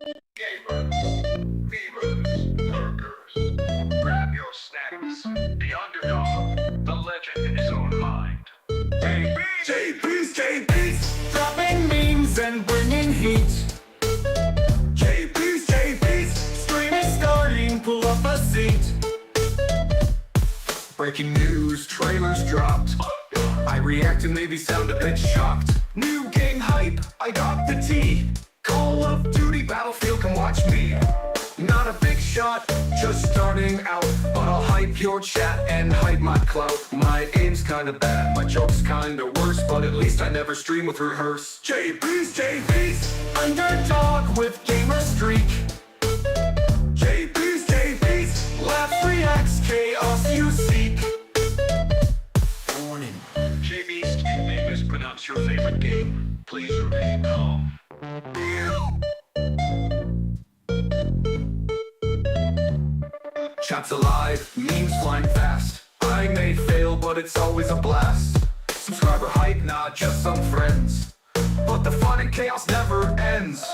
Gamers, fevers, lurkers, grab your snacks. The underdog, the legend in his own mind. Jaybeazt, dropping memes and bringing heat. Jaybeazt, stream is starting, pull up a seat. Breaking news, trailers dropped. I react and maybe sound a bit shocked. New game hype, I got the tea. Call of Duty, Battlefield, come watch me. Not a big shot, just starting out. But I'll hype your chat and hype my clout. My aim's kinda bad, my joke's kinda worse. But at least I never stream with rehearse. Jaybeazt, underdog with gamer streak. Jaybeazt, laughs, reacts, chaos you seek. Warning. Jaybeazt, you may mispronounce your favorite game. Please remain calm. Chat's alive, memes flying fast. I may fail, but it's always a blast. Subscriber hype, not just some friends. But the fun and chaos never ends.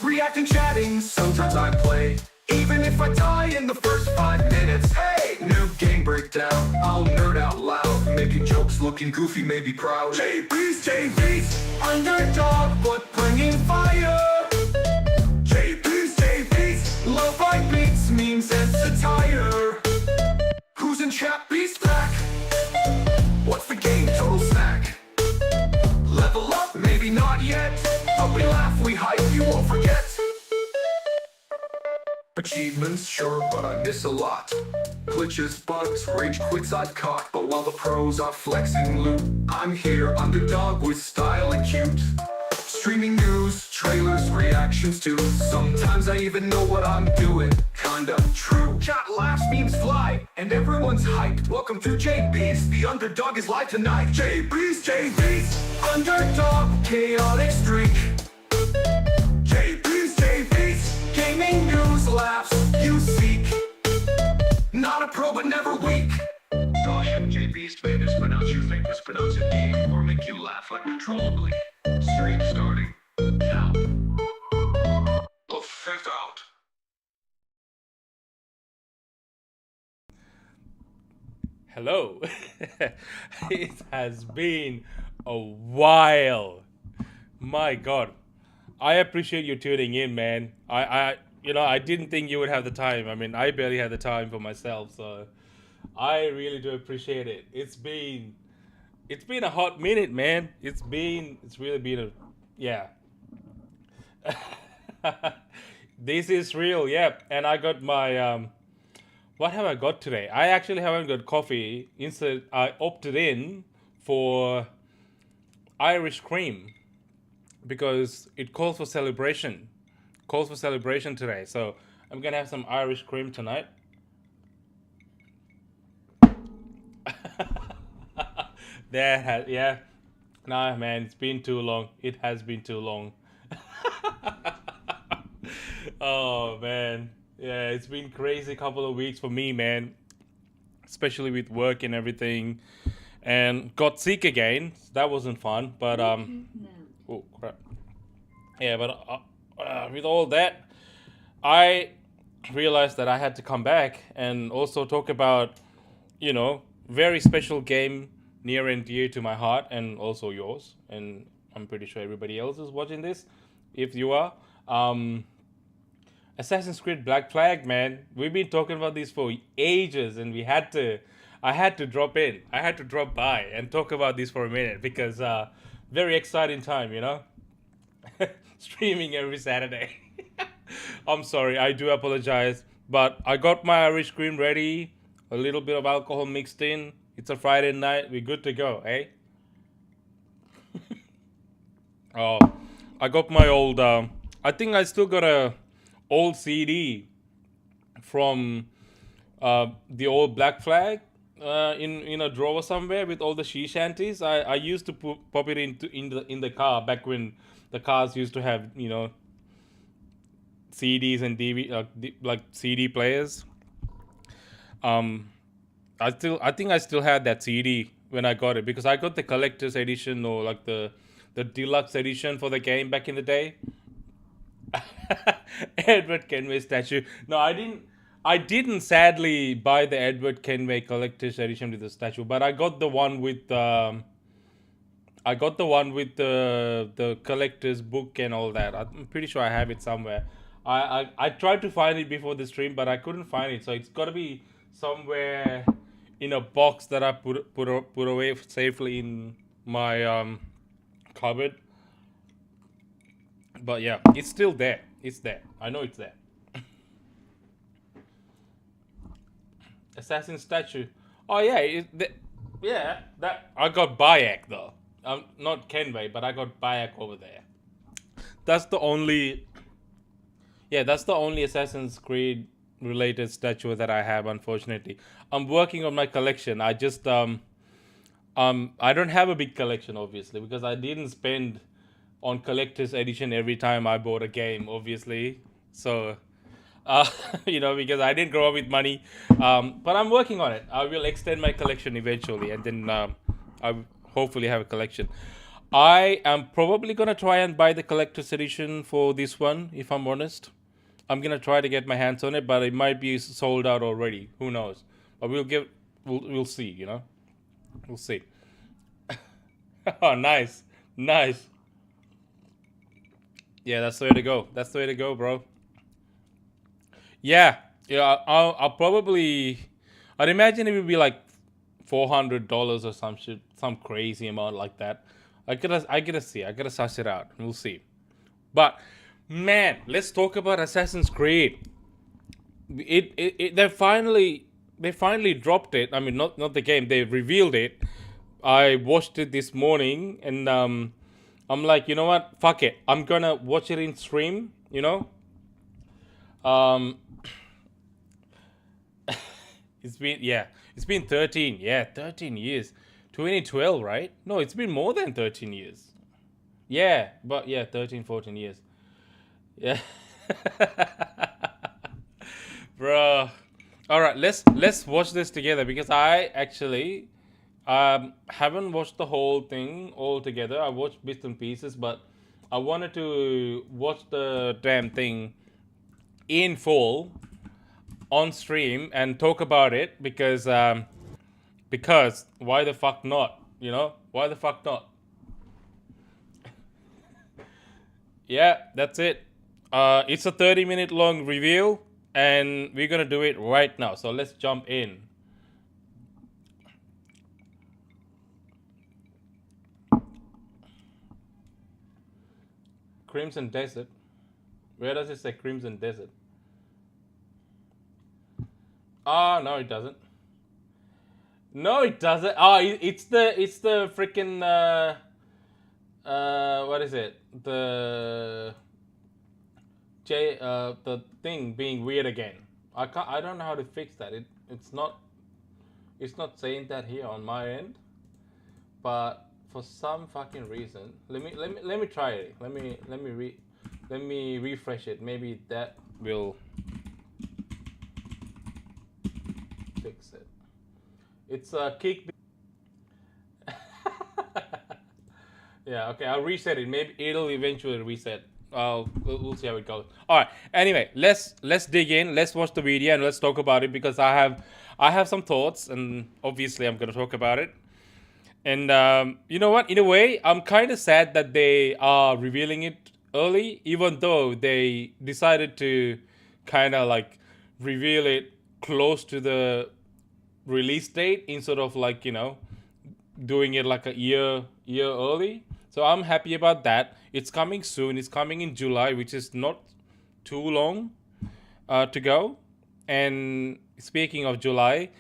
Reacting, chatting, sometimes I play. Even if I die in the first 5 minutes. Hey, new game breakdown, I'll nerd out loud. Making jokes, looking goofy, maybe proud. Jaybeazt, underdog, but bringing fire. Jaybeazt, love by beats, memes and satire. Who's in chat? Beast back. What's the game? Total snack. Level up? Maybe not yet. But we laugh, we hype, you won't forget. Achievements, sure, but I miss a lot. Glitches, bugs, rage quits I've caught. But while the pros are flexing loot, I'm here, underdog with style and cute. Streaming news, trailers, reactions too. Sometimes I even know what I'm doing. Kinda true. Chat laughs, memes fly, and everyone's hyped. Welcome to Jaybeazt, the underdog is live tonight. Jaybeazt, underdog, chaotic streak. Jaybeazt, gaming news, laughs you seek. Not a pro, but never weak. Caution, Jaybeazt may mispronounce your famous pronounce a game or make you laugh uncontrollably. Stream starting now. The fifth out. Hello. It has been a while. My God. I appreciate you tuning in, man. I didn't think you would have the time. I mean, I barely had the time for myself, so I really do appreciate it. It's been a hot minute, man. It's really been a yeah. This is real, yeah. And I got my what have I got today? I actually haven't got coffee. Instead, I opted in for Irish cream because it calls for celebration. Calls for celebration today. So I'm gonna have some Irish cream tonight. Yeah. Nah, man, it's been too long. It has been too long. Oh man, yeah, it's been crazy couple of weeks for me, man. Especially with work and everything, and got sick again. That wasn't fun, but oh crap. Yeah, but with all that, I realized that I had to come back and also talk about, very special game near and dear to my heart and also yours. And I'm pretty sure everybody else is watching this. If you are, Assassin's Creed Black Flag, man. We've been talking about this for ages, and I had to drop in. I had to drop by and talk about this for a minute because very exciting time. Streaming every Saturday. I'm sorry, I do apologize, but I got my Irish cream ready, a little bit of alcohol mixed in. It's a Friday night. We're good to go, eh? Oh, I got my old. I think I still got a old CD from the old Black Flag in a drawer somewhere with all the she shanties. I used to pop it in the car back when the cars used to have CDs and like CD players. Um, I think I still had that CD when I got it because I got the collector's edition or like the deluxe edition for the game back in the day. Edward Kenway statue. No, I didn't. I didn't sadly buy the Edward Kenway collector's edition with the statue, but I got the one with the collector's book and all that. I'm pretty sure I have it somewhere. I tried to find it before the stream, but I couldn't find it. So it's got to be somewhere in a box that I put away safely in my cupboard. But yeah, it's still there. It's there. I know it's there. Assassin statue. Oh yeah, yeah. That I got Bayek though. Not Kenway, but I got Bayek over there. That's the only. Yeah, that's the only Assassin's Creed related statue that I have. Unfortunately, I'm working on my collection. I just I don't have a big collection, obviously, because I didn't spend on collector's edition every time I bought a game, obviously. So, because I didn't grow up with money. But I'm working on it. I will extend my collection eventually, and then I hopefully have a collection. I am probably gonna try and buy the collector's edition for this one, if I'm honest. I'm gonna try to get my hands on it, but it might be sold out already. Who knows? But we'll see. We'll see. Oh, nice. Yeah, that's the way to go. That's the way to go, bro. Yeah. I'll probably. I'd imagine it would be like $400 or some shit, some crazy amount like that. I gotta see. I gotta suss it out. We'll see. But man, let's talk about Assassin's Creed. They finally dropped it. I mean, not the game. They revealed it. I watched it this morning, and I'm like, you know what? Fuck it. I'm gonna watch it in stream. It's been 13. Yeah, 13 years. 2012, right? No, it's been more than 13 years. Yeah, but yeah, 13, 14 years. Yeah. Bro. All right, let's watch this together, because I actually haven't watched the whole thing all together. I watched bits and pieces, but I wanted to watch the damn thing in full on stream and talk about it, because why the fuck not? Why the fuck not? Yeah, that's it. It's a 30-minute long review, and we're gonna do it right now. So let's jump in. Crimson Desert. Where does it say Crimson Desert? No, it doesn't. No, it doesn't. It's the freaking what is it? The thing being weird again. I don't know how to fix that. It's not saying that here on my end, but for some fucking reason, let me try it. Let me refresh it. Maybe that will fix it. It's a kick. Yeah, okay, I'll reset it. Maybe it'll eventually reset. We'll see how it goes. All right. Anyway, let's dig in. Let's watch the video and let's talk about it, because I have some thoughts, and obviously I'm gonna talk about it. And you know what? In a way, I'm kind of sad that they are revealing it early, even though they decided to kind of like reveal it close to the release date instead of like doing it like a year early. So I'm happy about that. It's coming soon. It's coming in July, which is not too long to go. And speaking of July,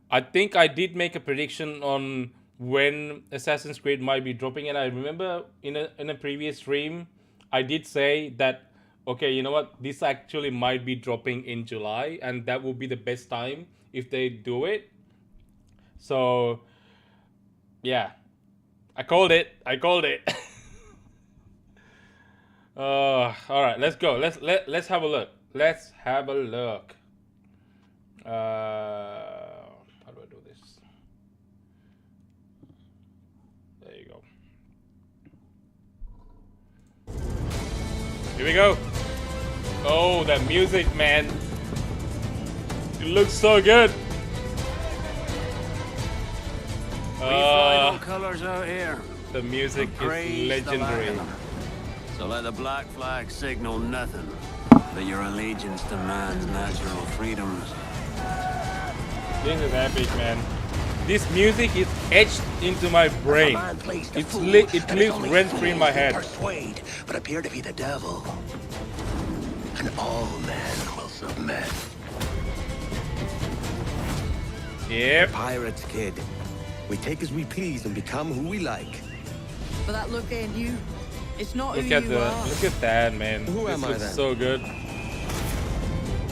I think I did make a prediction on when Assassin's Creed might be dropping, and I remember in a previous stream I did say that, okay, you know what, this actually might be dropping in July, and that would be the best time if they do it. So yeah, I called it. All right, let's go. Let's have a look. How do I do this? There you go. Here we go. Oh, that music, man. It looks so good. We fly no colors out here. The music is Praise legendary. the land. So let the black flag signal nothing but your allegiance to man's natural freedoms. This is epic, man. This music is etched into my brain. It lives rent-free in my head. Persuade, but appear to be the devil. And all men will submit. Yep. Pirates, kid. We take as we please and become who we like. But that look ain't you. It's not Look who at you the are. look at that, man. Who This am I looks then? so good.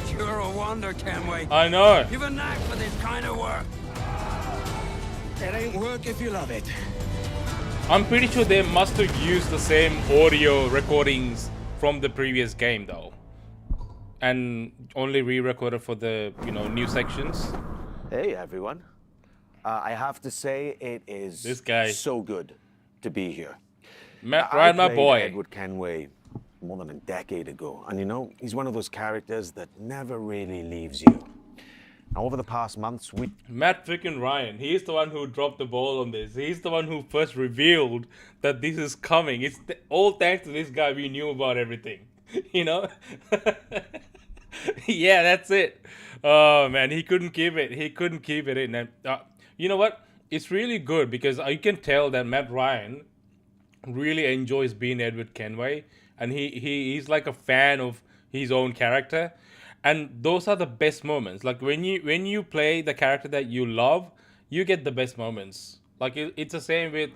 You're a wonder, Kenway. I know. You've a knack for this kind of work. It ain't work if you love it. I'm pretty sure they must have used the same audio recordings from the previous game though, and only re-recorded for the new sections. Hey, everyone. I have to say, it is This guy. so good to be here. Matt I Ryan, my played boy. Edward Kenway more than a decade ago, and he's one of those characters that never really leaves you. Now, over the past months, Matt freaking Ryan. He's the one who dropped the ball on this. He's the one who first revealed that this is coming. It's all thanks to this guy we knew about everything. Yeah, that's it. Oh man, he couldn't keep it. He couldn't keep it in. And you know what? It's really good because you can tell that Matt Ryan really enjoys being Edward Kenway, and he's like a fan of his own character. And those are the best moments. Like when you play the character that you love, you get the best moments. Like it's the same with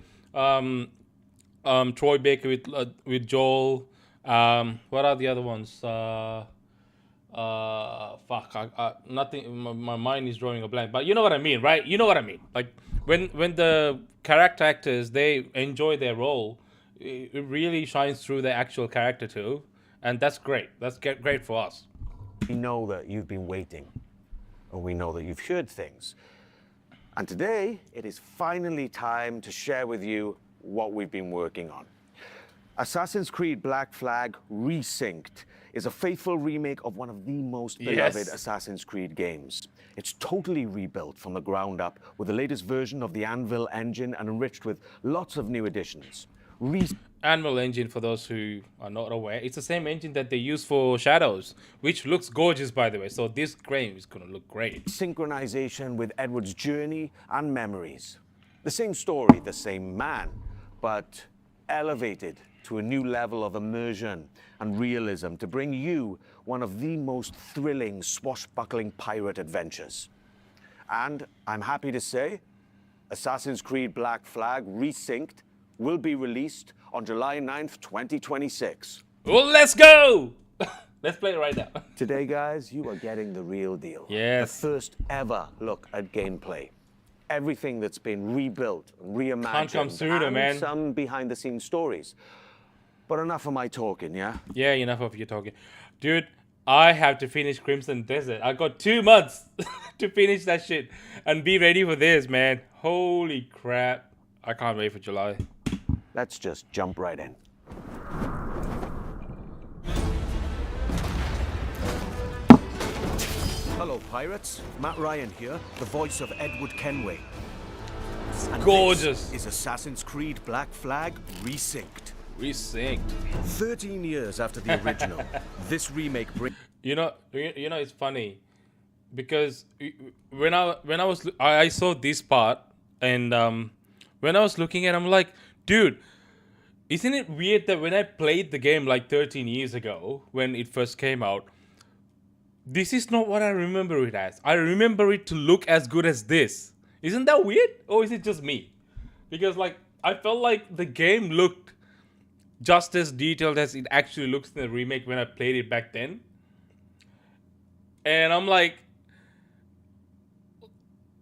Troy Baker with Joel. What are the other ones? Nothing. My mind is drawing a blank. But you know what I mean, right? You know what I mean. Like when the character actors, they enjoy their role, it really shines through the actual character too, and that's great. That's great for us. we know that you've been waiting, or we know that you've heard things. And today, it is finally time to share with you what we've been working on. Assassin's Creed Black Flag Resynced is a faithful remake of one of the most beloved Yes. Assassin's Creed games. It's totally rebuilt from the ground up with the latest version of the Anvil engine and enriched with lots of new additions. Anvil engine, for those who are not aware, it's the same engine that they use for Shadows, which looks gorgeous, by the way. So this game is gonna look great. Synchronization with Edward's journey and memories. The same story, the same man, but elevated to a new level of immersion and realism to bring you one of the most thrilling swashbuckling pirate adventures. And I'm happy to say, Assassin's Creed Black Flag Resynced will be released on July 9th, 2026. Well, let's go! Let's play it right now. Today, guys, you are getting the real deal. Yes. The first ever look at gameplay. Everything that's been rebuilt, reimagined, Can't come sooner, and man. some behind-the-scenes stories. But enough of my talking, yeah? Yeah, enough of you talking. Dude, I have to finish Crimson Desert. I got 2 months to finish that shit and be ready for this, man. Holy crap. I can't wait for July. Let's just jump right in. Hello, pirates. Matt Ryan here, the voice of Edward Kenway. And Gorgeous. This is Assassin's Creed Black Flag Resynced. Resynced. 13 years after the original, this remake brings... You know, it's funny because when I saw this part, and when I was looking at it, I'm like, dude, isn't it weird that when I played the game like 13 years ago when it first came out, this is not what I remember it as. I remember it to look as good as this. Isn't that weird? Or is it just me? Because like I felt like the game looked just as detailed as it actually looks in the remake when I played it back then. And I'm like,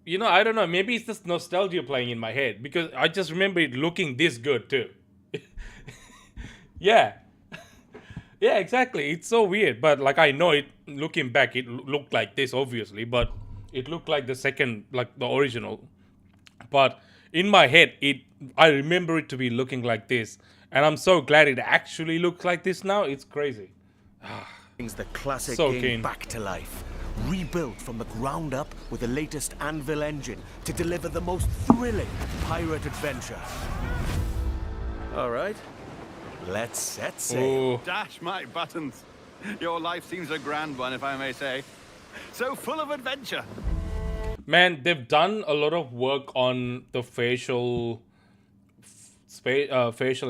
I don't know, maybe it's just nostalgia playing in my head because I just remember it looking this good too. Yeah. Yeah, exactly. It's so weird, but like I know it looking back it looked like this obviously, but it looked like the second, like the original. But in my head I remember it to be looking like this, and I'm so glad it actually looks like this now. It's crazy. brings the classic So game keen. back to life. Rebuilt from the ground up with the latest Anvil engine to deliver the most thrilling pirate adventure. All right, let's set sail. Ooh. Dash my buttons. Your life seems a grand one, if I may say. So full of adventure. Man, they've done a lot of work on the facial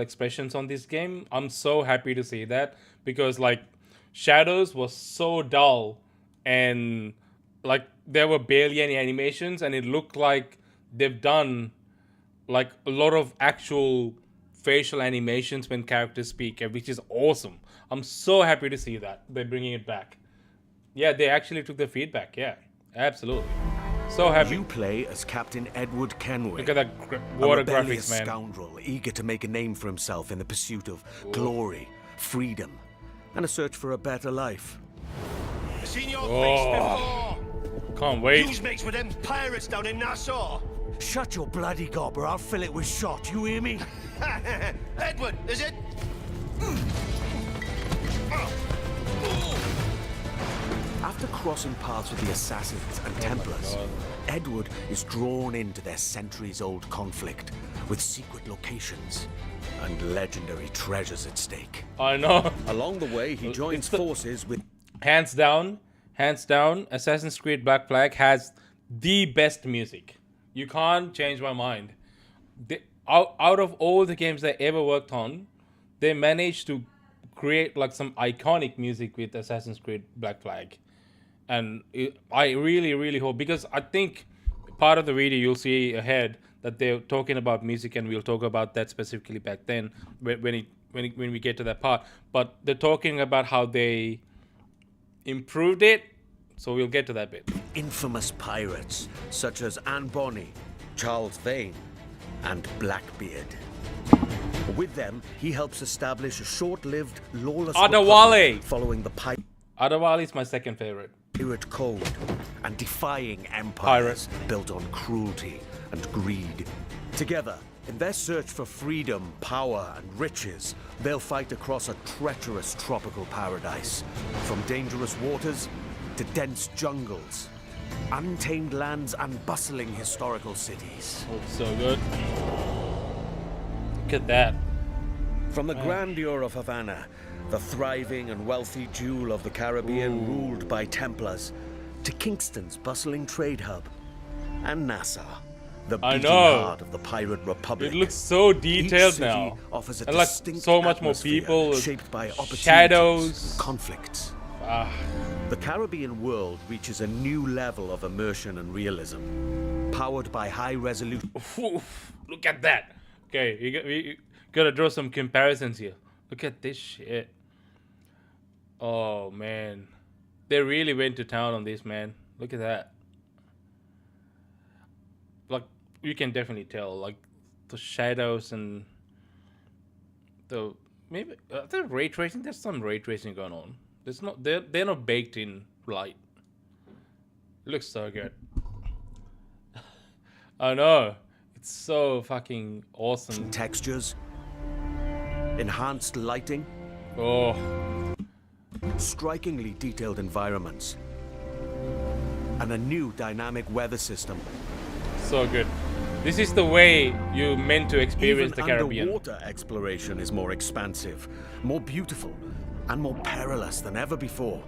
expressions on this game. I'm so happy to see that because like Shadows was so dull and like there were barely any animations and it looked like they've done like a lot of actual facial animations when characters speak, which is awesome. I'm so happy to see that they're bringing it back. Yeah, they actually took the feedback. Yeah, absolutely. So happy. You play as Captain Edward Kenway. Look at that a water rebellious graphics, man. scoundrel eager to make a name for himself in the pursuit of glory, freedom, and a search for a better life. Seen your face before. Can't wait. Who's mates with them pirates down in Nassau? Shut your bloody gob or I'll fill it with shot, you hear me? Edward, is it? After crossing paths with the Assassins and Templars, God. Edward is drawn into their centuries-old conflict with secret locations and legendary treasures at stake. I know. Along the way, he joins forces with Hands down, Assassin's Creed Black Flag has the best music. You can't change my mind. Out of all the games they ever worked on, they managed to create like some iconic music with Assassin's Creed Black Flag. And I really, really hope, because I think part of the video you'll see ahead that they're talking about music, and we'll talk about that specifically back then when we get to that part. But they're talking about how they improved it, so we'll get to that bit. infamous pirates such as Anne Bonny, Charles Vane, and Blackbeard. With them, he helps establish a short-lived, lawless Adewale! republic following the Adewale is my second favorite. pirate code and defying empires built on cruelty and greed. Together, in their search for freedom, power, and riches, they'll fight across a treacherous tropical paradise, from dangerous waters to dense jungles, untamed lands, and bustling historical cities. Oh, so good. Look at that. From the grandeur of Havana, the thriving and wealthy jewel of the Caribbean ruled by Templars, to Kingston's bustling trade hub, and Nassau, the I beating know. heart of the pirate republic. It looks so Each detailed city now. offers a And like distinct so much more atmosphere people, shaped by opportunities, shadows. conflicts. Ah, The Caribbean world reaches a new level of immersion and realism, powered by high-resolution oof, look at that. Okay, we gotta draw some comparisons here. Look at this shit. Oh man, they really went to town on this, man. Look at that. Like you can definitely tell, like the shadows and the maybe the ray tracing. There's some ray tracing going on. There's not. They're not baked in light. It looks so good. I know. It's so fucking awesome. textures, enhanced lighting, Oh, strikingly detailed environments, and a new dynamic weather system. so good. This is the way you meant to experience Even the Caribbean. underwater exploration is more expansive, more beautiful, and more perilous than ever before.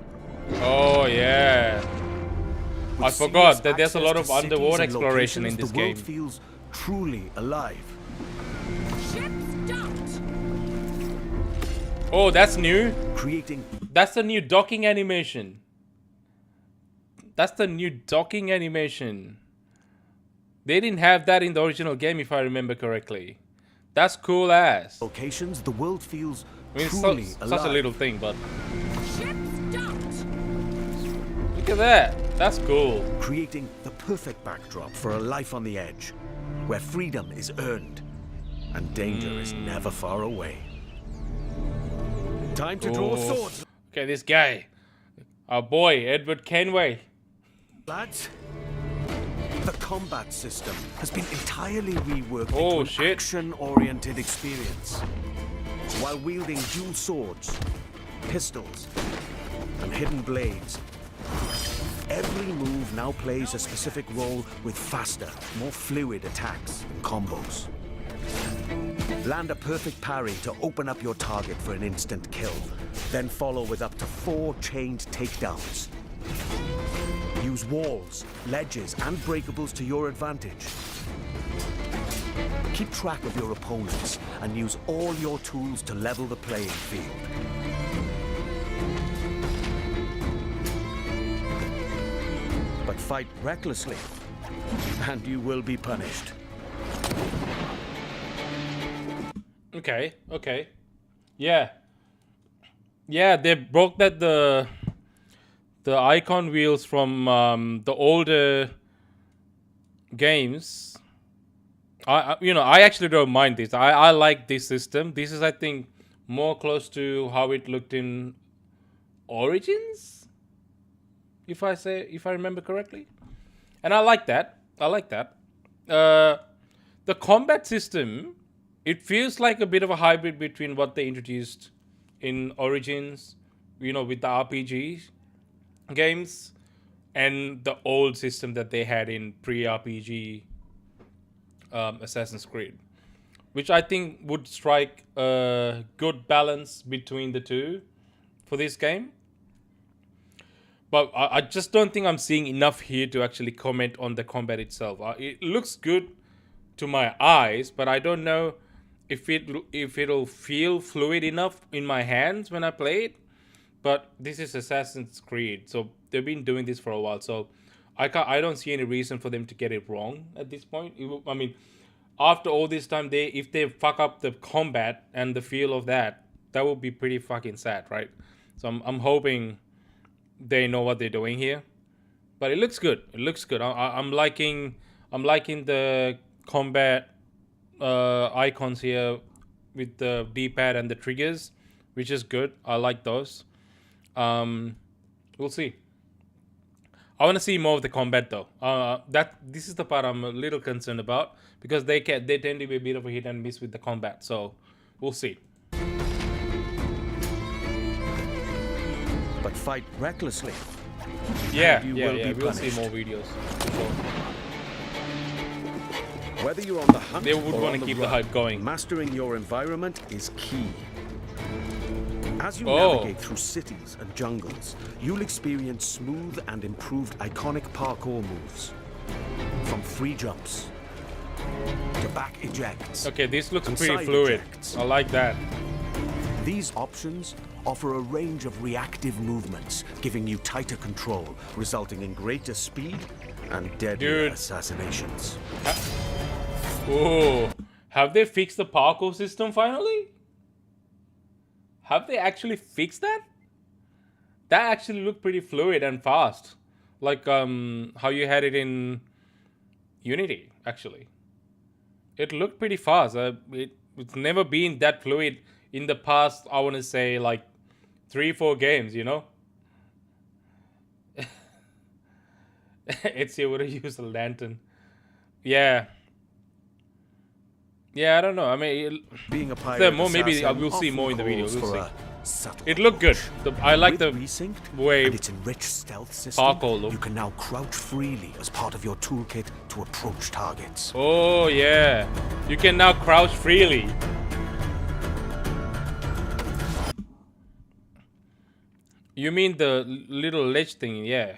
Oh yeah. With I forgot seamless that there's a lot access of to cities underwater and exploration in locations, this the world game. feels truly alive. Oh, that's new. Creating That's the new docking animation. That's the new docking animation. They didn't have that in the original game, if I remember correctly. That's cool ass. locations, the world feels I mean, it's truly such alive. a little thing, but look at that. That's cool. Creating the perfect backdrop for a life on the edge, where freedom is earned and danger is never far away. Time to draw Oh. swords, Okay, this guy. Our boy, Edward Kenway. lads. The combat system has been entirely reworked Oh, into an shit. action-oriented experience. While wielding dual swords, pistols, and hidden blades. Every move now plays a specific role with faster, more fluid attacks and combos. Land a perfect parry to open up your target for an instant kill, then follow with up to 4 chained takedowns. Use walls, ledges, and breakables to your advantage. Keep track of your opponents and use all your tools to level the playing field. But fight recklessly, and you will be punished. Okay. Yeah, they broke the icon wheels from the older games. I actually don't mind this. I like this system. This is, I think, more close to how it looked in Origins, if I remember correctly, and I like that. The combat system, it feels like a bit of a hybrid between what they introduced in Origins, with the RPG games, and the old system that they had in pre-RPG Assassin's Creed, which I think would strike a good balance between the two for this game. But I just don't think I'm seeing enough here to actually comment on the combat itself. It looks good to my eyes, but I don't know if it'll feel fluid enough in my hands when I play it. But this is Assassin's Creed, so they've been doing this for a while, so I don't see any reason for them to get it wrong at this point. I mean, after all this time, if they fuck up the combat and the feel of that would be pretty fucking sad, right? So I'm hoping they know what they're doing here. But it looks good. I'm liking the combat icons here with the D-pad and the triggers, which is good. I like those. We'll see. I want to see more of the combat though. This is the part I'm a little concerned about, because they tend to be a bit of a hit and miss with the combat. So we'll see. But fight recklessly. Yeah. punished. We'll see more videos. So Whether you're on the hunt they would or want on to keep run, the hype going. mastering your environment is key. As you Oh. navigate through cities and jungles, you'll experience smooth and improved iconic parkour moves. From 3 jumps to back ejects. Okay, this looks and pretty side fluid. ejects. I like that. These options offer a range of reactive movements, giving you tighter control, resulting in greater speed and deadlier Dude. assassinations. Oh, have they fixed the parkour system finally? Have they actually fixed that? That actually looked pretty fluid and fast, like how you had it in Unity. Actually, it looked pretty fast. It's never been that fluid in the past. I want to say like 3-4 games. It's here would have used a lantern. Yeah, I don't know. I mean, Being a pirate there more, maybe assassin we'll see often more in the video. calls We'll for see. a subtle It looked good. approach. I like With the Resynced way and its enriched stealth system, parkour look. you can now crouch freely as part of your toolkit to approach targets. Oh yeah, you can now crouch freely. You mean the little ledge thing? Yeah,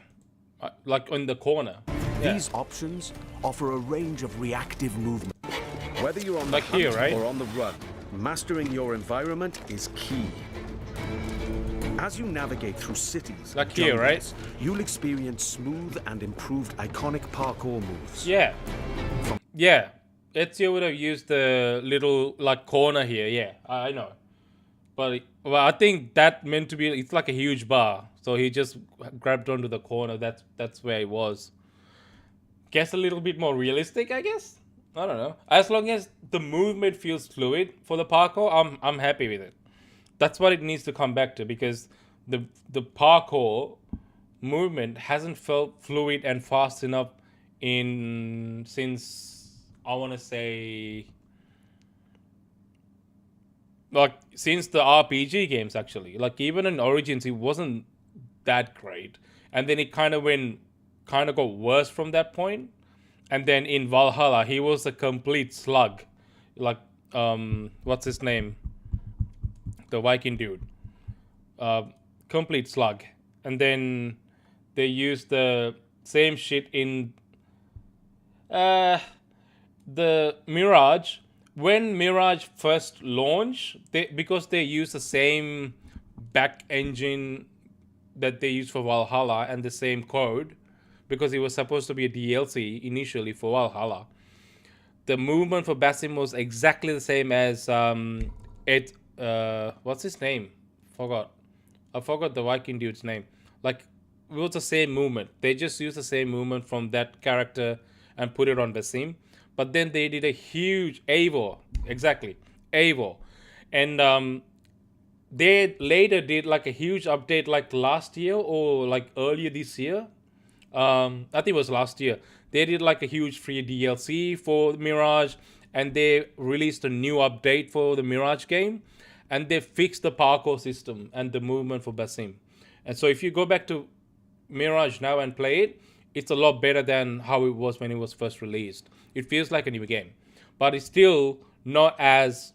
like in the corner. Yeah. These options offer a range of reactive movement. Whether you're on Like the hunt here, right? or on the run, mastering your environment is key. As you navigate through cities Like and here, right? jungles, you'll experience smooth and improved iconic parkour moves. Yeah. Ezio would have used the little like corner here. Yeah, I know. But I think that meant to be. It's like a huge bar, so he just grabbed onto the corner. That's where it was. Guess a little bit more realistic, I guess. I don't know. As long as the movement feels fluid for the parkour, I'm happy with it. That's what it needs to come back to, because the parkour movement hasn't felt fluid and fast enough since I want to say like since the RPG games actually. Like even in Origins, it wasn't that great. And then it kind of got worse from that point. And then in Valhalla, he was a complete slug. Like, what's his name? The Viking dude. Complete slug. And then they used the same shit in the Mirage. When Mirage first launched, because they used the same back engine that they used for Valhalla and the same code, because it was supposed to be a DLC initially for Valhalla. The movement for Basim was exactly the same as what's his name? I forgot the Viking dude's name. Like, it was the same movement. They just used the same movement from that character and put it on Basim. But then they did a huge Eivor. Exactly. Eivor. And they later did like a huge update like last year or like earlier this year. I think it was last year. They did like a huge free DLC for Mirage, and they released a new update for the Mirage game, and they fixed the parkour system and the movement for Basim. And so if you go back to Mirage now and play it, it's a lot better than how it was when it was first released. It feels like a new game, but it's still not as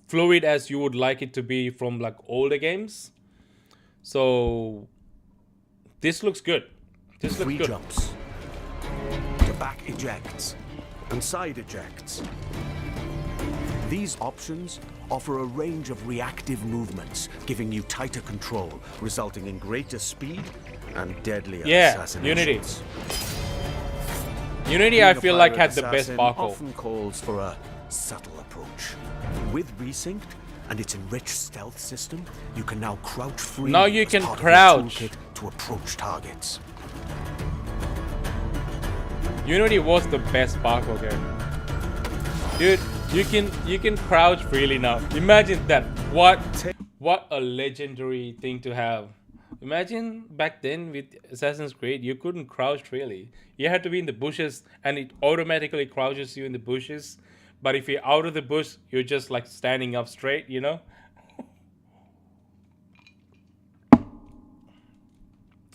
fluid as you would like it to be from like older games. So this looks good. This looks Free good. jumps, to back ejects, and side ejects. These options offer a range of reactive movements, giving you tighter control, resulting in greater speed and deadlier assassinations. Unity, I feel like had the best Assassin parkour. often calls for a subtle approach. With Resynced and its enriched stealth system, you can now crouch free. Now you as can part of your crouch. toolkit to approach targets. Unity was the best parkour game. Dude, you can crouch freely now. Imagine that. What a legendary thing to have. Imagine back then with Assassin's Creed, you couldn't crouch freely. You had to be in the bushes and it automatically crouches you in the bushes. But if you're out of the bush, you're just like standing up straight, you know?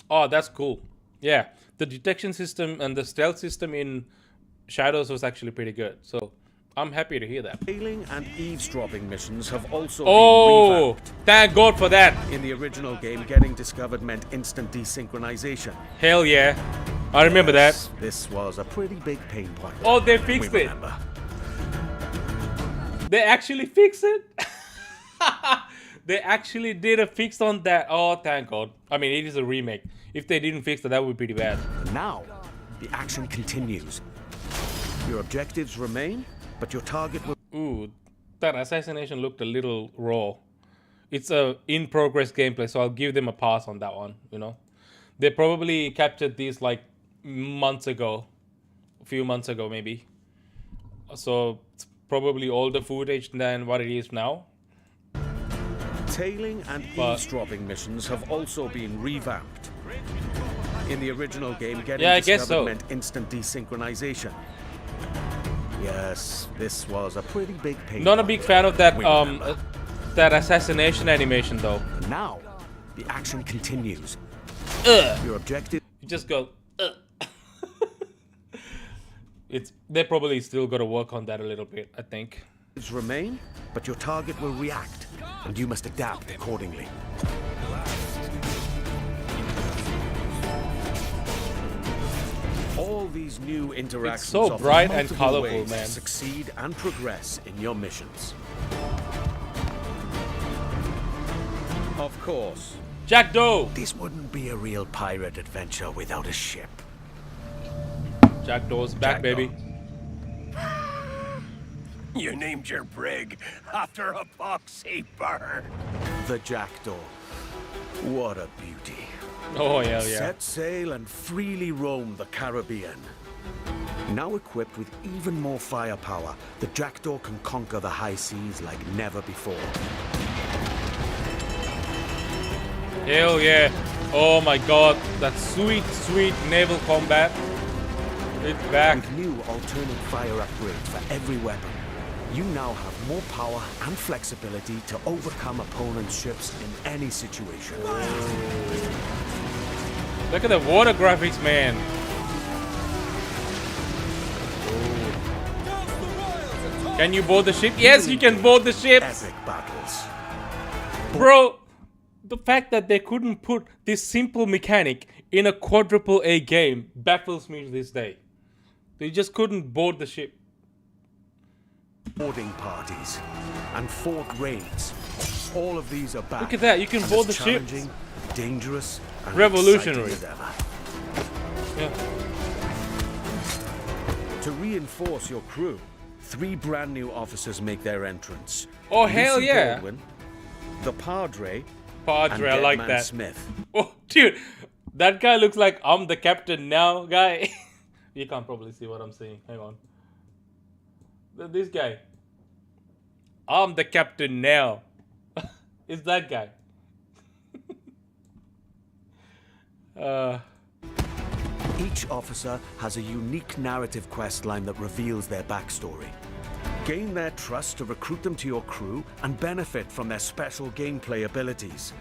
Oh, that's cool. Yeah, the detection system and the stealth system in Shadows was actually pretty good. So I'm happy to hear that. Tailing and eavesdropping missions have also Oh, been revamped. thank God for that. In the original game, getting discovered meant instant desynchronization. Hell yeah. I remember that. This was a pretty big pain point. Oh, they We fixed it. remember. They actually fixed it. They actually did a fix on that. Oh, thank God. I mean, it is a remake. If they didn't fix it, that would be pretty bad. Now, the action continues. Your objectives remain, but your target will... Ooh, that assassination looked a little raw. It's a in-progress gameplay, so I'll give them a pass on that one, you know. They probably captured these like months ago. A few months ago, maybe. So it's probably older footage than what it is now. Tailing and eavesdropping missions have also been revamped. In the original game, getting Yeah, I guess discovered so. meant instant desynchronization. Yes, this was a pretty big pain Not a point. big fan of that We remember. that assassination animation though. Now, the action continues. Your objective... You just go. They probably still got to work on that a little bit, I think. remain, but your target will react, and you must adapt accordingly. All these new interactions so offer bright and multiple colorful, ways man. to succeed and progress in your missions. Of course, Jack Doe! this wouldn't be a real pirate adventure without a ship. Jack Doe's back, baby. You named your brig after a boxy bird. The Jackdaw. What a beauty. Oh, hell yeah. Set sail and freely roam the Caribbean. Now equipped with even more firepower, the Jackdaw can conquer the high seas like never before. Hell yeah. Oh my god. That sweet, sweet naval combat. It's back. With new alternate fire upgrades for every weapon. You now have more power and flexibility to overcome opponents' ships in any situation. Look at the water graphics, man. Can you board the ship? Yes, you can board the ships. Epic battles. Bro, the fact that they couldn't put this simple mechanic in a quadruple A game baffles me to this day. They just couldn't board the ship. Boarding parties and fort raids. All of these are back. Look at that, you can and board as the ships. challenging, dangerous, and Revolutionary. exciting as ever. Yeah. To reinforce your crew, 3 brand new officers make their entrance. Oh, hell Lucy yeah. Baldwin, the Padre, Padre, I and like Deadman that. Smith. Oh, dude, that guy looks like I'm the captain now, guy. You can't probably see what I'm saying. Hang on. This guy. I'm the captain now. It's that guy. Each officer has a unique narrative quest line that reveals their backstory. Gain their trust to recruit them to your crew and benefit from their special gameplay abilities.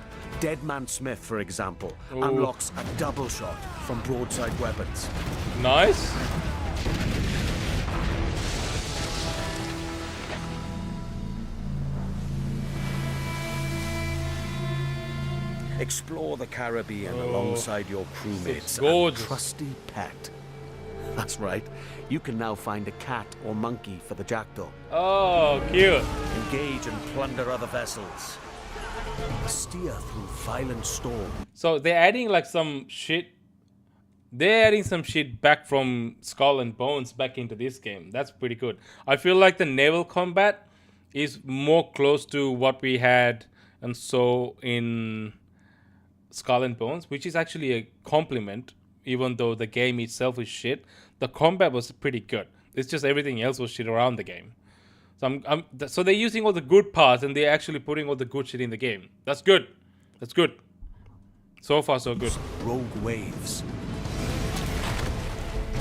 Deadman Smith, for example, unlocks a double shot from broadside weapons. Nice. Explore the Caribbean alongside your crewmates and gorgeous. trusty pet. That's right. You can now find a cat or monkey for the jackdaw. Oh, cute. Engage and plunder other vessels. Steer through violent storm. So they're adding like some shit. They're adding some shit back from Skull and Bones back into this game. That's pretty good. I feel like the naval combat is more close to what we had and saw in Skull and Bones, which is actually a compliment, even though the game itself is shit. The combat was pretty good. It's just everything else was shit around the game. So they're using all the good parts and they're actually putting all the good shit in the game. That's good. That's good. So far, so good. Rogue waves.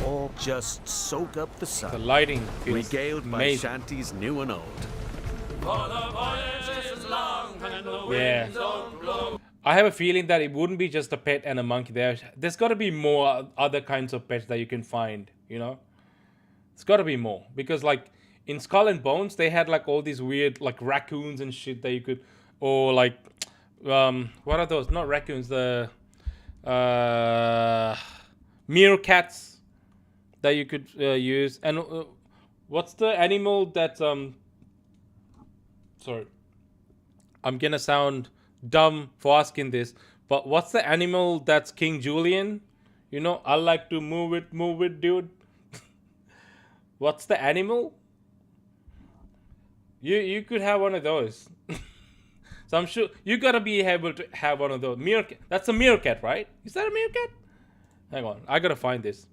Or just soak up the The sun. lighting feels Regaled by amazing. shanties new and old. Yeah. I have a feeling that it wouldn't be just a pet and a monkey. There's got to be more other kinds of pets that you can find, you know? It's got to be more. Because, like, in Skull and Bones, they had, like, all these weird, like, raccoons and shit that you could... Or, like, what are those? Not raccoons, the... meerkats that you could use. And what's the animal that... Sorry. I'm gonna sound dumb for asking this, but what's the animal that's King Julian? You know, I like to move it, dude. What's the animal? You could have one of those. So I'm sure you gotta be able to have one of those. Meerkat. That's a meerkat, right? Is that a meerkat? Hang on, I gotta find this.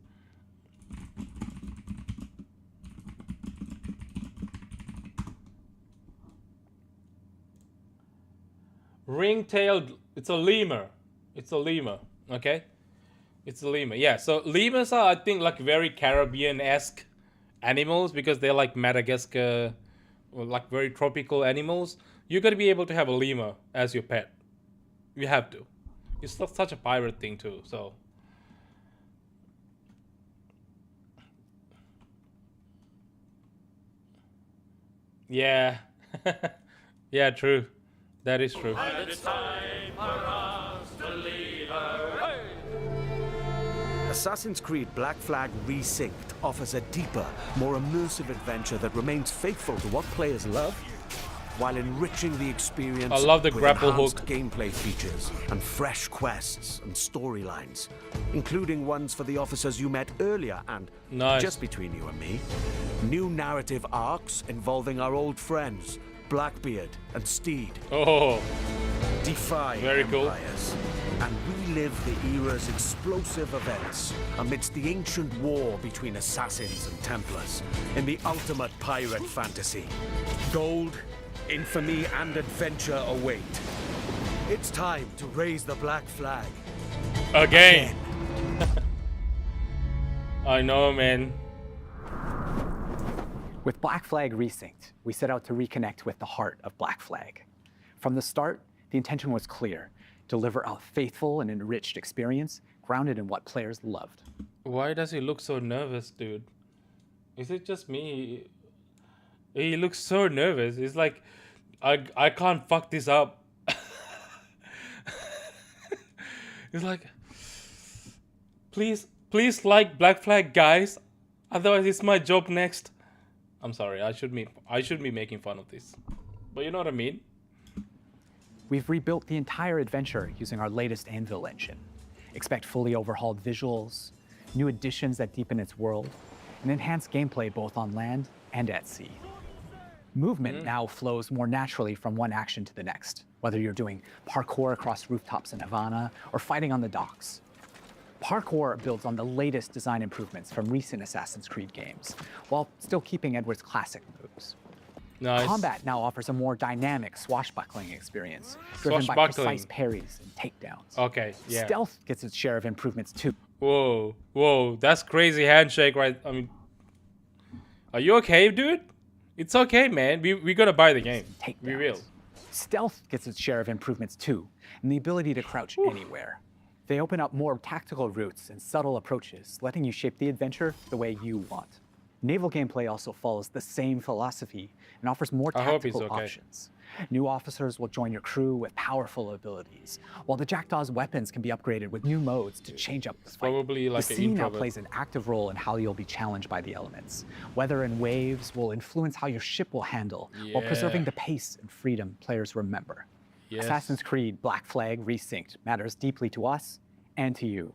Ring-tailed, it's a lemur. It's a lemur, okay? It's a lemur, yeah. So lemurs are, I think, like very Caribbean-esque animals because they're like Madagascar, or like very tropical animals. You gotta be able to have a lemur as your pet. You have to. It's such a pirate thing too, so. Yeah. Yeah, true. That is true. Assassin's Creed Black Flag Resynced offers a deeper, more immersive adventure that remains faithful to what players love, while enriching the experience I love the with grapple enhanced hook. gameplay features and fresh quests and storylines, including ones for the officers you met earlier and, Nice. just between you and me, new narrative arcs involving our old friends, Blackbeard and Steed. Oh, Defy Very cool. empires and relive the era's explosive events amidst the ancient war between assassins and Templars in the ultimate pirate fantasy. Gold, infamy, and adventure await. It's time to raise the black flag. again. I know, man. With Black Flag Resynced, we set out to reconnect with the heart of Black Flag. From the start, the intention was clear: deliver a faithful and enriched experience grounded in what players loved. Why does he look so nervous, dude? Is it just me? He looks so nervous. It's like, I can't fuck this up. It's like, please like Black Flag, guys. Otherwise, it's my job next. I'm sorry. I should be making fun of this, but you know what I mean. We've rebuilt the entire adventure using our latest Anvil engine. Expect fully overhauled visuals, new additions that deepen its world, and enhanced gameplay both on land and at sea. Movement now flows more naturally from one action to the next, whether you're doing parkour across rooftops in Havana or fighting on the docks. Parkour builds on the latest design improvements from recent Assassin's Creed games, while still keeping Edward's classic moves. Nice. Combat now offers a more dynamic swashbuckling experience, driven by precise parries and takedowns. Okay, yeah. Stealth gets its share of improvements too. Whoa, that's crazy handshake, right? I mean, are you okay, dude? It's okay, man. We gotta buy the game. We will. Stealth gets its share of improvements too, and the ability to crouch anywhere. They open up more tactical routes and subtle approaches, letting you shape the adventure the way you want. Naval gameplay also follows the same philosophy and offers more tactical options. New officers will join your crew with powerful abilities, while the Jackdaw's weapons can be upgraded with new modes to change up the fight. Probably like the sea now plays an active role in how you'll be challenged by the elements. Weather and waves will influence how your ship will handle, while preserving the pace and freedom players remember. Assassin's Creed Black Flag Resynced matters deeply to us and to you.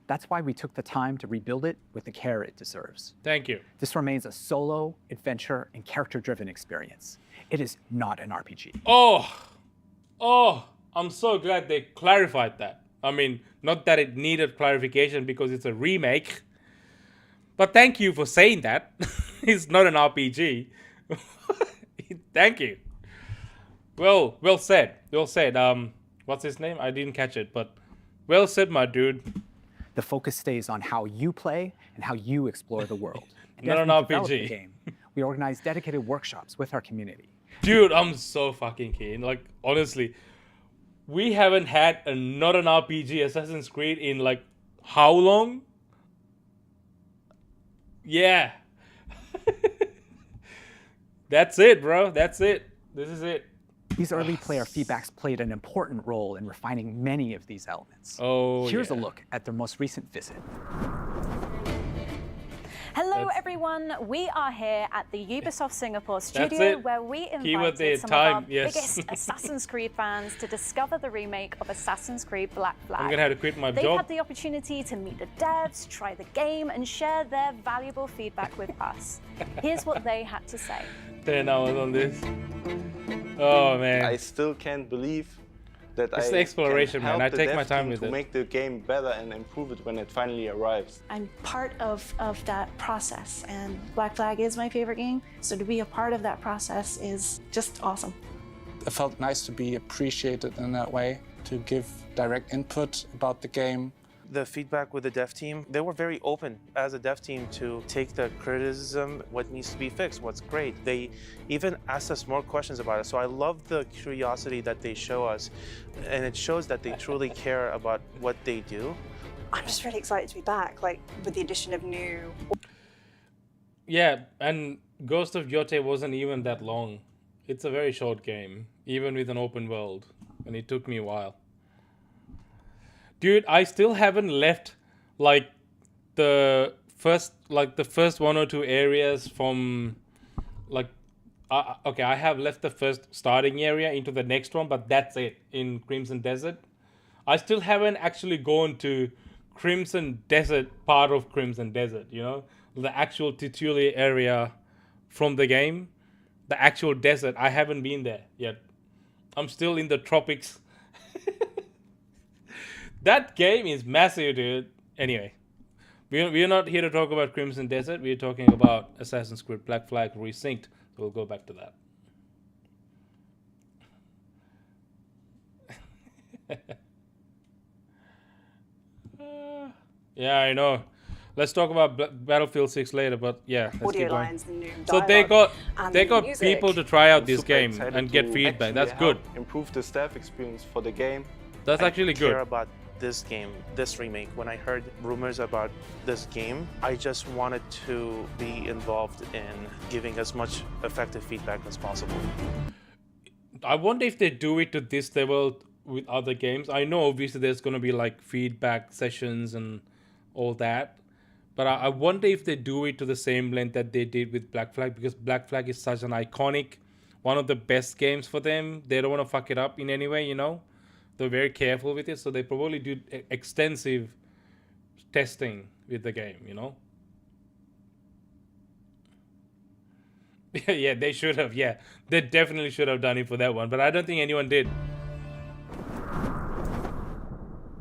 That's why we took the time to rebuild it with the care it deserves. Thank you. This remains a solo, adventure, and character-driven experience. It is not an RPG. Oh, I'm so glad they clarified that. I mean, not that it needed clarification because it's a remake, but thank you for saying that. It's not an RPG. Thank you. Well said. Well said. What's his name? I didn't catch it, but well said, my dude. The focus stays on how you play and how you explore the world. And Not as an we develop RPG. the game, we organize dedicated workshops with our community. Dude, I'm so fucking keen. Like, honestly, we haven't had a not an RPG Assassin's Creed in like how long? Yeah. That's it, bro. That's it. This is it. These early player feedbacks played an important role in refining many of these elements. Here's a look at their most recent visit. Hello everyone, we are here at the Ubisoft Singapore studio where we invited some of our biggest Assassin's Creed fans to discover the remake of Assassin's Creed Black Flag. I'm gonna have to quit my job. They've had the opportunity to meet the devs, try the game, and share their valuable feedback with us. Here's what they had to say. 10 hours on this. Oh man. I still can't believe that it's the exploration, man. I take my time with it. To make the game better and improve it when it finally arrives. I'm part of that process, and Black Flag is my favorite game, so to be a part of that process is just awesome. It felt nice to be appreciated in that way, to give direct input about the game. The feedback with the dev team, they were very open as a dev team to take the criticism, what needs to be fixed, what's great. They even asked us more questions about it. So I love the curiosity that they show us, and it shows that they truly care about what they do. I'm just really excited to be back, like with the addition of new. Yeah, and Ghost of Yote wasn't even that long. It's a very short game, even with an open world, and it took me a while. Dude, I still haven't left like the first one or two areas from like okay, I have left the first starting area into the next one, but that's it in Crimson Desert. I still haven't actually gone to Crimson Desert, part of Crimson Desert, you know, the actual titular area from the game, the actual desert. I haven't been there yet. I'm still in the tropics. That game is massive, dude. Anyway, we're not here to talk about Crimson Desert. We're talking about Assassin's Creed Black Flag Resynced. So we'll go back to that. Yeah, I know. Let's talk about Battlefield 6 later, but yeah, let's Audio keep going. lines, the new So dialogue, they and got music. people to try out I'm this super game excited and get to feedback. That's actually good. help improve the staff experience for the game. That's actually care good. about this game, this remake. When I heard rumors about this game, I just wanted to be involved in giving as much effective feedback as possible. I wonder if they do it to this level with other games. I know obviously there's going to be like feedback sessions and all that, but I wonder if they do it to the same length that they did with Black Flag, because Black Flag is such an iconic, one of the best games for them. They don't want to fuck it up in any way, you know. They're very careful with it, so they probably do extensive testing with the game, you know. Yeah, they should have. Yeah, they definitely should have done it for that one, but I don't think anyone did.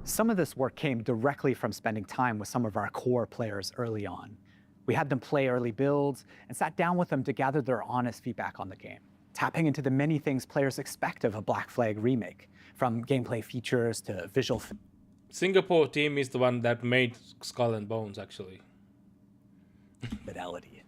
Some of this work came directly from spending time with some of our core players early on. We had them play early builds and sat down with them to gather their honest feedback on the game, tapping into the many things players expect of a Black Flag remake, from gameplay features to visual. Singapore team is the one that made Skull and Bones, actually. Fidelity.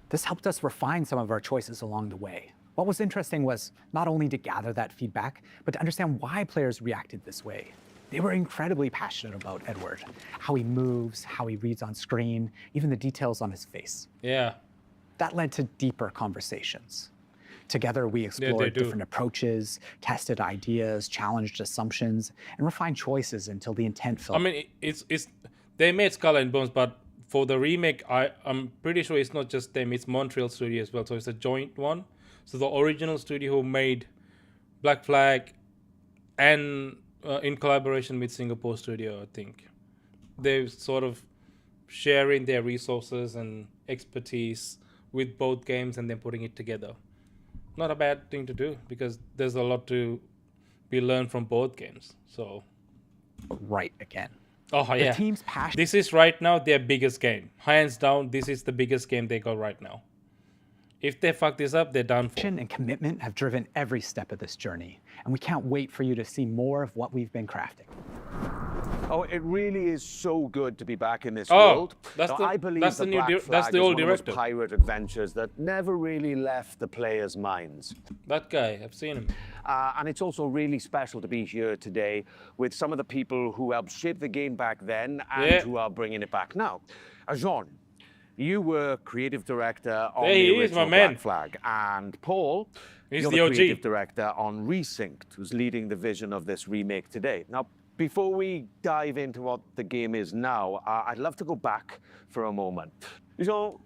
This helped us refine some of our choices along the way. What was interesting was not only to gather that feedback, but to understand why players reacted this way. They were incredibly passionate about Edward, how he moves, how he reads on screen, even the details on his face. Yeah. That led to deeper conversations. Together, we explored different approaches, tested ideas, challenged assumptions, and refined choices until the intent felt. I mean, it's they made Skull and Bones, but for the remake, I'm pretty sure it's not just them, it's Montreal Studio as well, so it's a joint one. So the original studio who made Black Flag and in collaboration with Singapore Studio, I think. They're sort of sharing their resources and expertise with both games and then putting it together. Not a bad thing to do, because there's a lot to be learned from both games. So, right again. Oh yeah. The team's passion. This is right now their biggest game. Hands down, this is the biggest game they got right now. If they fuck this up, they're done for. Passion and commitment have driven every step of this journey, and we can't wait for you to see more of what we've been crafting. Oh, it really is so good to be back in this world. I believe that's the new Black Flag that's the is old one of those director. pirate adventures that never really left the players' minds. That guy, I've seen him. And it's also really special to be here today with some of the people who helped shape the game back then and who are bringing it back now. Jean, you were creative director on the original Black Flag, and Paul, you're the creative director on Resynced, who's leading the vision of this remake today. Now, before we dive into what the game is now, I'd love to go back for a moment. So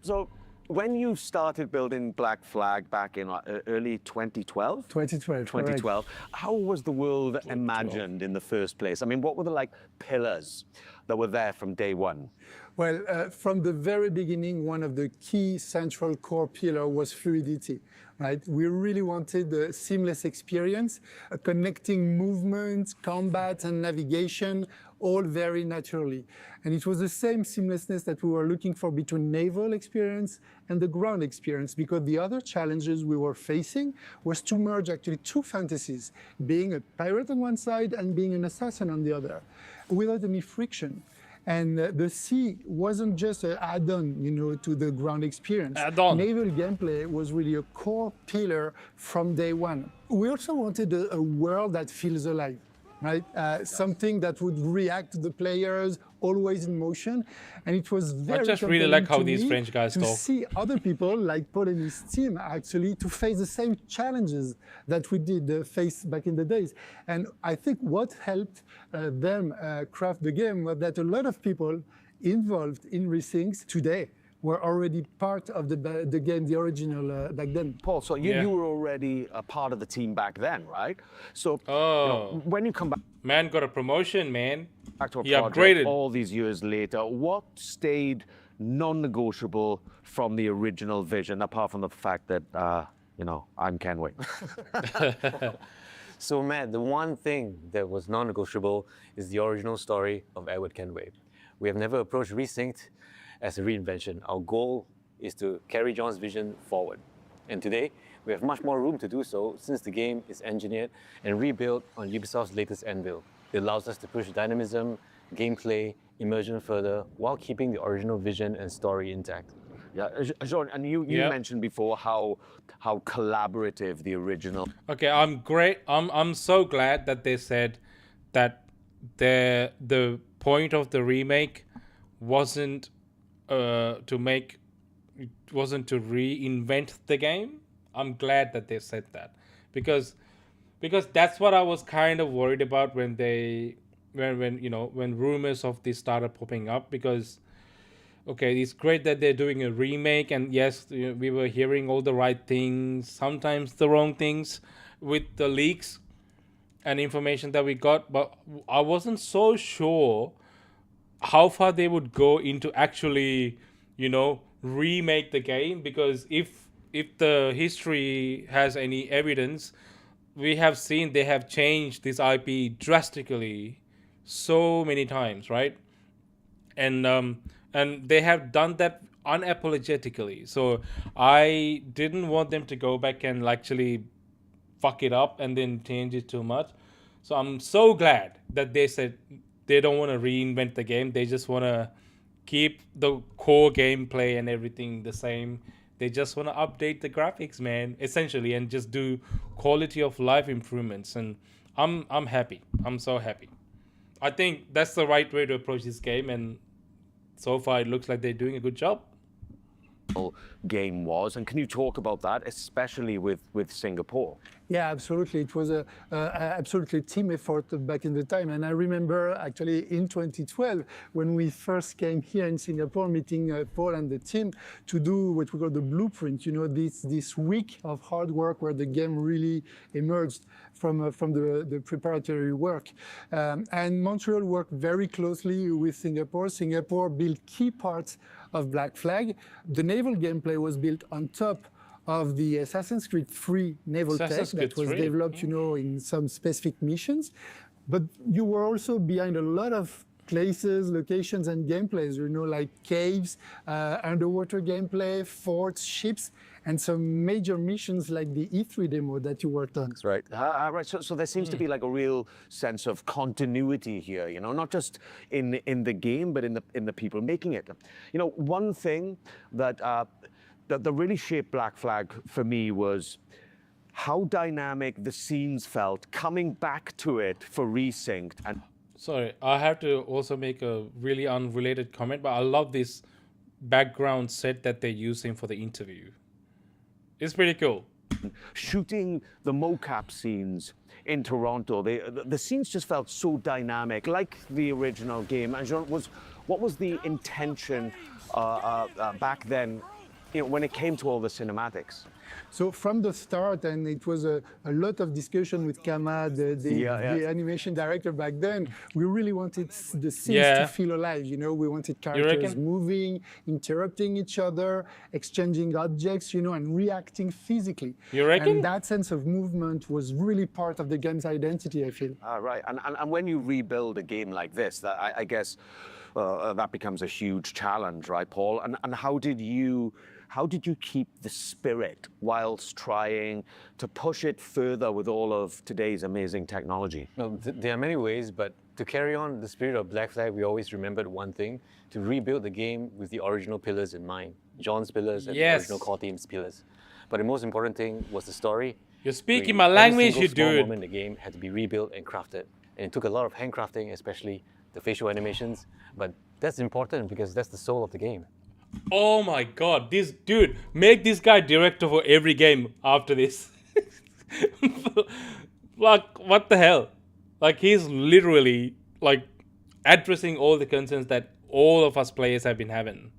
when you started building Black Flag back in early 2012? 2012. How was the world imagined in the first place? I mean, what were the pillars that were there from day one? Well, from the very beginning, one of the key central core pillar was fluidity, right? We really wanted a seamless experience, connecting movement, combat, and navigation, all very naturally. And it was the same seamlessness that we were looking for between naval experience and the ground experience, because the other challenges we were facing was to merge actually two fantasies, being a pirate on one side and being an assassin on the other, without any friction. And the sea wasn't just an add-on, to the ground experience. Naval gameplay was really a core pillar from day one. We also wanted a world that feels alive, right? Something that would react to the players, always in motion. And it was very I just really like how these me French guys to talk. see other people like Paul and his team actually to face the same challenges that we did face back in the days. And I think what helped them craft the game was that a lot of people involved in Resynced today were already part of the game, the original back then. Paul, so you were already a part of the team back then, right? So when you come back... Man got a promotion, man. Back to a he project upgraded. All these years later, what stayed non-negotiable from the original vision, apart from the fact that, I'm Kenway? So, Matt, the one thing that was non-negotiable is the original story of Edward Kenway. We have never approached Resynced as a reinvention. Our goal is to carry John's vision forward. And today, we have much more room to do so since the game is engineered and rebuilt on Ubisoft's latest Anvil. It allows us to push dynamism, gameplay, immersion further while keeping the original vision and story intact. Yeah, Jean, and you mentioned before how collaborative the original. Okay, I'm so glad that they said that the point of the remake wasn't to reinvent the game. I'm glad that they said that because that's what I was kind of worried about when rumors of this started popping up. Because okay, it's great that they're doing a remake, and yes, we were hearing all the right things, sometimes the wrong things with the leaks and information that we got, but I wasn't so sure how far they would go into actually, remake the game. Because if the history has any evidence, we have seen they have changed this IP drastically so many times, right? And they have done that unapologetically. So I didn't want them to go back and actually fuck it up and then change it too much. So I'm so glad that they said they don't want to reinvent the game. They just want to keep the core gameplay and everything the same. They just want to update the graphics, man, essentially, and just do quality of life improvements. And I'm happy. I'm so happy. I think that's the right way to approach this game, and so far it looks like they're doing a good job. Game was, and can you talk about that, especially with Singapore? Yeah, absolutely. It was a absolutely team effort back in the time. And I remember actually in 2012 when we first came here in Singapore, meeting Paul and the team to do what we call the blueprint. This week of hard work where the game really emerged from the preparatory work. And Montreal worked very closely with Singapore. Singapore built key parts of Black Flag. The naval gameplay was built on top of the Assassin's Creed 3 naval tech that was developed, in some specific missions. But you were also behind a lot of places, locations, and gameplays, like caves, underwater gameplay, forts, ships, and some major missions like the E3 demo that you worked on. That's right. Right. So there seems to be like a real sense of continuity here, not just in the game, but in the people making it. One thing that really shaped Black Flag for me was how dynamic the scenes felt coming back to it for Resynced. And sorry, I have to also make a really unrelated comment, but I love this background set that they're using for the interview. It's pretty cool. Shooting the mocap scenes in Toronto, the scenes just felt so dynamic, like the original game. And Jean, what was the intention back then, when it came to all the cinematics? So from the start, and it was a lot of discussion with Kama, the animation director back then, we really wanted the scenes to feel alive. We wanted characters moving, interrupting each other, exchanging objects, and reacting physically. You reckon? And that sense of movement was really part of the game's identity, I feel. Right. And when you rebuild a game like this, I guess that becomes a huge challenge, right, Paul? And how did you keep the spirit whilst trying to push it further with all of today's amazing technology? Well, there are many ways, but to carry on the spirit of Black Flag, we always remembered one thing: to rebuild the game with the original pillars in mind. John's pillars and the original core team's pillars. But the most important thing was the story. You're speaking my language, you dude. Every single moment in the game had to be rebuilt and crafted. And it took a lot of handcrafting, especially the facial animations. But that's important because that's the soul of the game. Oh my god, this dude, make this guy director for every game after this. Like, what the hell? Like, he's literally like addressing all the concerns that all of us players have been having.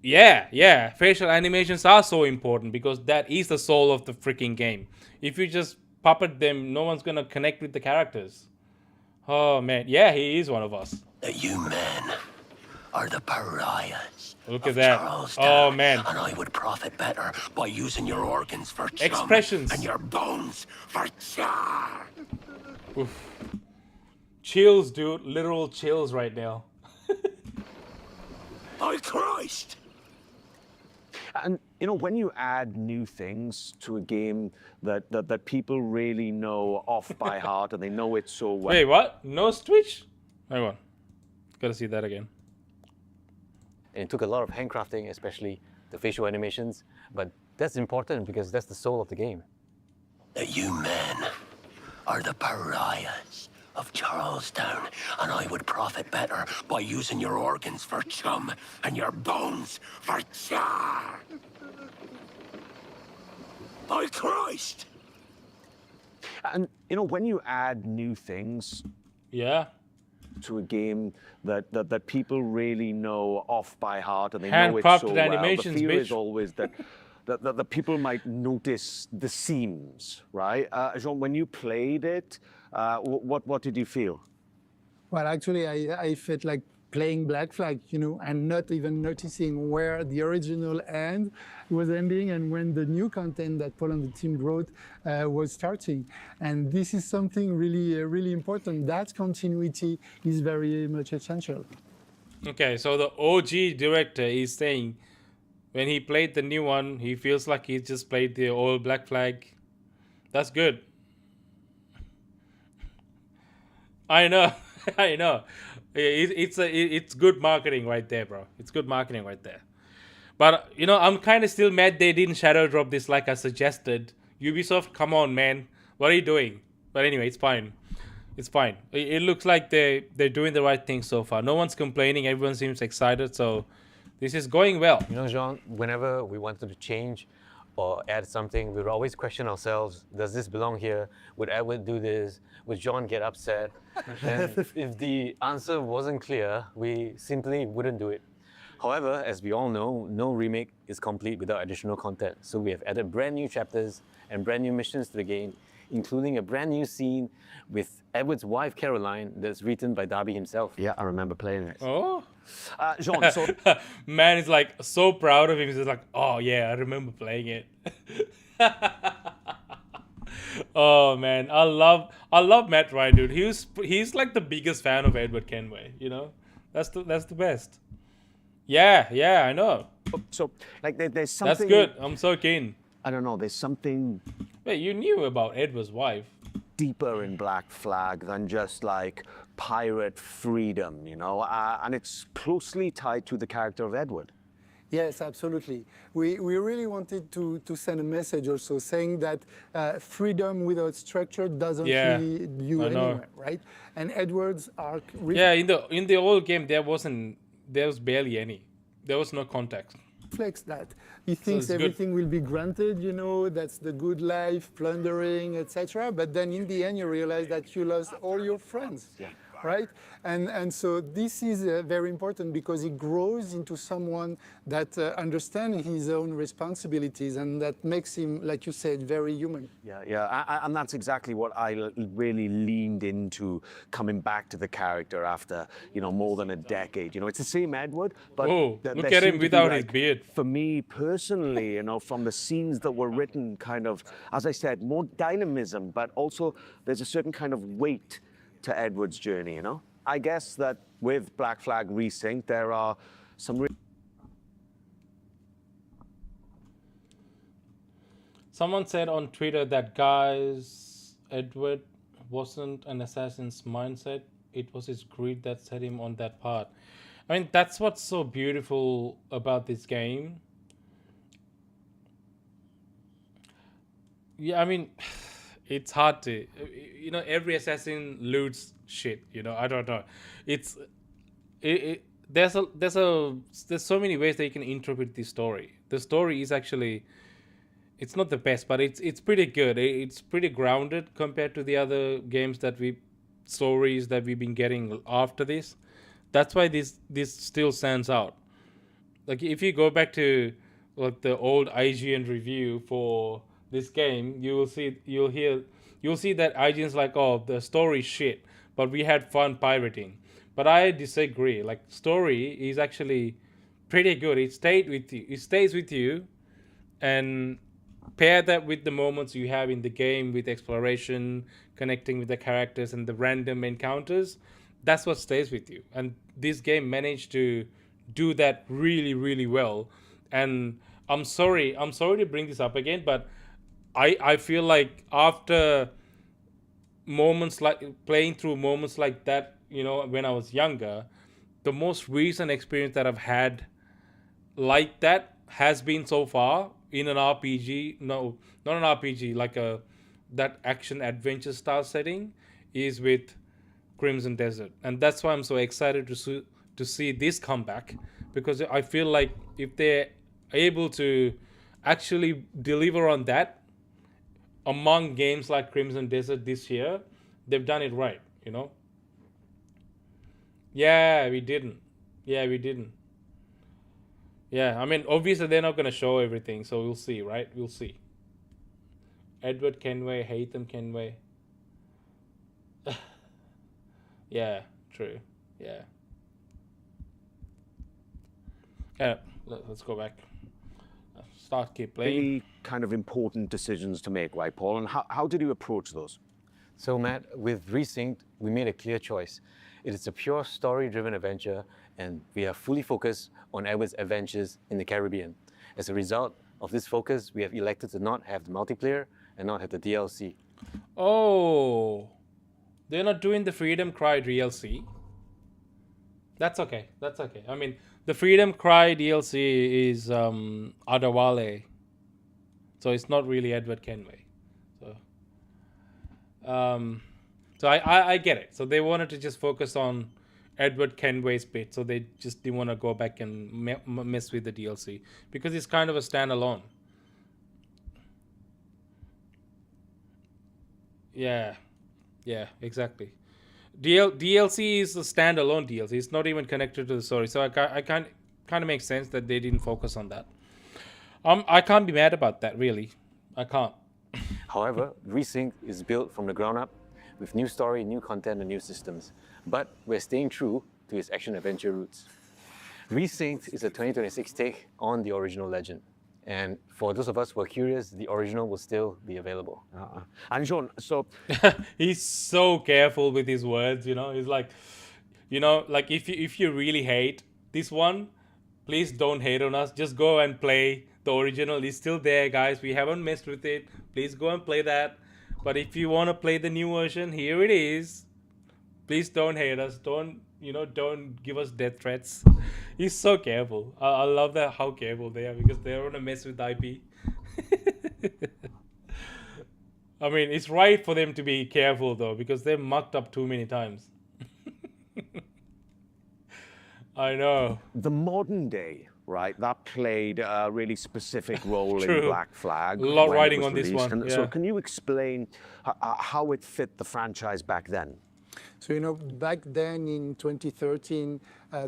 Yeah, facial animations are so important because that is the soul of the freaking game. If you just puppet them, no one's gonna connect with the characters. Oh man, yeah, he is one of us. You men are the pariahs. Look at that. Charlestown, oh man. And I would profit better by using your organs for chum expressions and your bones for char. Oof. Chills, dude. Literal chills right now. Oh Christ! And when you add new things to a game that people really know off by heart and they know it so well. Wait, what? No Twitch? Hang on. Gotta see that again. And it took a lot of handcrafting, especially the facial animations, but that's important because that's the soul of the game. You men are the pariahs of Charlestown, and I would profit better by using your organs for chum and your bones for char. By Christ! And you know, when you add new things, to a game that people really know off by heart and they know it so well, animations, the fear bitch. is always that the people might notice the seams, right? Jean, when you played it, what did you feel? Well, actually, I felt like playing Black Flag, you know, and not even noticing where the original end was ending and when the new content that Paul and the team wrote was starting. And this is something really important. That continuity is very much essential. Okay, so the OG director is saying when he played the new one, he feels like he just played the old Black Flag. That's good. I know, I know. It's good marketing right there, bro. It's good marketing right there. But you know, I'm kind of still mad they didn't shadow drop this like I suggested. Ubisoft, come on, man. What are you doing? But anyway, it's fine. It's fine. It looks like they're doing the right thing so far. No one's complaining. Everyone seems excited. So this is going well. You know, Jean, whenever we wanted to change or add something, we would always question ourselves, does this belong here? Would Edward do this? Would John get upset? And if the answer wasn't clear, we simply wouldn't do it. However, as we all know, no remake is complete without additional content. So we have added brand new chapters and brand new missions to the game, including a brand new scene with Edward's wife, Caroline, that's written by Darby himself. Yeah, I remember playing it. Oh. Jean, so... Man is like so proud of him. He's like, oh yeah, I remember playing it. Oh man, I love Matt Ryan, dude. He's like the biggest fan of Edward Kenway. You know, that's the best. Yeah, I know. So like there's something. That's good. I'm so keen. I don't know. There's something. Wait, you knew about Edward's wife? Deeper in Black Flag than just like pirate freedom, you know, and it's closely tied to the character of Edward. Yes, absolutely. We really wanted to send a message also saying that freedom without structure doesn't lead you anywhere, right? And Edward's arc... in the old game, there was barely any. There was no context. Reflects that. He thinks everything will be granted, you know, that's the good life, plundering, etc. But then in the end, you realize that you lost all your friends. Yeah. Right? And so this is very important because he grows into someone that understands his own responsibilities and that makes him, like you said, very human. Yeah. And that's exactly what I really leaned into coming back to the character after, you know, more than a decade. You know, it's the same Edward, but... look at him without his beard. For me personally, you know, from the scenes that were written kind of, as I said, more dynamism, but also there's a certain kind of weight to Edward's journey, you know? I guess that with Black Flag Resynced, there are some... Someone said on Twitter that, guys, Edward wasn't an assassin's mindset. It was his greed that set him on that path. I mean, that's what's so beautiful about this game. Yeah, I mean... It's hard to, you know, every assassin loots shit, you know, I don't know. There's so many ways that you can interpret this story. The story is actually, it's not the best, but it's pretty good. It's pretty grounded compared to the other games stories that we've been getting after this. That's why this still stands out. Like if you go back to like the old IGN review for this game, you'll see that IGN's like, oh, the story's shit, but we had fun pirating. But I disagree. Like, story is actually pretty good. It stays with you, and pair that with the moments you have in the game with exploration, connecting with the characters and the random encounters. That's what stays with you. And this game managed to do that really, really well. And I'm sorry to bring this up again, but I feel like after moments like playing through moments like that, you know, when I was younger, the most recent experience that I've had like that has been so far in an RPG. No, not an RPG, like that action adventure style setting is with Crimson Desert, and that's why I'm so excited to see this comeback, because I feel like if they're able to actually deliver on that among games like Crimson Desert this year, they've done it right, you know. Yeah, we didn't. Yeah, we didn't. Yeah, I mean, obviously they're not gonna show everything, so we'll see, right? We'll see. Edward Kenway, Haytham Kenway. Yeah, true. Yeah. Yeah, let's go back. Keep playing. Really kind of important decisions to make, right, Paul? And how did you approach those? So, Matt, with Resynced, we made a clear choice. It is a pure story-driven adventure, and we are fully focused on Edward's adventures in the Caribbean. As a result of this focus, we have elected to not have the multiplayer and not have the DLC. Oh, they're not doing the Freedom Cry DLC. That's okay. That's okay. I mean, the Freedom Cry DLC is Adewale, so it's not really Edward Kenway. So I get it. So they wanted to just focus on Edward Kenway's bit, so they just didn't want to go back and mess with the DLC because it's kind of a standalone. Yeah, exactly. DLC is a standalone DLC. It's not even connected to the story, so I kind of makes sense that they didn't focus on that. I can't be mad about that, really. I can't. However, Resynced is built from the ground up with new story, new content, and new systems. But we're staying true to its action-adventure roots. Resynced is a 2026 take on the original legend. And for those of us who are curious, the original will still be available. And Jean, so... He's so careful with his words, you know. He's like, you know, like if you really hate this one, please don't hate on us. Just go and play the original. It's still there, guys. We haven't messed with it. Please go and play that. But if you want to play the new version, here it is. Please don't hate us. Don't give us death threats. He's so careful. I love that how careful they are because they don't want to mess with the IP. I mean, it's right for them to be careful though because they're mucked up too many times. I know. The modern day, right, that played a really specific role in Black Flag. A lot riding on this one. Yeah. So can you explain how it fit the franchise back then? So, you know, back then in 2013,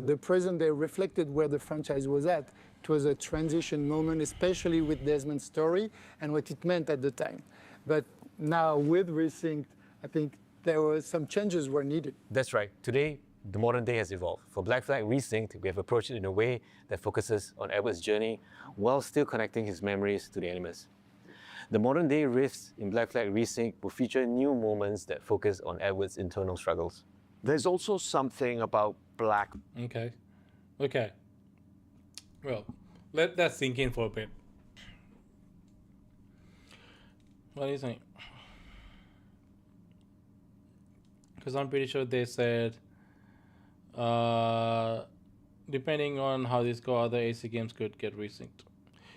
the present day reflected where the franchise was at. It was a transition moment, especially with Desmond's story and what it meant at the time. But now with Resynced, I think there were some changes were needed. That's right. Today, the modern day has evolved. For Black Flag Resynced, we have approached it in a way that focuses on Edward's journey while still connecting his memories to the Animus. The modern day rifts in Black Flag Resynced will feature new moments that focus on Edward's internal struggles. There's also something about Black... Okay. Well, let that sink in for a bit. What do you think? Because I'm pretty sure they said, depending on how this goes, other AC games could get resynced.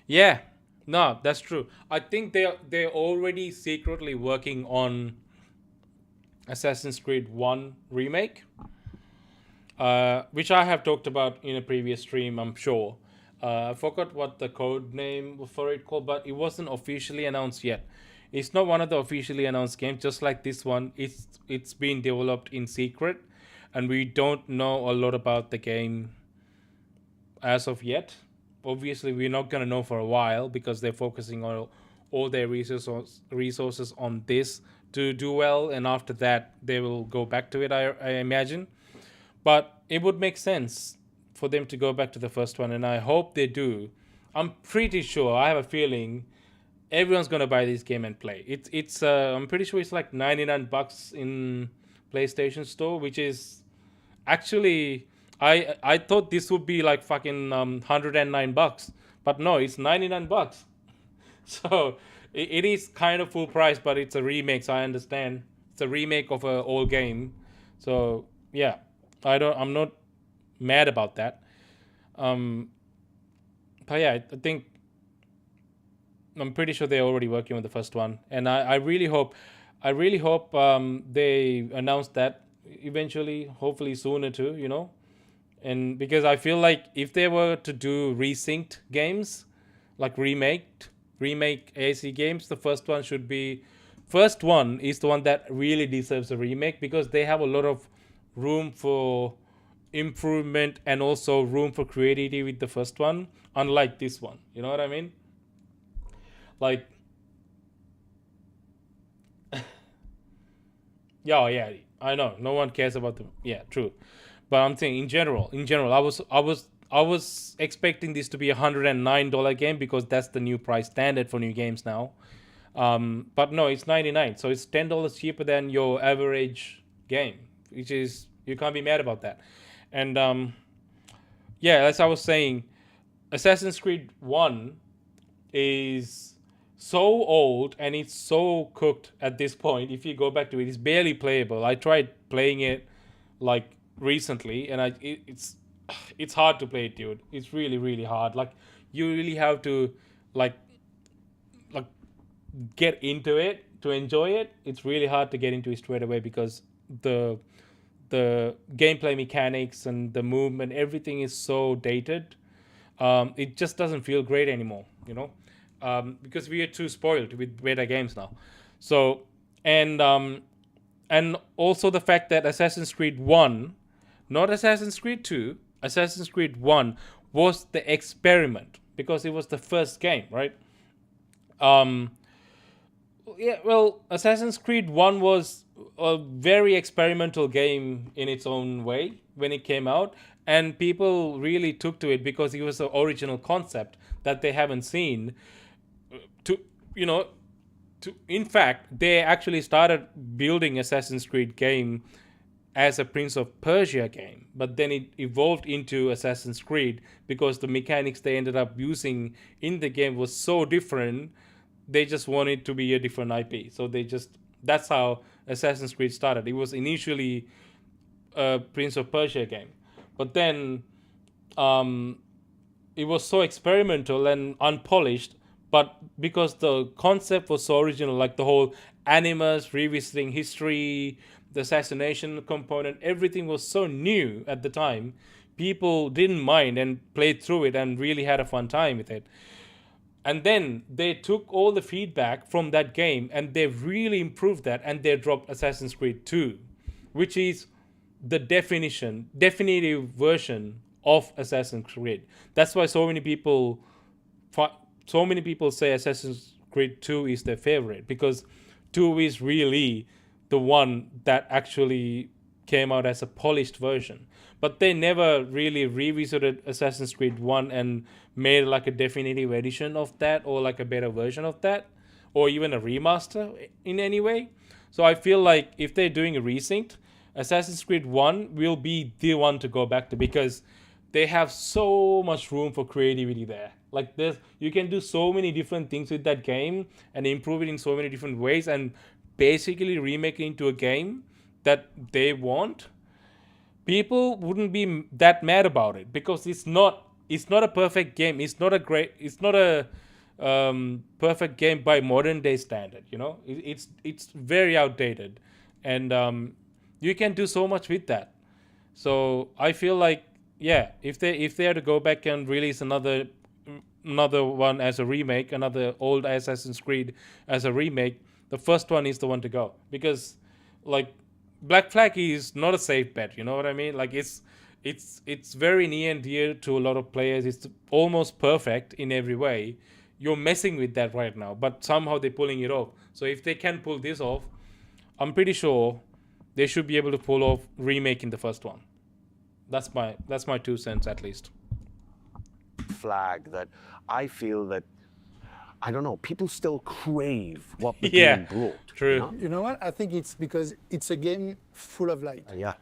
Yeah. No, that's true. I think they're already secretly working on Assassin's Creed 1 remake, which I have talked about in a previous stream, I'm sure. I forgot what the code name for it called, but it wasn't officially announced yet. It's not one of the officially announced games, just like this one. It's been developed in secret, and we don't know a lot about the game as of yet. Obviously, we're not going to know for a while because they're focusing on all their resources on this to do well. And after that, they will go back to it, I imagine. But it would make sense for them to go back to the first one. And I hope they do. I'm pretty sure, I have a feeling, everyone's going to buy this game and play. It's I'm pretty sure it's like $99 in PlayStation Store, which is actually... I thought this would be like fucking $109, but no, it's $99. So it is kind of full price, but it's a remake, so I understand. It's a remake of an old game. So yeah, I'm not mad about that. But yeah, I think I'm pretty sure they're already working on the first one, and I really hope they announce that eventually, hopefully sooner too, you know. And because I feel like if they were to do resynced games, like remake AAC games, the first one is the one that really deserves a remake, because they have a lot of room for improvement and also room for creativity with the first one, unlike this one. You know what I mean? Like, yeah, I know no one cares about them. Yeah, true. But I'm saying in general, I was expecting this to be $109 game, because that's the new price standard for new games now. But no, it's $99, so it's $10 cheaper than your average game, which is, you can't be mad about that. And yeah, as I was saying, Assassin's Creed 1 is so old and it's so cooked at this point. If you go back to it, it's barely playable. I tried playing it like recently, and it's hard to play it, dude. It's really, really hard. Like, you really have to like get into it to enjoy it. It's really hard to get into it straight away, because the gameplay mechanics and the movement, everything is so dated. It just doesn't feel great anymore, you know, because we are too spoiled with beta games now. So, and also the fact that Assassin's Creed 1, not Assassin's Creed 2, Assassin's Creed 1 was the experiment, because it was the first game, right? Yeah, well, Assassin's Creed 1 was a very experimental game in its own way when it came out, and people really took to it because it was the original concept that they haven't seen. In fact, they actually started building Assassin's Creed game as a Prince of Persia game, but then it evolved into Assassin's Creed because the mechanics they ended up using in the game was so different. They just wanted to be a different IP. So that's how Assassin's Creed started. It was initially a Prince of Persia game, but then it was so experimental and unpolished, but because the concept was so original, like the whole animus, revisiting history, the assassination component, everything was so new at the time, people didn't mind and played through it and really had a fun time with it. And then they took all the feedback from that game and they really improved that, and they dropped Assassin's Creed 2, which is the definitive version of Assassin's Creed. That's why so many people say Assassin's Creed 2 is their favorite, because 2 is really the one that actually came out as a polished version. But they never really revisited Assassin's Creed 1 and made like a definitive edition of that, or like a better version of that, or even a remaster in any way. So I feel like if they're doing a resynced, Assassin's Creed 1 will be the one to go back to, because they have so much room for creativity there. Like, you can do so many different things with that game and improve it in so many different ways, and basically remake it into a game that they want. People wouldn't be that mad about it, because it's not a perfect game. It's not a perfect game by modern day standard. You know, it's very outdated, and you can do so much with that. So I feel like, yeah, if they are to go back and release another one as a remake, another old Assassin's Creed as a remake, the first one is the one to go, because like Black Flag is not a safe bet. You know what I mean? Like, it's very near and dear to a lot of players. It's almost perfect in every way. You're messing with that right now, but somehow they're pulling it off. So if they can pull this off, I'm pretty sure they should be able to pull off remaking the first one. That's my 2 cents at least. Flag that I feel that, I don't know, people still crave what the game brought. True. You know what? I think it's because it's a game full of light. Yeah.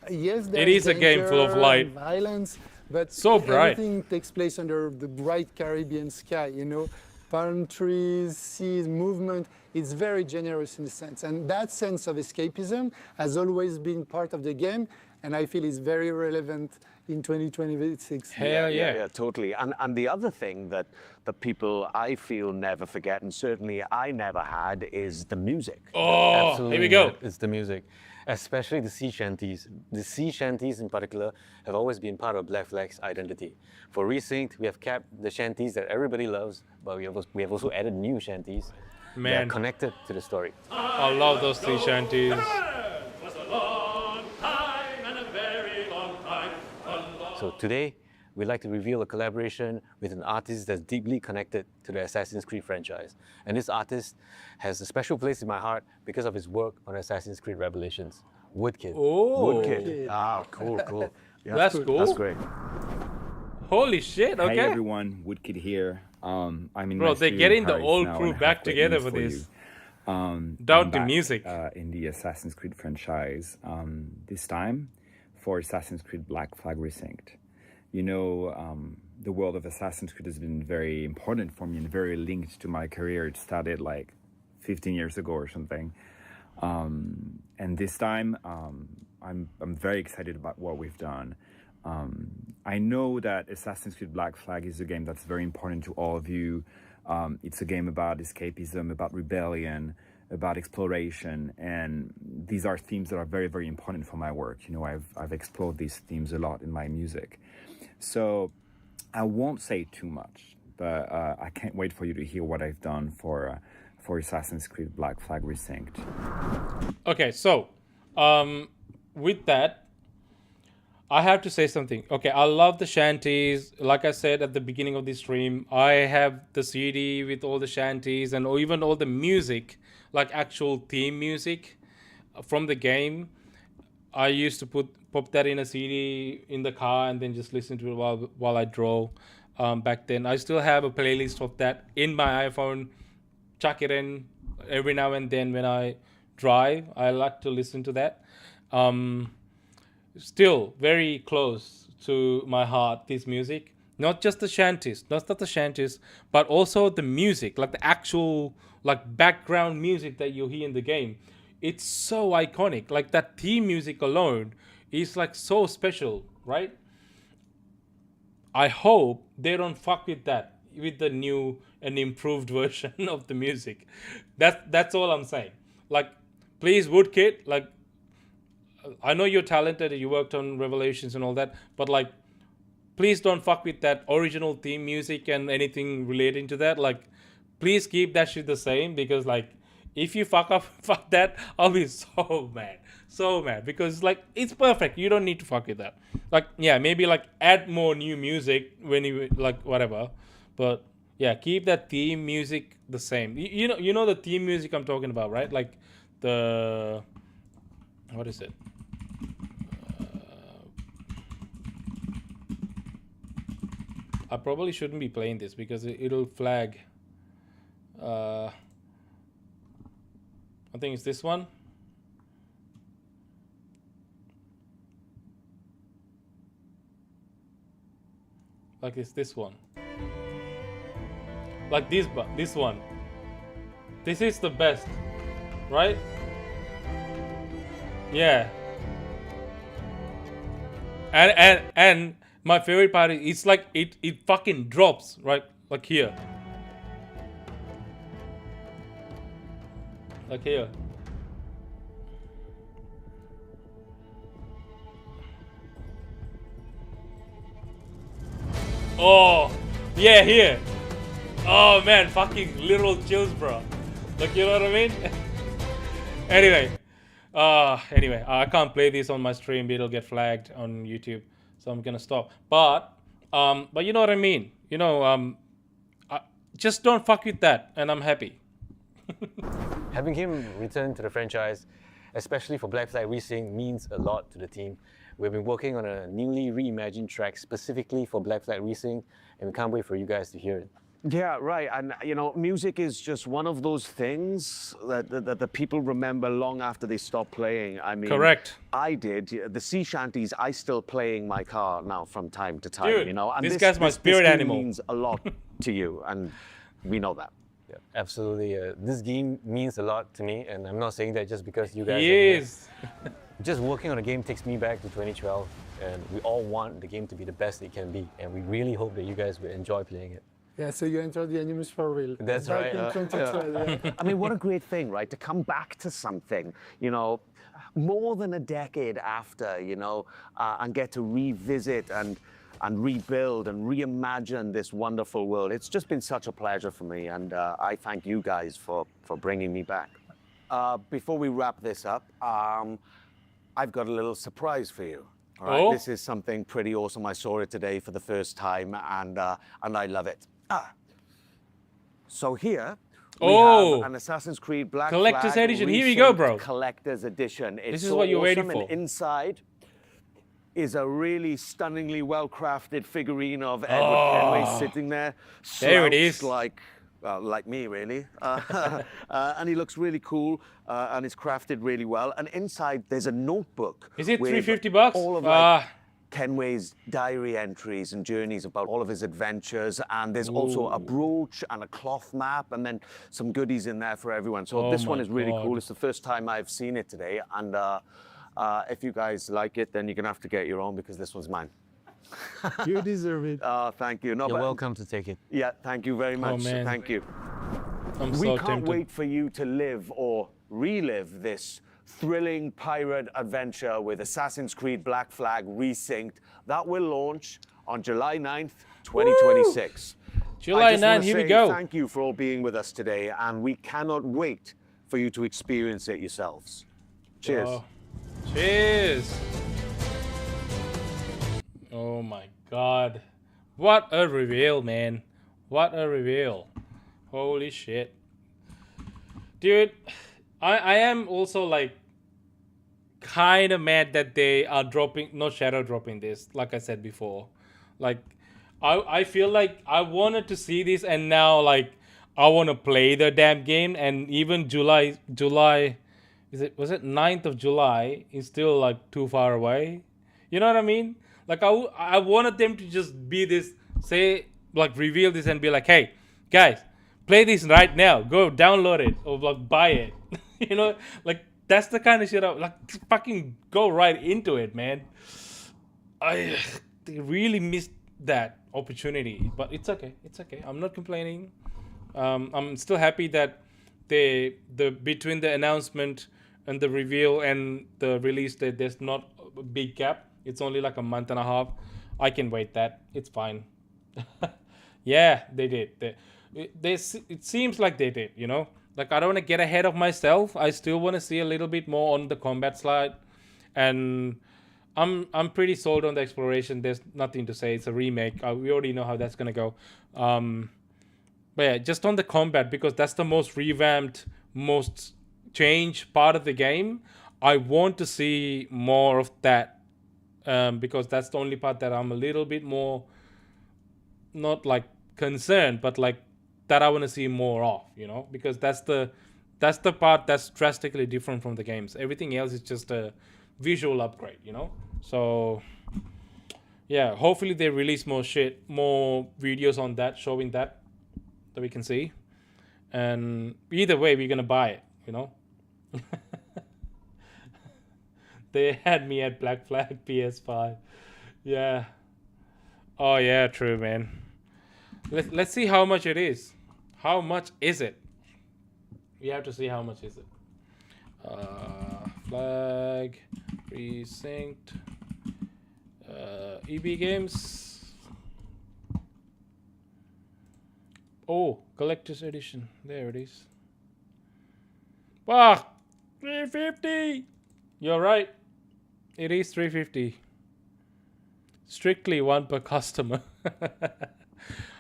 Yes, it is a game full of light. Violence, but so bright. Everything takes place under the bright Caribbean sky. You know, palm trees, seas, movement. It's very generous in a sense, and that sense of escapism has always been part of the game. and I feel it's very relevant in 2026. Hell yeah. Yeah, totally. And the other thing that the people I feel never forget, and certainly I never had, is the music. Oh, Absolutely, here we go. man. It's the music, especially the sea shanties. The sea shanties in particular have always been part of Black Flag's identity. For Resynced, we have kept the shanties that everybody loves, but we have also added new shanties that Man. are connected to the story. I love those sea shanties. So today, we'd like to reveal a collaboration with an artist that's deeply connected to the Assassin's Creed franchise. And this artist has a special place in my heart because of his work on Assassin's Creed Revelations. Woodkid. Oh. Woodkid. Ah, cool. Yeah, That's cool. That's great. Holy shit, okay. Hey everyone, Woodkid here. I'm in Bro, my they're studio getting in the Paris old now crew and I back have great together news for this. you. Down I'm to back, music. In the Assassin's Creed franchise, this time for Assassin's Creed Black Flag Resynced. You know, the world of Assassin's Creed has been very important for me and very linked to my career. It started like 15 years ago or something. And this time, I'm very excited about what we've done. I know that Assassin's Creed Black Flag is a game that's very important to all of you. It's a game about escapism, about rebellion, about exploration, and these are themes that are very, very important for my work. You know, I've explored these themes a lot in my music. So I won't say too much, but I can't wait for you to hear what I've done for Assassin's Creed Black Flag Resynced. Okay, so with that, I have to say something. Okay, I love the shanties. Like I said at the beginning of the stream, I have the CD with all the shanties and even all the music, like actual theme music from the game. I used to pop that in a CD in the car and then just listen to it while I drove. Back then, I still have a playlist of that in my iPhone. Chuck it in every now and then when I drive. I like to listen to that. Still very close to my heart, this music. Not just the shanties, but also the music, like the actual like background music that you hear in the game. It's so iconic. Like that theme music alone is like so special, right? I hope they don't fuck with that with the new and improved version of the music. That's all I'm saying. Like, please, Woodkid, like, I know you're talented, you worked on Revelations and all that, but like, please don't fuck with that original theme music and anything relating to that. Like, please keep that shit the same, because like, if you fuck that, I'll be so mad, because like, it's perfect. You don't need to fuck with that. Like, yeah, maybe like add more new music when you like whatever, but yeah, keep that theme music the same. You know the theme music I'm talking about, right? Like the, what is it? I probably shouldn't be playing this because it'll flag. I think it's this one. Like it's this one. Like this one. This is the best, right? Yeah. And my favorite part is it's like it fucking drops, right? Like here. Like here. Oh, yeah, here. Oh man, fucking literal chills, bro. Like, you know what I mean? Anyway, I can't play this on my stream. It'll get flagged on YouTube, so I'm gonna stop. But you know what I mean. You know, just don't fuck with that, and I'm happy. Having him return to the franchise, especially for Black Flag Resynced, means a lot to the team. We've been working on a newly reimagined track specifically for Black Flag Resynced, and we can't wait for you guys to hear it. Yeah, right. And, you know, music is just one of those things that the people remember long after they stop playing. I mean, correct. I did. The sea shanties, I still play in my car now from time to time, Dude, you know. And this guy's my spirit animal. Means a lot to you, and we know that. Yeah, absolutely. This game means a lot to me, and I'm not saying that just because you guys He are is. Just working on a game takes me back to 2012, and we all want the game to be the best it can be, and we really hope that you guys will enjoy playing it. Yeah, so you entered the Animus for real. That's Back right. in 2012, yeah. I mean, what a great thing, right? To come back to something, you know, more than a decade after, you know, and get to revisit and rebuild and reimagine this wonderful world. It's just been such a pleasure for me, and I thank you guys for bringing me back. Before we wrap this up, I've got a little surprise for you. All right? This is something pretty awesome. I saw it today for the first time, and I love it. So here we have an Assassin's Creed Black Collector's Flag edition. Here we go, bro. Collector's edition. It's This is so what you're waiting awesome, for. and inside is a really stunningly well-crafted figurine of Edward Kenway sitting there. There it is. Like me, really. And he looks really cool, and it's crafted really well. And inside, there's a notebook. Is it with $350? All of like, Kenway's diary entries and journeys about all of his adventures. And there's also a brooch and a cloth map, and then some goodies in there for everyone. So this one is really cool. It's the first time I've seen it today. And if you guys like it, then you're going to have to get your own, because this one's mine. You deserve it. Thank you. No, You're welcome to take it. Yeah, thank you very much. man. Thank you. I'm We so can't tempted. wait for you to live or relive this thrilling pirate adventure with Assassin's Creed Black Flag Resynced. That will launch on July 9th, 2026. July I just 9th, wanna here we say go. Thank you for all being with us today, and we cannot wait for you to experience it yourselves. Cheers. Cheers. Oh my god. What a reveal, man. What a reveal. Holy shit. Dude, I am also like kind of mad that they are not shadow dropping this, like I said before. Like, I feel like I wanted to see this, and now like I want to play the damn game, and even July was it 9th of July is still like too far away. You know what I mean? Like I wanted them to just be this, say, like reveal this and be like, hey guys, play this right now, go download it or like buy it. You know, like that's the kind of shit I like, fucking go right into it, man. They really missed that opportunity, but it's okay. It's okay. I'm not complaining. I'm still happy that between the announcement and the reveal and the release date, there's not a big gap. It's only like a month and a half. I can wait that. It's fine. Yeah, they did. It seems like they did, you know? Like, I don't want to get ahead of myself. I still want to see a little bit more on the combat slide. And I'm pretty sold on the exploration. There's nothing to say. It's a remake. We already know how that's going to go. But yeah, just on the combat, because that's the most revamped, most changed part of the game. I want to see more of that. Because that's the only part that I'm a little bit more, not like concerned, but like that I want to see more of, you know, because that's the part that's drastically different from the games. Everything else is just a visual upgrade, you know. So yeah, hopefully they release more videos on that, showing that we can see. And either way, we're gonna buy it, you know. They had me at Black Flag PS5. Yeah. Oh yeah, true, man. Let's see how much it is. How much is it? We have to see how much is it. Flag Resynced. EB Games. Oh, collector's edition. There it is. Wow, $350. You're right. It is $350. Strictly one per customer.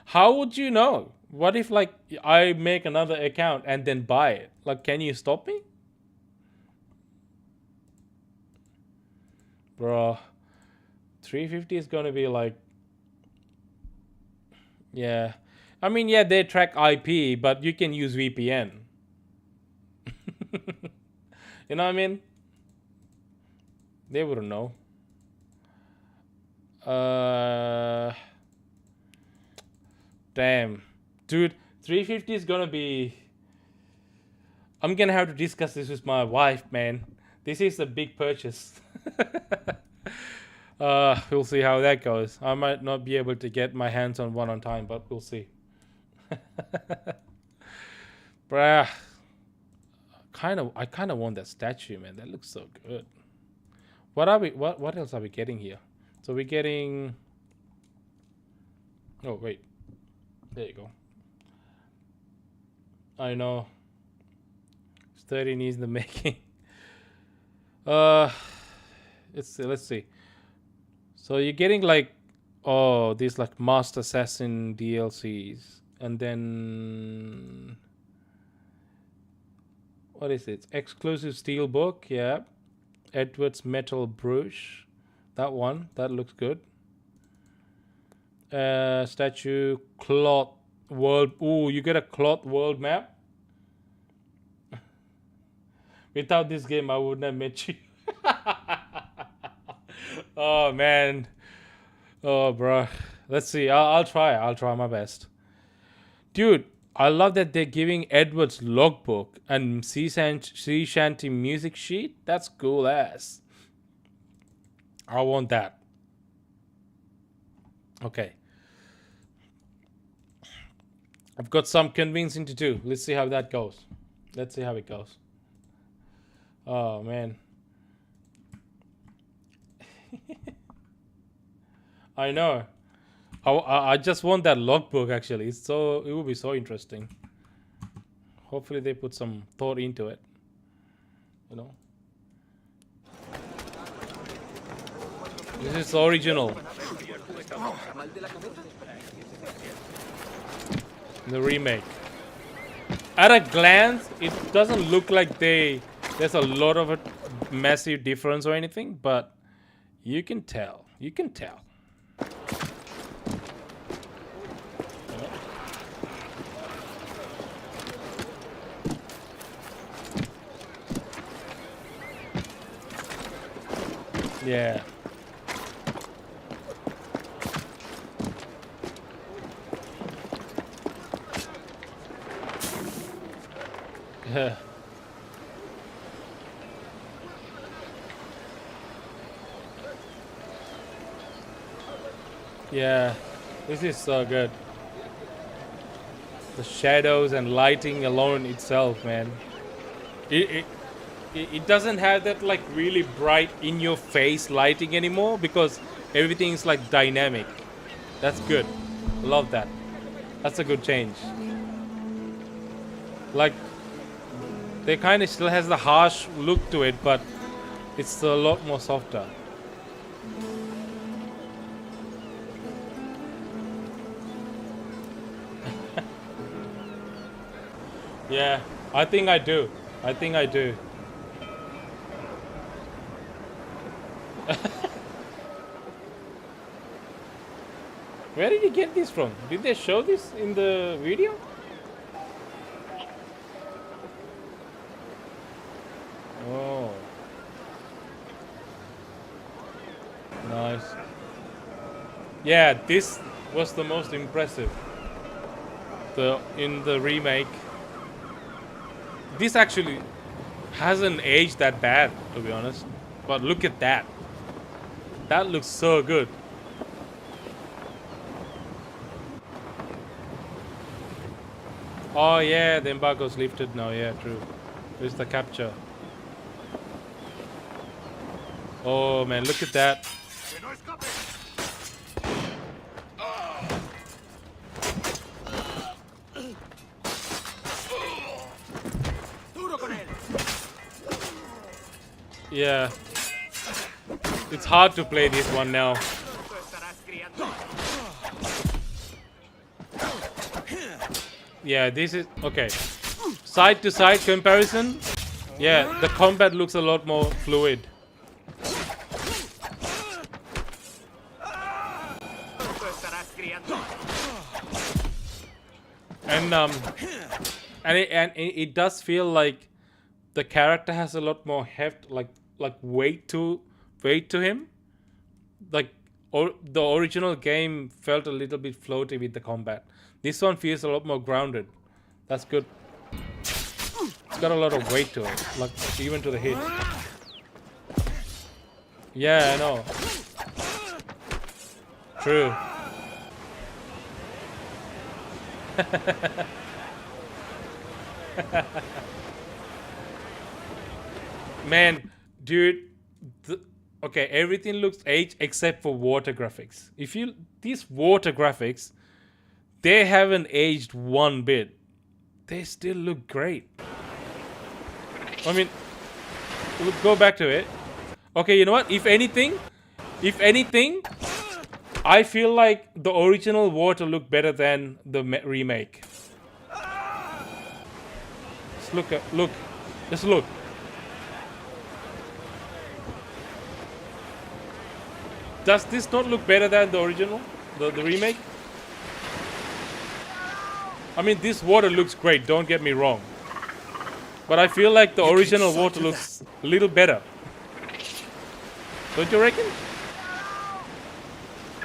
How would you know? What if like I make another account and then buy it? Like, can you stop me? Bro, $350 is gonna be like, yeah. I mean, yeah, they track IP, but you can use VPN. You know what I mean? They wouldn't know. Damn. Dude, $350 is gonna be... I'm gonna have to discuss this with my wife, man. This is a big purchase. We'll see how that goes. I might not be able to get my hands on one on time, but we'll see. Bruh. I kind of want that statue, man. That looks so good. What else are we getting here? So we're getting... Oh, wait. There you go. I know. It's 13 years in the making. Let's see. So you're getting like, oh, these like Master Assassin DLCs, and then what is it? Exclusive Steelbook, yeah. Edward's Metal Brush, that one, that looks good. Statue, cloth world. Ooh, you get a cloth world map. Without this game, I wouldn't have met you. Oh man. Oh bro. Let's see. I'll try my best. Dude, I love that they're giving Edward's logbook and sea shanty music sheet. That's cool ass. I want that. Okay. I've got some convincing to do. Let's see how that goes. Let's see how it goes. Oh man. I know. I just want that logbook actually. It will be so interesting. Hopefully they put some thought into it. You know. This is original. The remake. At a glance, it doesn't look like there's a lot of a massive difference or anything, but you can tell. You can tell. Yeah. Yeah. Yeah, this is so good. The shadows and lighting alone itself, man. It doesn't have that like really bright in your face lighting anymore because everything is like dynamic. That's good. Love that. That's a good change. Like they kind of still has the harsh look to it, but it's a lot more softer. Yeah, I think I do. I think I do. Where did you get this from? Did they show this in the video? Oh. Nice. Yeah, this was the most impressive. In the remake. This actually hasn't aged that bad, to be honest. But look at that. That looks so good. Oh yeah, the embargo's lifted now. Yeah, true. There's the capture. Oh man, look at that. Yeah. It's hard to play this one now. Yeah, this is okay. Side to side comparison. Yeah, the combat looks a lot more fluid. And it does feel like the character has a lot more heft, like weight to him. Like the original game felt a little bit floaty with the combat. This one feels a lot more grounded. That's good. It's got a lot of weight to it, like even to the hit. Yeah, I know. True. Man, dude, okay, everything looks aged except for water graphics. These water graphics, they haven't aged one bit. They still look great. I mean, we'll go back to it. Okay, you know what? If anything, I feel like the original water looked better than the remake. Just look. Does this not look better than the original? The remake? I mean, this water looks great, don't get me wrong. But I feel like the original water looks a little better. Don't you reckon?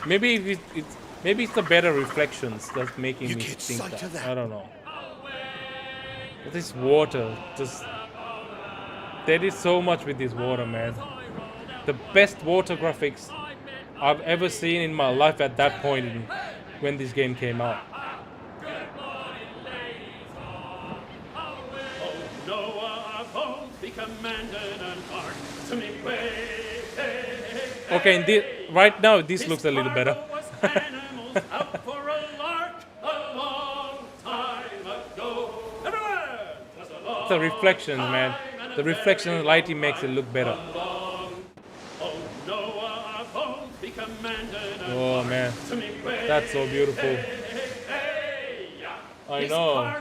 Maybe it's the better reflections that's making me think that. I don't know. But this water, they did so much with this water, man. The best water graphics I've ever seen in my life at that point when this game came out. Okay, right now this looks a little better. The reflections, man. The reflection and lighting makes it look better. Oh man, that's so beautiful. I know.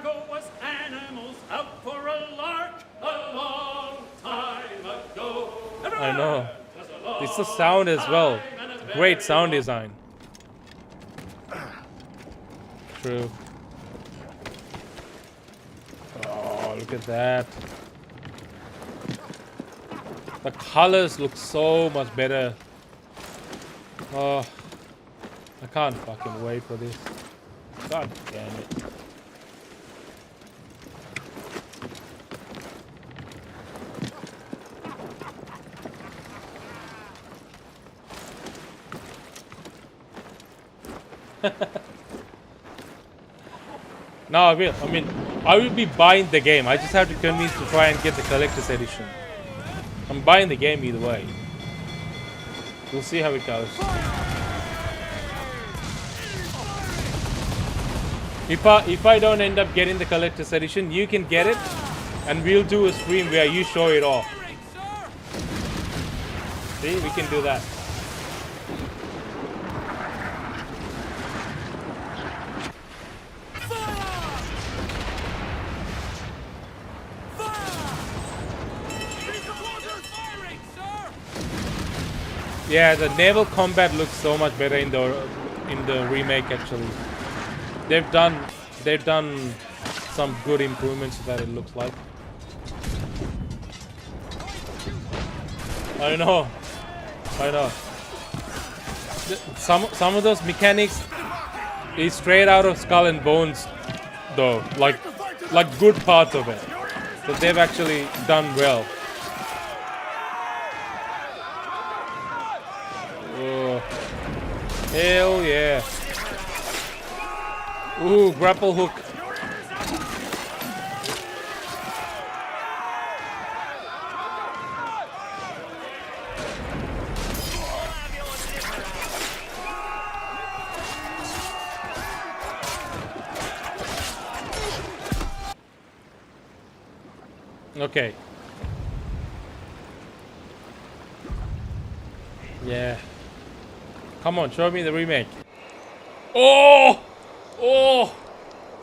I know. It's the sound as well. Great sound design. True. Oh, look at that. The colors look so much better. Oh, I can't fucking wait for this. God damn it. No, I will. I will be buying the game. I just have to convince to try and get the collector's edition. I'm buying the game either way. We'll see how it goes. If I don't end up getting the collector's edition, you can get it, and we'll do a stream where you show it off. See, we can do that. Yeah, the naval combat looks so much better in the remake actually. They've done some good improvements that it looks like. I know. Some of those mechanics is straight out of Skull and Bones though, like good parts of it. So they've actually done well. Oh, hell yeah. Ooh, grapple hook. Okay. Yeah. Come on, show me the remake. Oh! Oh!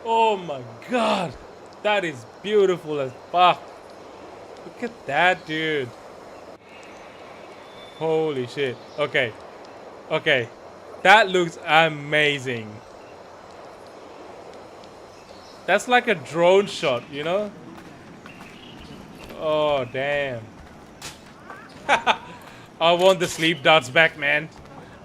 Oh my god! That is beautiful as fuck. Look at that, dude. Holy shit. Okay. Okay. That looks amazing. That's like a drone shot, you know? Oh, damn. I want the sleep darts back, man.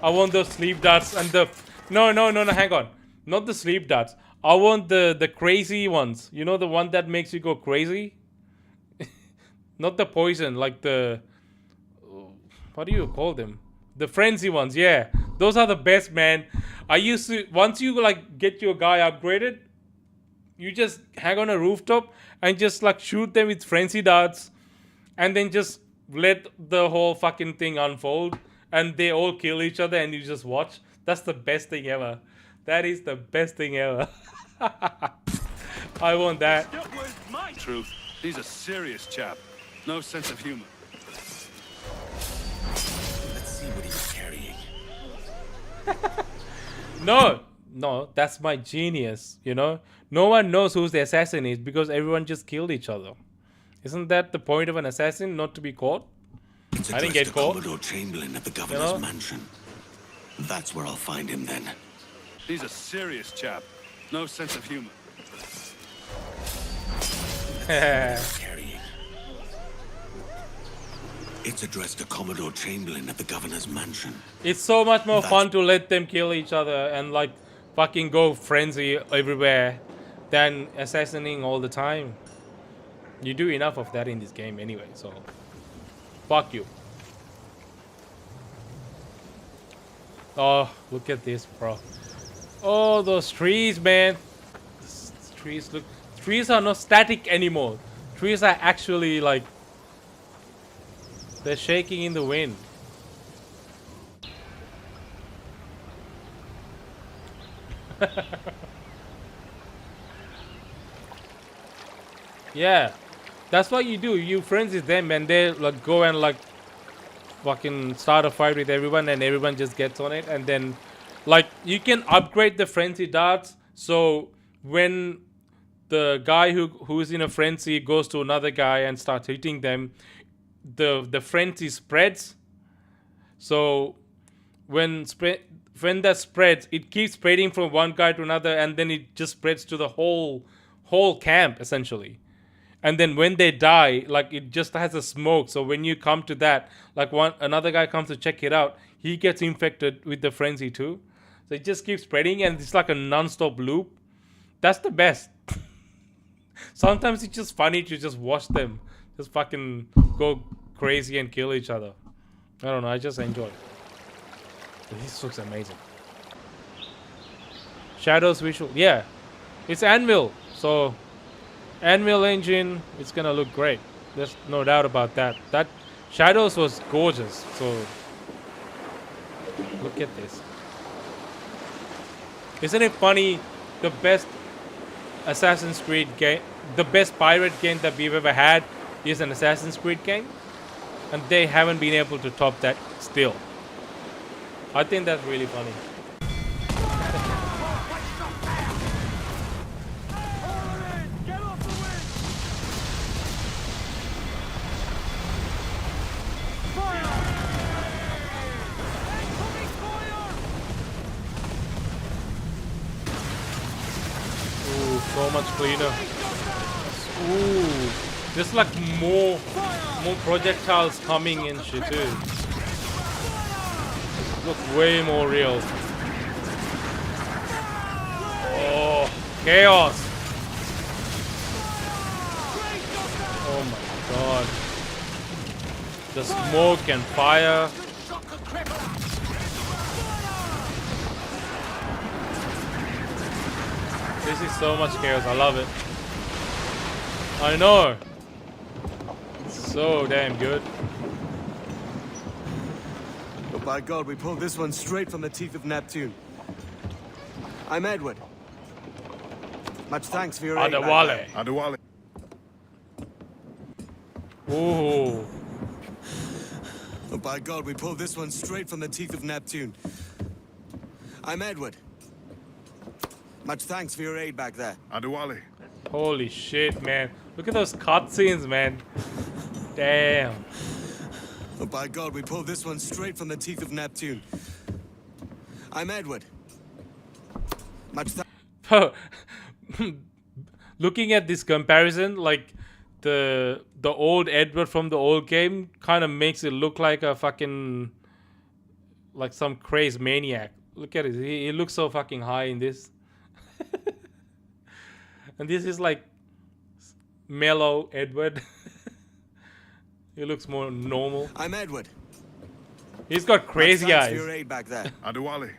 I want those sleep darts and the... No, hang on. Not the sleep darts. I want the crazy ones. You know, the one that makes you go crazy? Not the poison, like the... What do you call them? The frenzy ones, yeah. Those are the best, man. I used to, once you like get your guy upgraded, you just hang on a rooftop and just like shoot them with frenzy darts and then just let the whole fucking thing unfold and they all kill each other and you just watch. That's the best thing ever. That is the best thing ever. I want that. Truth. He's a serious chap. No sense of humor. Let's see what he's carrying. No, that's my genius, you know? No one knows who the assassin is because everyone just killed each other. Isn't that the point of an assassin, not to be caught? I didn't get caught. Commodore Chamberlain at the governor's mansion. That's where I'll find him then. He's a serious chap. No sense of humor. Carrying. It's addressed to Commodore Chamberlain at the governor's mansion. It's so much more fun to let them kill each other and like fucking go frenzy everywhere than assassinating all the time. You do enough of that in this game anyway, so fuck you. Oh, look at this, bro. Oh, those trees, man. Trees look. Trees are not static anymore. Trees are actually like they're shaking in the wind. Yeah, that's what you do. You frenzy them and they like go and like fucking start a fight with everyone and everyone just gets on it and then like you can upgrade the frenzy darts so when the guy who's in a frenzy goes to another guy and starts hitting them, the frenzy spreads. So when that spreads, it keeps spreading from one guy to another and then it just spreads to the whole camp essentially. And then when they die, like it just has a smoke. So when you come to that, like another guy comes to check it out, he gets infected with the frenzy too. So it just keeps spreading and it's like a non-stop loop. That's the best. Sometimes it's just funny to just watch them just fucking go crazy and kill each other. I don't know, I just enjoy it. This looks amazing. Shadows visual, yeah. It's Anvil, so Anvil engine, it's gonna look great. There's no doubt about that. That Shadows was gorgeous, so look at this. Isn't it funny? The best Assassin's Creed game, the best pirate game that we've ever had is an Assassin's Creed game, and they haven't been able to top that still. I think that's really funny. So much cleaner. Ooh, there's like more projectiles coming and shit too. Look way more real. Oh, chaos! Oh my god. The smoke and fire. This is so much chaos. I love it. I know. It's so damn good. Oh, by God, we pulled this one straight from the teeth of Neptune. I'm Edward. Much thanks for your aid. Adewale. Adewale. Ooh. Oh, by God, we pulled this one straight from the teeth of Neptune. I'm Edward. Much thanks for your aid back there. Adewale. Holy shit, man. Look at those cutscenes, man. Damn. Oh, by God, we pulled this one straight from the teeth of Neptune. I'm Edward. Much thanks. Looking at this comparison, like the old Edward from the old game kind of makes it look like a fucking like some crazed maniac. Look at it. He looks so fucking high in this. And this is like mellow Edward. He looks more normal. I'm Edward. He's got crazy Thanks eyes. for your aid back there. Adewale.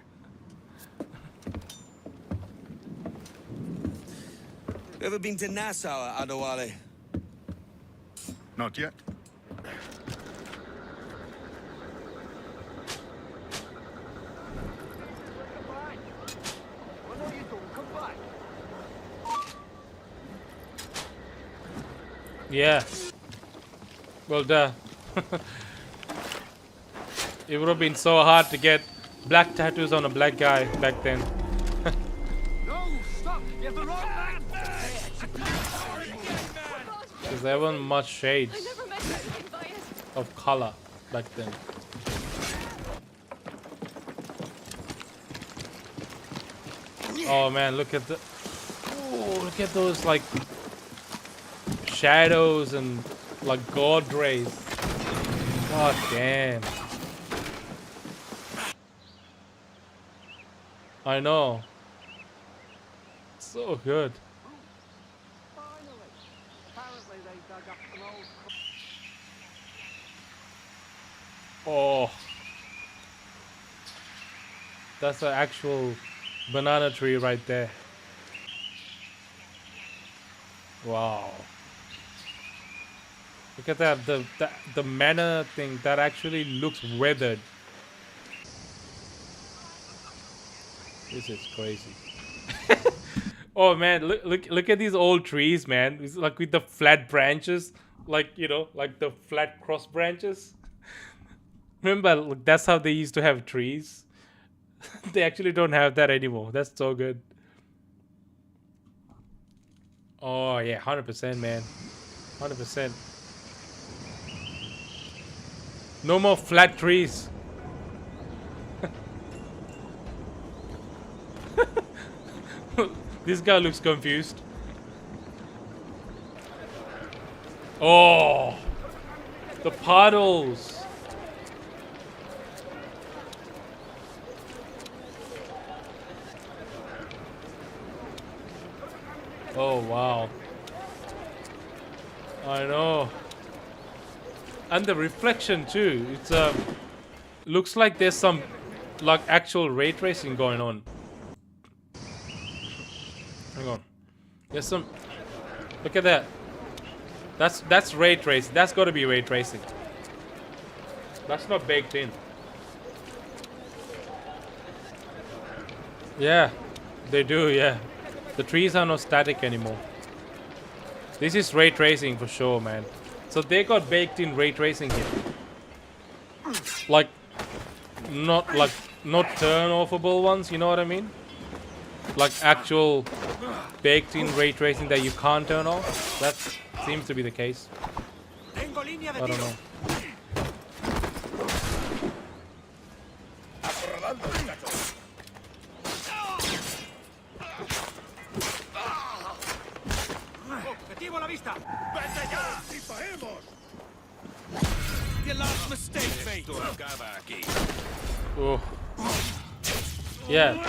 Ever been to Nassau, Adewale? Not yet. Yeah. Well done. It would have been so hard to get black tattoos on a black guy back then. No, stop! You have the wrong man! Because there weren't much shades of color back then. Oh man, look at look at those like shadows and like god rays. God damn. I know. So good. Oh. That's an actual banana tree right there. Wow. Look at that, the manor thing that actually looks weathered. This is crazy. Oh man, look at these old trees, man. It's like with the flat branches, like you know, like the flat cross branches. Remember, look, that's how they used to have trees. They actually don't have that anymore. That's so good. Oh yeah, 100%, man. 100%. No more flat trees. This guy looks confused. Oh, the puddles. Oh wow. I know. And the reflection too. It's looks like there's some like actual ray tracing going on. Hang on. There's some. Look at that. That's ray tracing. That's got to be ray tracing. That's not baked in. Yeah, they do. Yeah, the trees are not static anymore. This is ray tracing for sure, man. So they got baked in ray tracing here. Like, not turn offable ones. You know what I mean? Like actual baked in ray tracing that you can't turn off. That seems to be the case. I don't know. Your last mistake, mate. Oh. Yeah.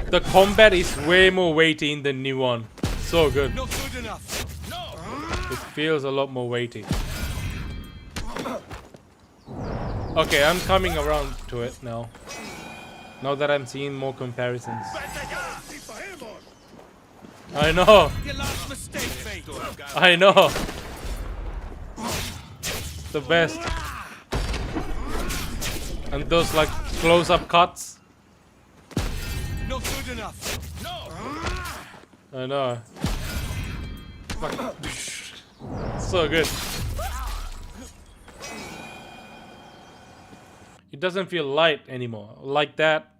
The combat is way more weighty in the new one. So good. Not good enough. It feels a lot more weighty. Okay, I'm coming around to it now. Now that I'm seeing more comparisons. I know. Your last mistake, mate. I know. The best. And those like close-up cuts. Not good enough. I know. So good. It doesn't feel light anymore. Like that.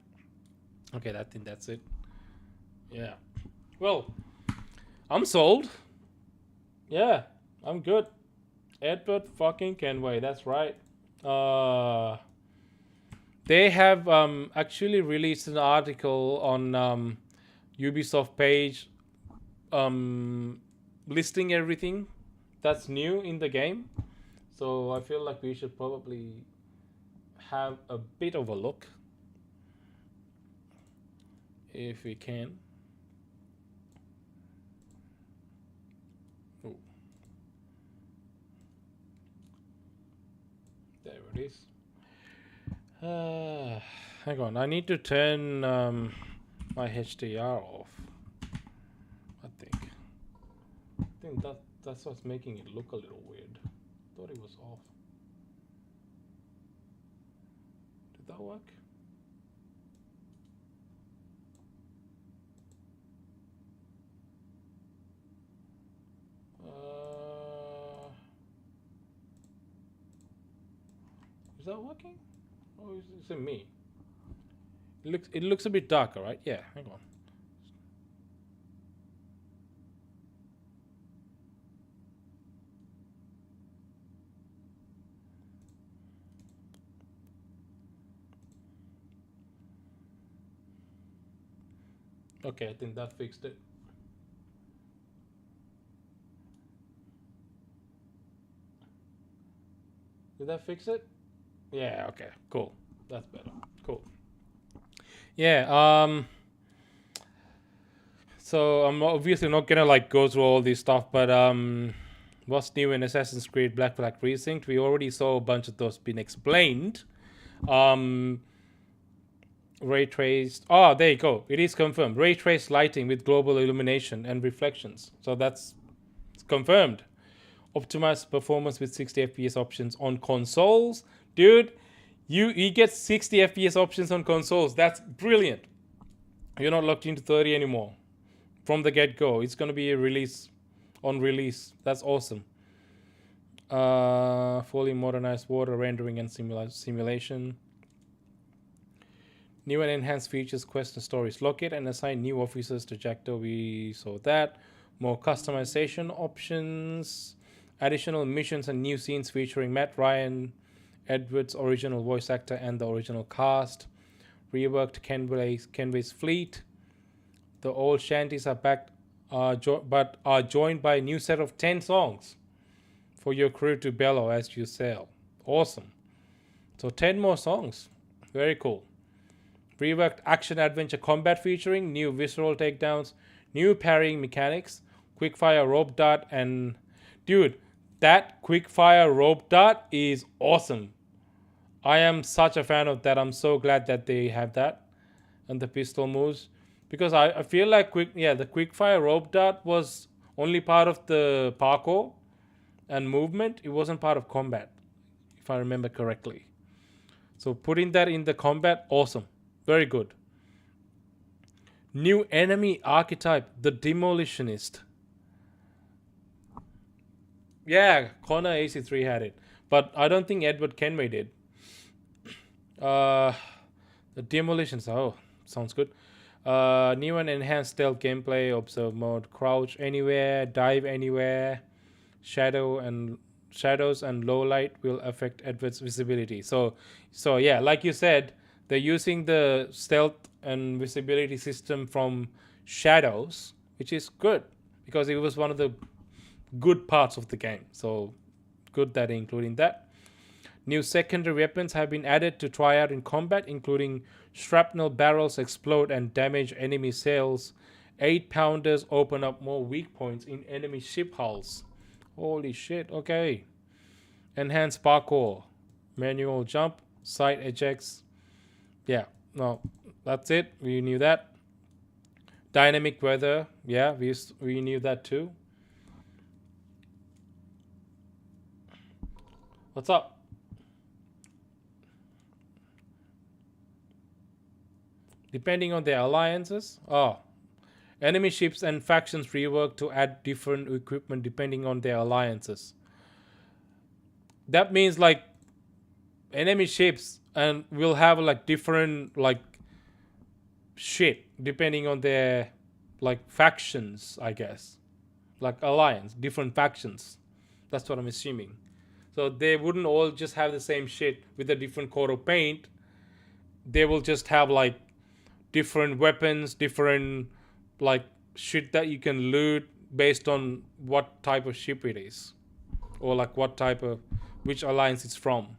Okay, I think that's it. Yeah. Well, I'm sold. Yeah, I'm good. Edward fucking Kenway, that's right. They have actually released an article on Ubisoft page listing everything that's new in the game. So I feel like we should probably have a bit of a look if we can. Ooh. There please. Hang on, I need to turn my HDR off. I think that's what's making it look a little weird. Thought it was off. Did that work? Is that working? Oh, is it me? It looks a bit darker, right? Yeah, hang on. Okay, I think that fixed it. Did that fix it? Yeah, okay, cool. That's better. Cool. Yeah, so I'm obviously not gonna like go through all this stuff, but what's new in Assassin's Creed Black Flag Resynced? We already saw a bunch of those being explained. Ray traced. Oh, there you go. It is confirmed. Ray traced lighting with global illumination and reflections. So that's confirmed. Optimized performance with 60 FPS options on consoles. Dude, you get 60 FPS options on consoles. That's brilliant. You're not locked into 30 anymore. From the get-go. It's going to be a release on release. That's awesome. Fully modernized water rendering and simulation. New and enhanced features, quests and stories. Locate and assign new officers to Jackdaw. We saw that. More customization options. Additional missions and new scenes featuring Matt Ryan, Edward's original voice actor, and the original cast. Reworked Kenway's fleet. The old shanties are back, but are joined by a new set of 10 songs for your crew to bellow as you sail. Awesome. So 10 more songs. Very cool. Reworked action-adventure combat featuring new visceral takedowns, new parrying mechanics, quickfire rope dart, and... Dude, that quickfire rope dart is awesome. I am such a fan of that. I'm so glad that they have that. And the pistol moves. Because I feel like the quickfire rope dart was only part of the parkour and movement. It wasn't part of combat, if I remember correctly. So putting that in the combat, awesome. Very good. New enemy archetype, the Demolitionist. Yeah, Connor AC3 had it. But I don't think Edward Kenway did. The Demolitions, oh, sounds good. New and enhanced stealth gameplay, observe mode, crouch anywhere, dive anywhere. Shadows and low light will affect Edward's visibility. So yeah, like you said, they're using the stealth and visibility system from Shadows, which is good because it was one of the good parts of the game. So good that including that. New secondary weapons have been added to try out in combat, including shrapnel barrels explode and damage enemy sails. 8-pounders open up more weak points in enemy ship hulls. Holy shit, okay. Enhanced parkour. Manual jump. Side ejects. Yeah, no, that's it. We knew that. Dynamic weather. Yeah, we knew that too. What's up? Depending on their alliances. Oh. Enemy ships and factions rework to add different equipment depending on their alliances. That means like enemy ships and will have like different like shit depending on their like factions, I guess. Like alliance, different factions. That's what I'm assuming. So they wouldn't all just have the same shit with a different coat of paint. They will just have like different weapons, different like shit that you can loot based on what type of ship it is. Or like what type of, which alliance it's from.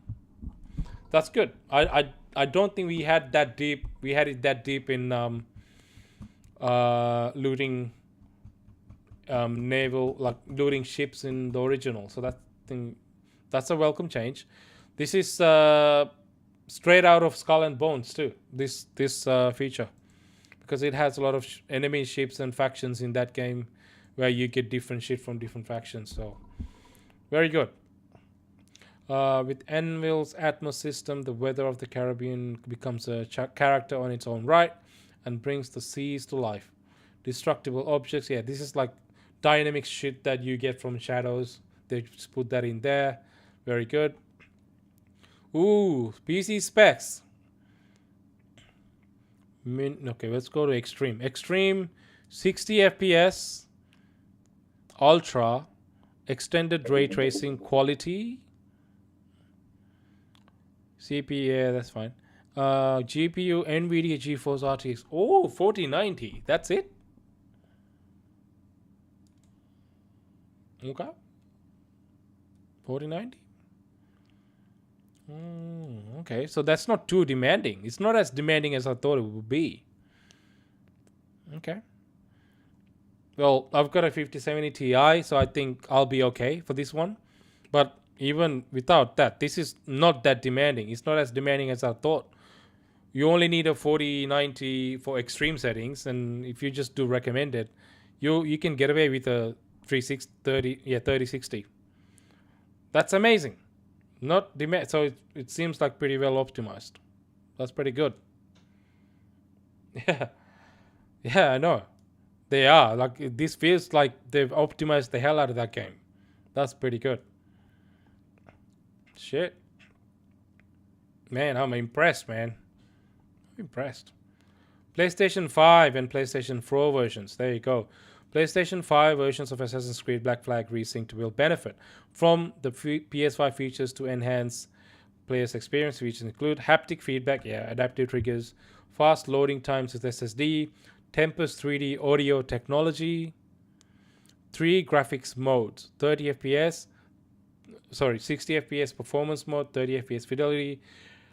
That's good. I don't think we had that deep. We had it that deep in looting naval, like looting ships in the original. So that's a welcome change. This is straight out of Skull and Bones too. This feature, because it has a lot of enemy ships and factions in that game, where you get different shit from different factions. So very good. With Anvil's Atmos system, the weather of the Caribbean becomes a character on its own right and brings the seas to life. Destructible objects, yeah, this is like dynamic shit that you get from Shadows. They just put that in there. Very good. Ooh, PC specs. Okay, let's go to Extreme. Extreme, 60 FPS, Ultra, extended ray tracing quality. CPU, yeah, that's fine. GPU, NVIDIA GeForce RTX. Oh, 4090. That's it? Okay. 4090? Okay, so that's not too demanding. It's not as demanding as I thought it would be. Okay. Well, I've got a 5070 Ti, so I think I'll be okay for this one. But even without that, this is not that demanding. It's not as demanding as I thought. You only need a 4090 for extreme settings, and if you just do recommended, you can get away with a 3060. That's amazing. Not demand, so it seems like pretty well optimized. That's pretty good. Yeah, I know. They are. Like, this feels like they've optimized the hell out of that game. That's pretty good. Shit. Man, I'm impressed, man. I'm impressed. PlayStation 5 and PlayStation 4 versions. There you go. PlayStation 5 versions of Assassin's Creed Black Flag Resynced will benefit from the PS5 features to enhance players' experience. Features include haptic feedback, adaptive triggers, fast loading times with SSD, Tempest 3D audio technology, 3 graphics modes, 60 FPS performance mode, 30 FPS fidelity.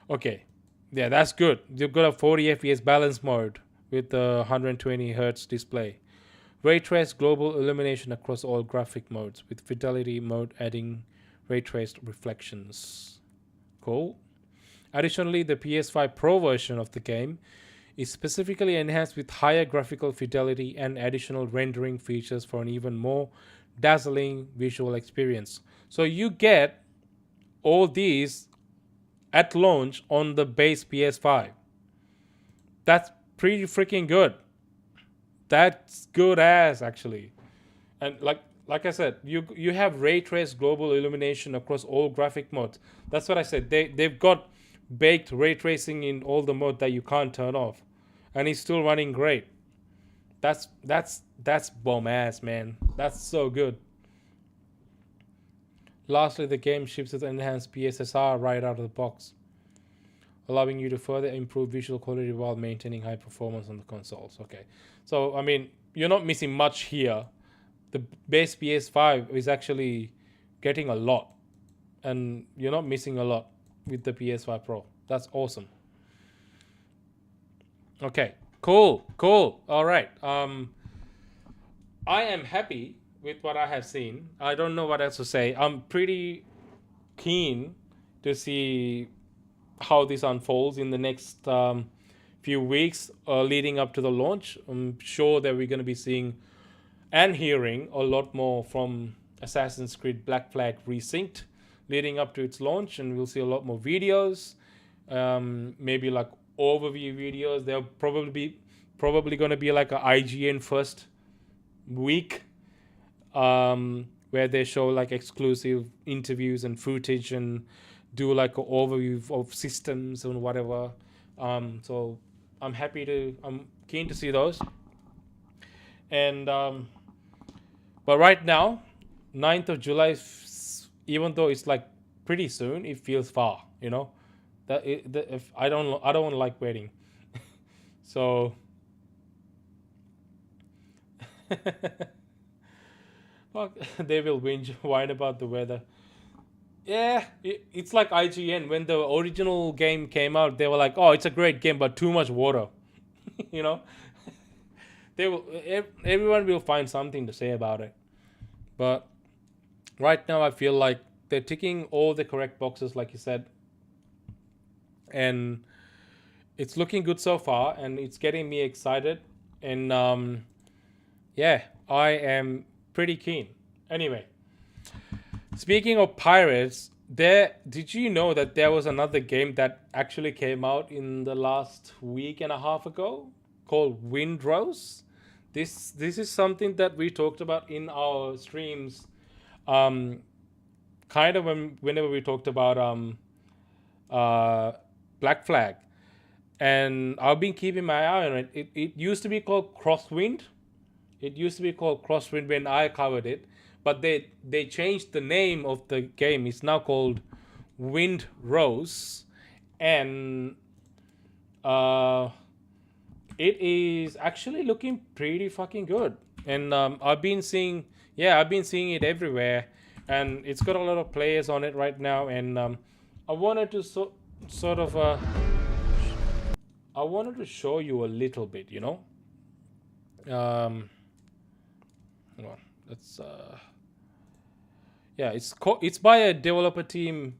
Okay, yeah, that's good. You've got a 40 FPS balance mode with the 120 Hz display. Ray trace global illumination across all graphic modes, with fidelity mode adding ray traced reflections. Cool. Additionally, the PS5 Pro version of the game is specifically enhanced with higher graphical fidelity and additional rendering features for an even more dazzling visual experience. So you get all these at launch on the base PS5. That's pretty freaking good. That's good ass, actually. And like I said, you have ray traced global illumination across all graphic modes. That's what I said. They've got baked ray tracing in all the modes that you can't turn off, and it's still running great. That's bomb ass, man. That's so good. Lastly, the game ships with enhanced PSSR right out of the box, allowing you to further improve visual quality while maintaining high performance on the consoles. Okay, so I mean, you're not missing much here. The base PS5 is actually getting a lot, and you're not missing a lot with the PS5 Pro. That's awesome. Okay, cool. All right. I am happy with what I have seen. I don't know what else to say. I'm pretty keen to see how this unfolds in the next few weeks leading up to the launch. I'm sure that we're going to be seeing and hearing a lot more from Assassin's Creed Black Flag Resynced leading up to its launch, and we'll see a lot more videos, maybe like overview videos. They'll probably going to be like a IGN first week, where they show like exclusive interviews and footage and do like an overview of systems and whatever. So I'm keen to see those. And but right now, 9th of July, even though it's like pretty soon, it feels far, you know. If I don't want to like waiting. So well, they will whine about the weather. Yeah, it's like IGN. When the original game came out, they were like, "Oh, it's a great game, but too much water." You know, everyone will find something to say about it. But right now, I feel like they're ticking all the correct boxes, like you said. and it's looking good so far, and it's getting me excited. And yeah, I am pretty keen. Anyway, speaking of pirates, did you know that there was another game that actually came out in the last week and a half ago called Windrose? This is something that we talked about in our streams, kind of whenever we talked about Black Flag, and I've been keeping my eye on it. It used to be called Crosswind. It used to be called Crosswind when I covered it, but they changed the name of the game. It's now called Windrose, and it is actually looking pretty fucking good. And I've been seeing it everywhere, and it's got a lot of players on it right now. And I wanted to I wanted to show you a little bit, you know. Well, that's yeah, it's by a developer team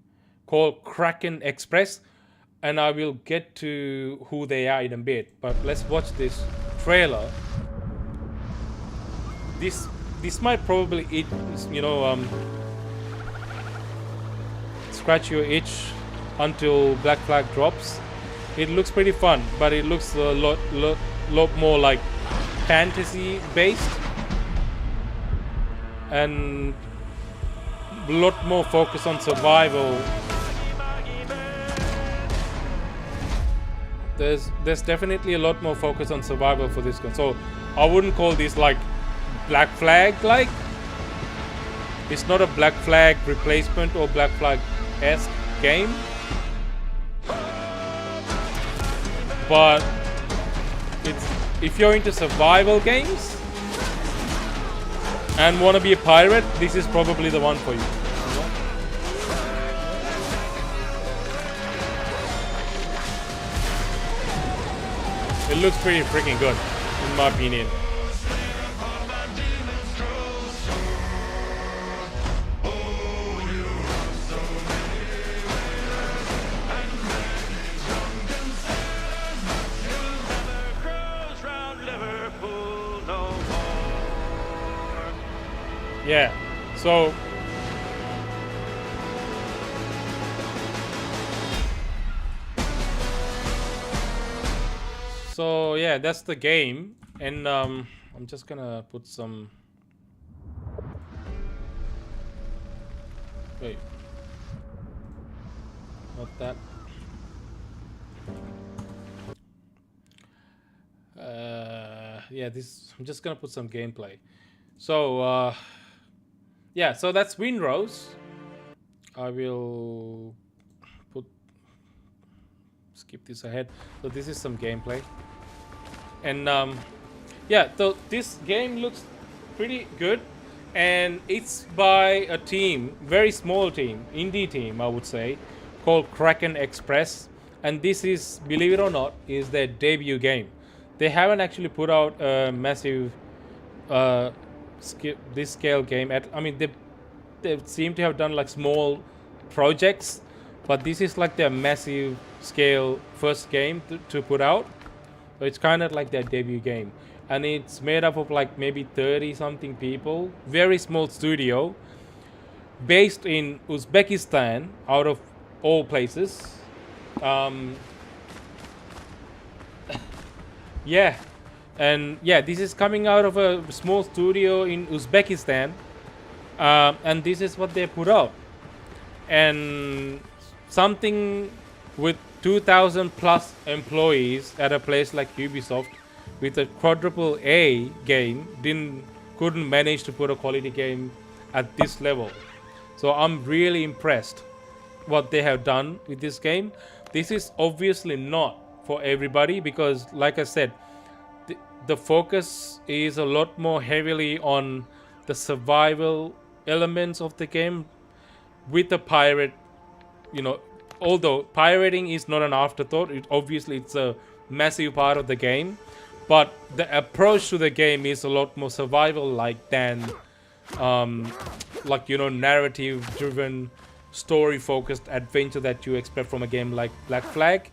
called Kraken Express, and I will get to who they are in a bit. But let's watch this trailer. This might probably itch, you know, scratch your itch until Black Flag drops. It looks pretty fun, but it looks a lot more like fantasy based and a lot more focus on survival. There's definitely a lot more focus on survival for this one. So I wouldn't call this like Black Flag like. It's not a Black Flag replacement or Black Flag-esque game. But if you're into survival games and want to be a pirate, this is probably the one for you. It looks pretty freaking good, in my opinion. Yeah, so yeah, that's the game, and I'm just gonna put some. Wait, not that. Yeah, this. I'm just gonna put some gameplay. So yeah, so that's Windrose. I will skip this ahead. So this is some gameplay, and yeah, so this game looks pretty good, and it's by a team, very small team, indie team, I would say, called Kraken Express, and this is, believe it or not, is their debut game. They haven't actually put out a massive this scale game. I mean, they seem to have done like small projects, but this is like their massive scale first game to put out. So it's kind of like their debut game, and it's made up of like maybe 30 something people. Very small studio based in Uzbekistan, out of all places. Yeah, and yeah, this is coming out of a small studio in Uzbekistan, and this is what they put out. And something with 2,000 plus employees at a place like Ubisoft with a quadruple A game couldn't manage to put a quality game at this level. So I'm really impressed what they have done with this game. This is obviously not for everybody because, like I said, the focus is a lot more heavily on the survival elements of the game with the pirate, you know, although pirating is not an afterthought, obviously it's a massive part of the game, but the approach to the game is a lot more survival like than like, you know, narrative driven story-focused adventure that you expect from a game like Black Flag.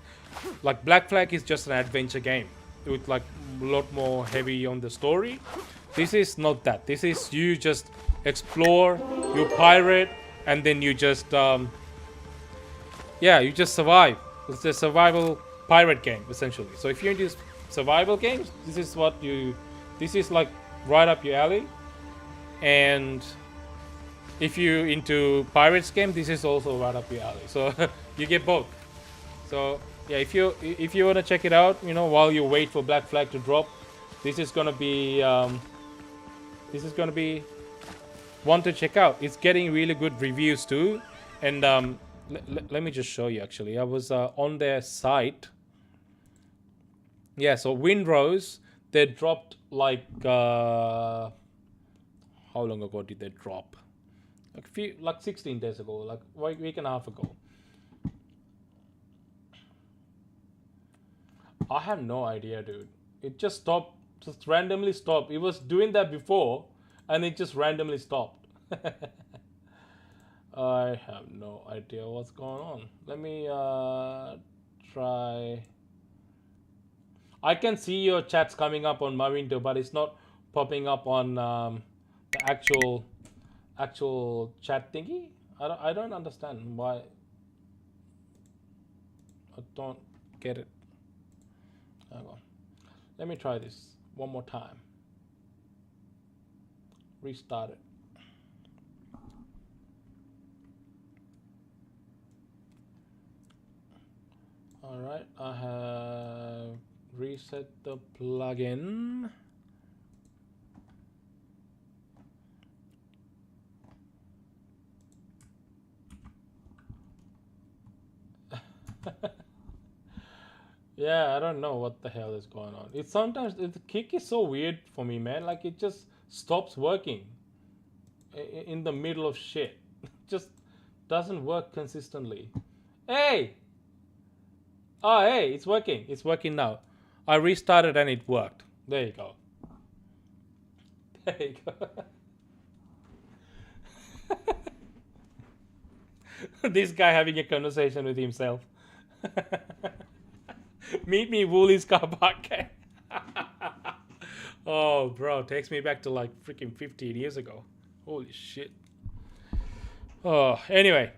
Like Black Flag is just an adventure game with like a lot more heavy on the story. This is not that. This is you just explore, you pirate, and then you just you just survive. It's a survival pirate game essentially. So if you're into survival games, this is like right up your alley. And if you're into pirates game, this is also right up your alley. So you get both. So yeah, if you want to check it out, you know, while you wait for Black Flag to drop, this is gonna be one to check out. It's getting really good reviews too. And let me just show you. Actually, I was on their site. Yeah, so Windrose, they dropped like how long ago did they drop? Like 16 days ago, like a week and a half ago. I have no idea, dude. It just stopped, just randomly stopped. It was doing that before, and it just randomly stopped. I have no idea what's going on. Let me try. I can see your chats coming up on my window, but it's not popping up on the actual chat thingy. I don't understand why. I don't get it. Hang on. Let me try this one more time. Restart it. All right, I have reset the plugin. Yeah, I don't know what the hell is going on. It's sometimes the kick is so weird for me, man. Like it just stops working in the middle of shit. Just doesn't work consistently. Hey! Oh, hey, it's working. It's working now. I restarted and it worked. There you go. There you go. This guy having a conversation with himself. Meet me, Woolies car park. Oh, bro, takes me back to like freaking 15 years ago. Holy shit. Oh, anyway,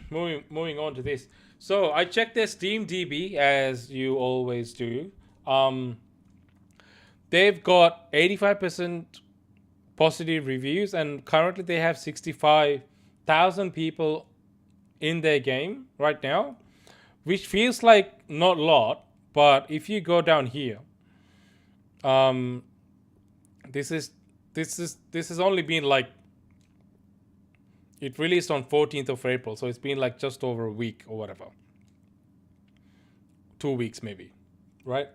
moving on to this. So I checked their Steam DB as you always do. They've got 85% positive reviews, and currently they have 65,000 people in their game right now, which feels like not a lot. But if you go down here, this has only been like, it released on 14th of April, so it's been like just over a week or whatever. 2 weeks maybe, right?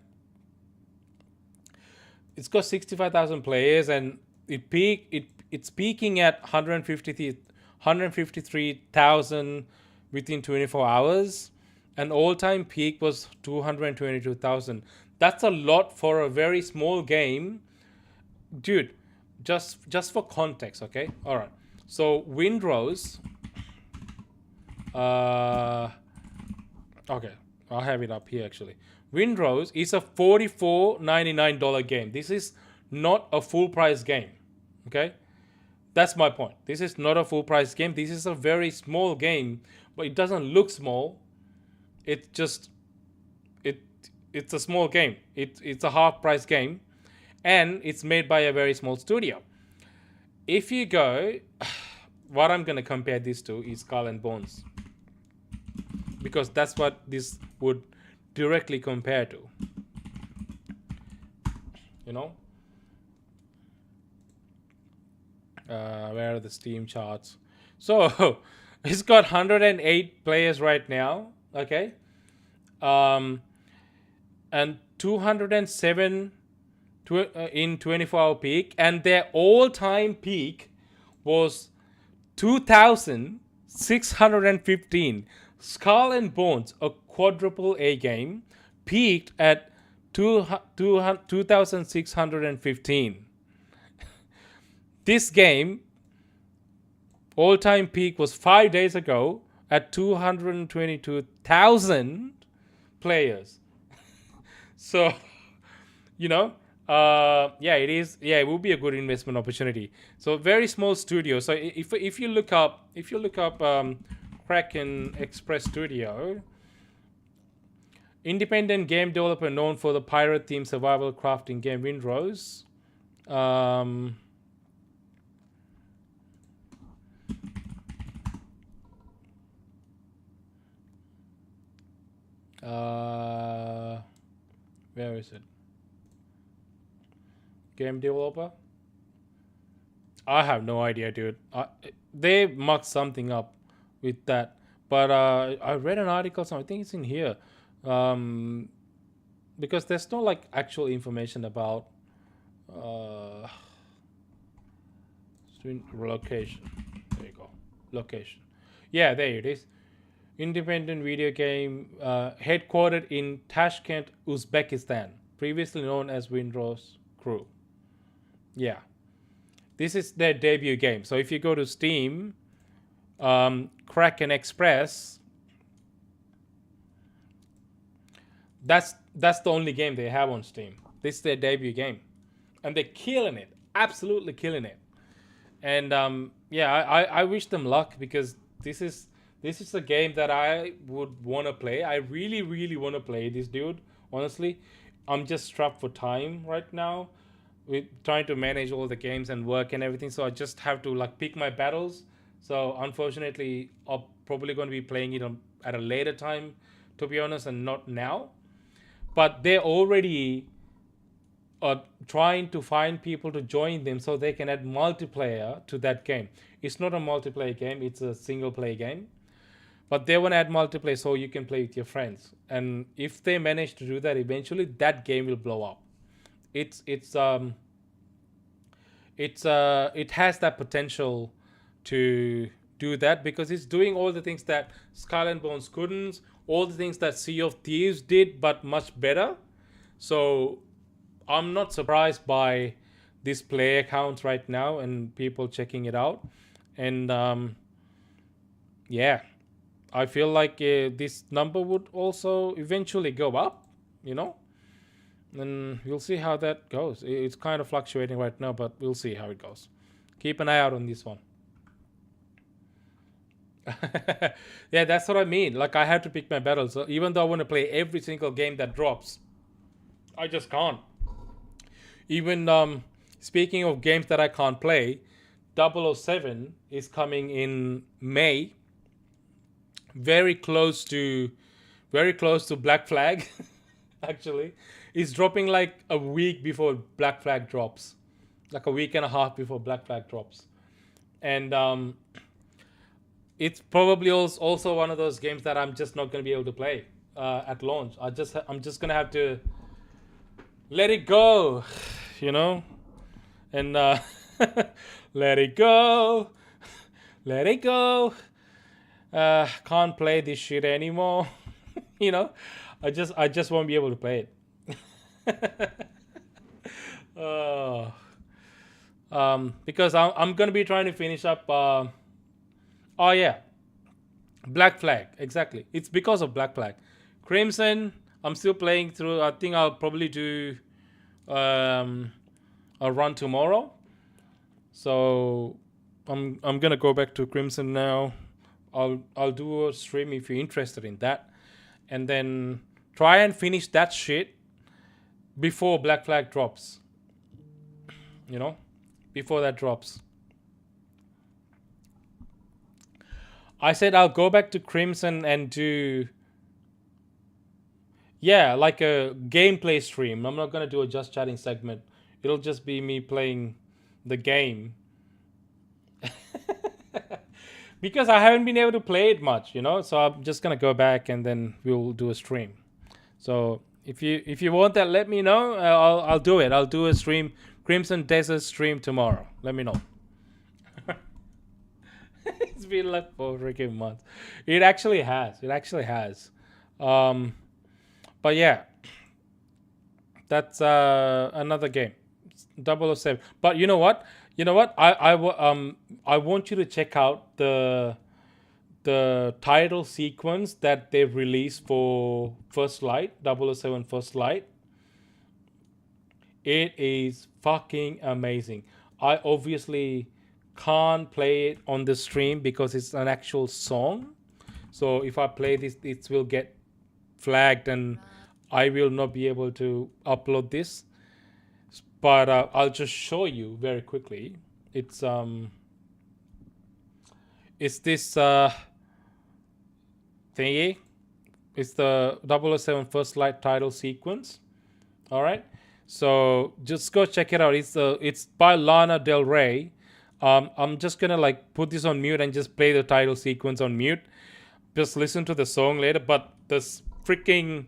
It's got 65,000 players, and it's peaking at 153,000 within 24 hours. An all-time peak was 222,000. That's a lot for a very small game. Dude, just for context, okay? All right. So Windrose, okay, I'll have it up here actually. Windrose is a $44.99 game. This is not a full price game, okay? That's my point. This is not a full price game. This is a very small game, but it doesn't look small. It's just, it's a small game. It's a half price game, and it's made by a very small studio. If you go, what I'm going to compare this to is Skull and Bones, because that's what this would directly compare to. You know? Where are the Steam charts? So, it's got 108 players right now, okay? And 207 in 24-hour peak, and their all-time peak was 2,615. Skull and Bones, a quadruple A game, peaked at 2,615. This game all-time peak was 5 days ago, at 222,000 players. So, you know, yeah, it is. Yeah, it will be a good investment opportunity. So very small studio. So if you look up Kraken Express Studio, independent game developer known for the pirate themed survival crafting game Windrose. Where is it? Game developer? I have no idea, dude. They mucked something up with that. But I read an article, so I think it's in here. Because there's no like actual information about location. There you go. Location. Yeah, there it is. Independent video game headquartered in Tashkent, Uzbekistan, previously known as Windrose Crew. Yeah, this is their debut game. So if you go to Steam, Kraken Express, that's the only game they have on Steam. This is their debut game, and they're killing it, absolutely killing it. And yeah, I wish them luck, because this is a game that I would want to play. I really, really want to play this, dude. Honestly, I'm just strapped for time right now with trying to manage all the games and work and everything. So I just have to like pick my battles. So unfortunately, I'm probably going to be playing it at a later time, to be honest, and not now. But they're already trying to find people to join them so they can add multiplayer to that game. It's not a multiplayer game, it's a single player game. But they want to add multiplayer so you can play with your friends. And if they manage to do that, eventually that game will blow up. It has that potential to do that, because it's doing all the things that Skull and Bones couldn't, all the things that Sea of Thieves did, but much better. So I'm not surprised by this player count right now and people checking it out. And yeah, I feel like this number would also eventually go up, you know, and we'll see how that goes. It's kind of fluctuating right now, but we'll see how it goes. Keep an eye out on this one. Yeah, that's what I mean. Like, I have to pick my battles. So even though I want to play every single game that drops, I just can't. Even speaking of games that I can't play, 007 is coming in May. Very close to Black Flag. Actually, it's dropping like a week before Black Flag drops, like a week and a half before Black Flag drops. And it's probably also one of those games that I'm just not going to be able to play at launch. I'm just going to have to let it go, you know, and let it go, let it go. Can't play this shit anymore. You know, I just won't be able to play it. Because I'm gonna be trying to finish up. Oh yeah, Black Flag, exactly. It's because of Black Flag. Crimson, I'm still playing through. I think I'll probably do a run tomorrow. So I'm gonna go back to Crimson now. I'll do a stream if you're interested in that, and then try and finish that shit before Black Flag drops. You know, before that drops. I said I'll go back to Crimson and do, yeah, like a gameplay stream. I'm not gonna do a just chatting segment. It'll just be me playing the game. Because I haven't been able to play it much, you know, so I'm just gonna go back and then we'll do a stream. So if you want that, let me know. I'll do it. I'll do a stream, Crimson Desert stream tomorrow. Let me know. It's been like 4 freaking months. It actually has. But yeah, that's another game, 007. But you know what? I want you to check out the the title sequence that they've released for First Light, 007 First Light. It is fucking amazing. I obviously can't play it on the stream because it's an actual song. So if I play this, it will get flagged and I will not be able to upload this. But I'll just show you very quickly. It's this thingy. It's the 007 First Light title sequence. All right. So just go check it out. It's by Lana Del Rey. I'm just gonna like put this on mute and just play the title sequence on mute. Just listen to the song later. But this freaking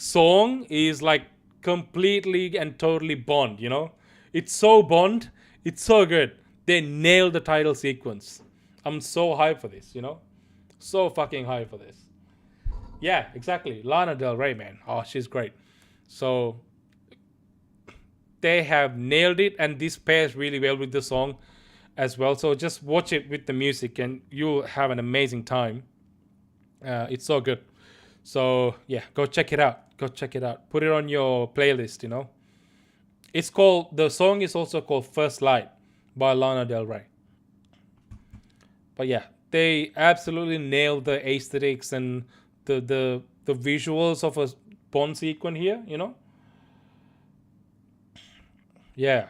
song is like completely and totally Bond. You know, it's so Bond. It's so good. They nailed the title sequence. I'm so hyped for this. You know, so fucking hyped for this. Yeah, exactly. Lana Del Rey, man. Oh, she's great. So they have nailed it, and this pairs really well with the song as well. So just watch it with the music and you'll have an amazing time. It's so good. So yeah, go check it out. Go check it out. Put it on your playlist, you know. The song is also called First Light by Lana Del Rey. But yeah, they absolutely nailed the aesthetics and the visuals of a Bond sequence here, you know. Yeah,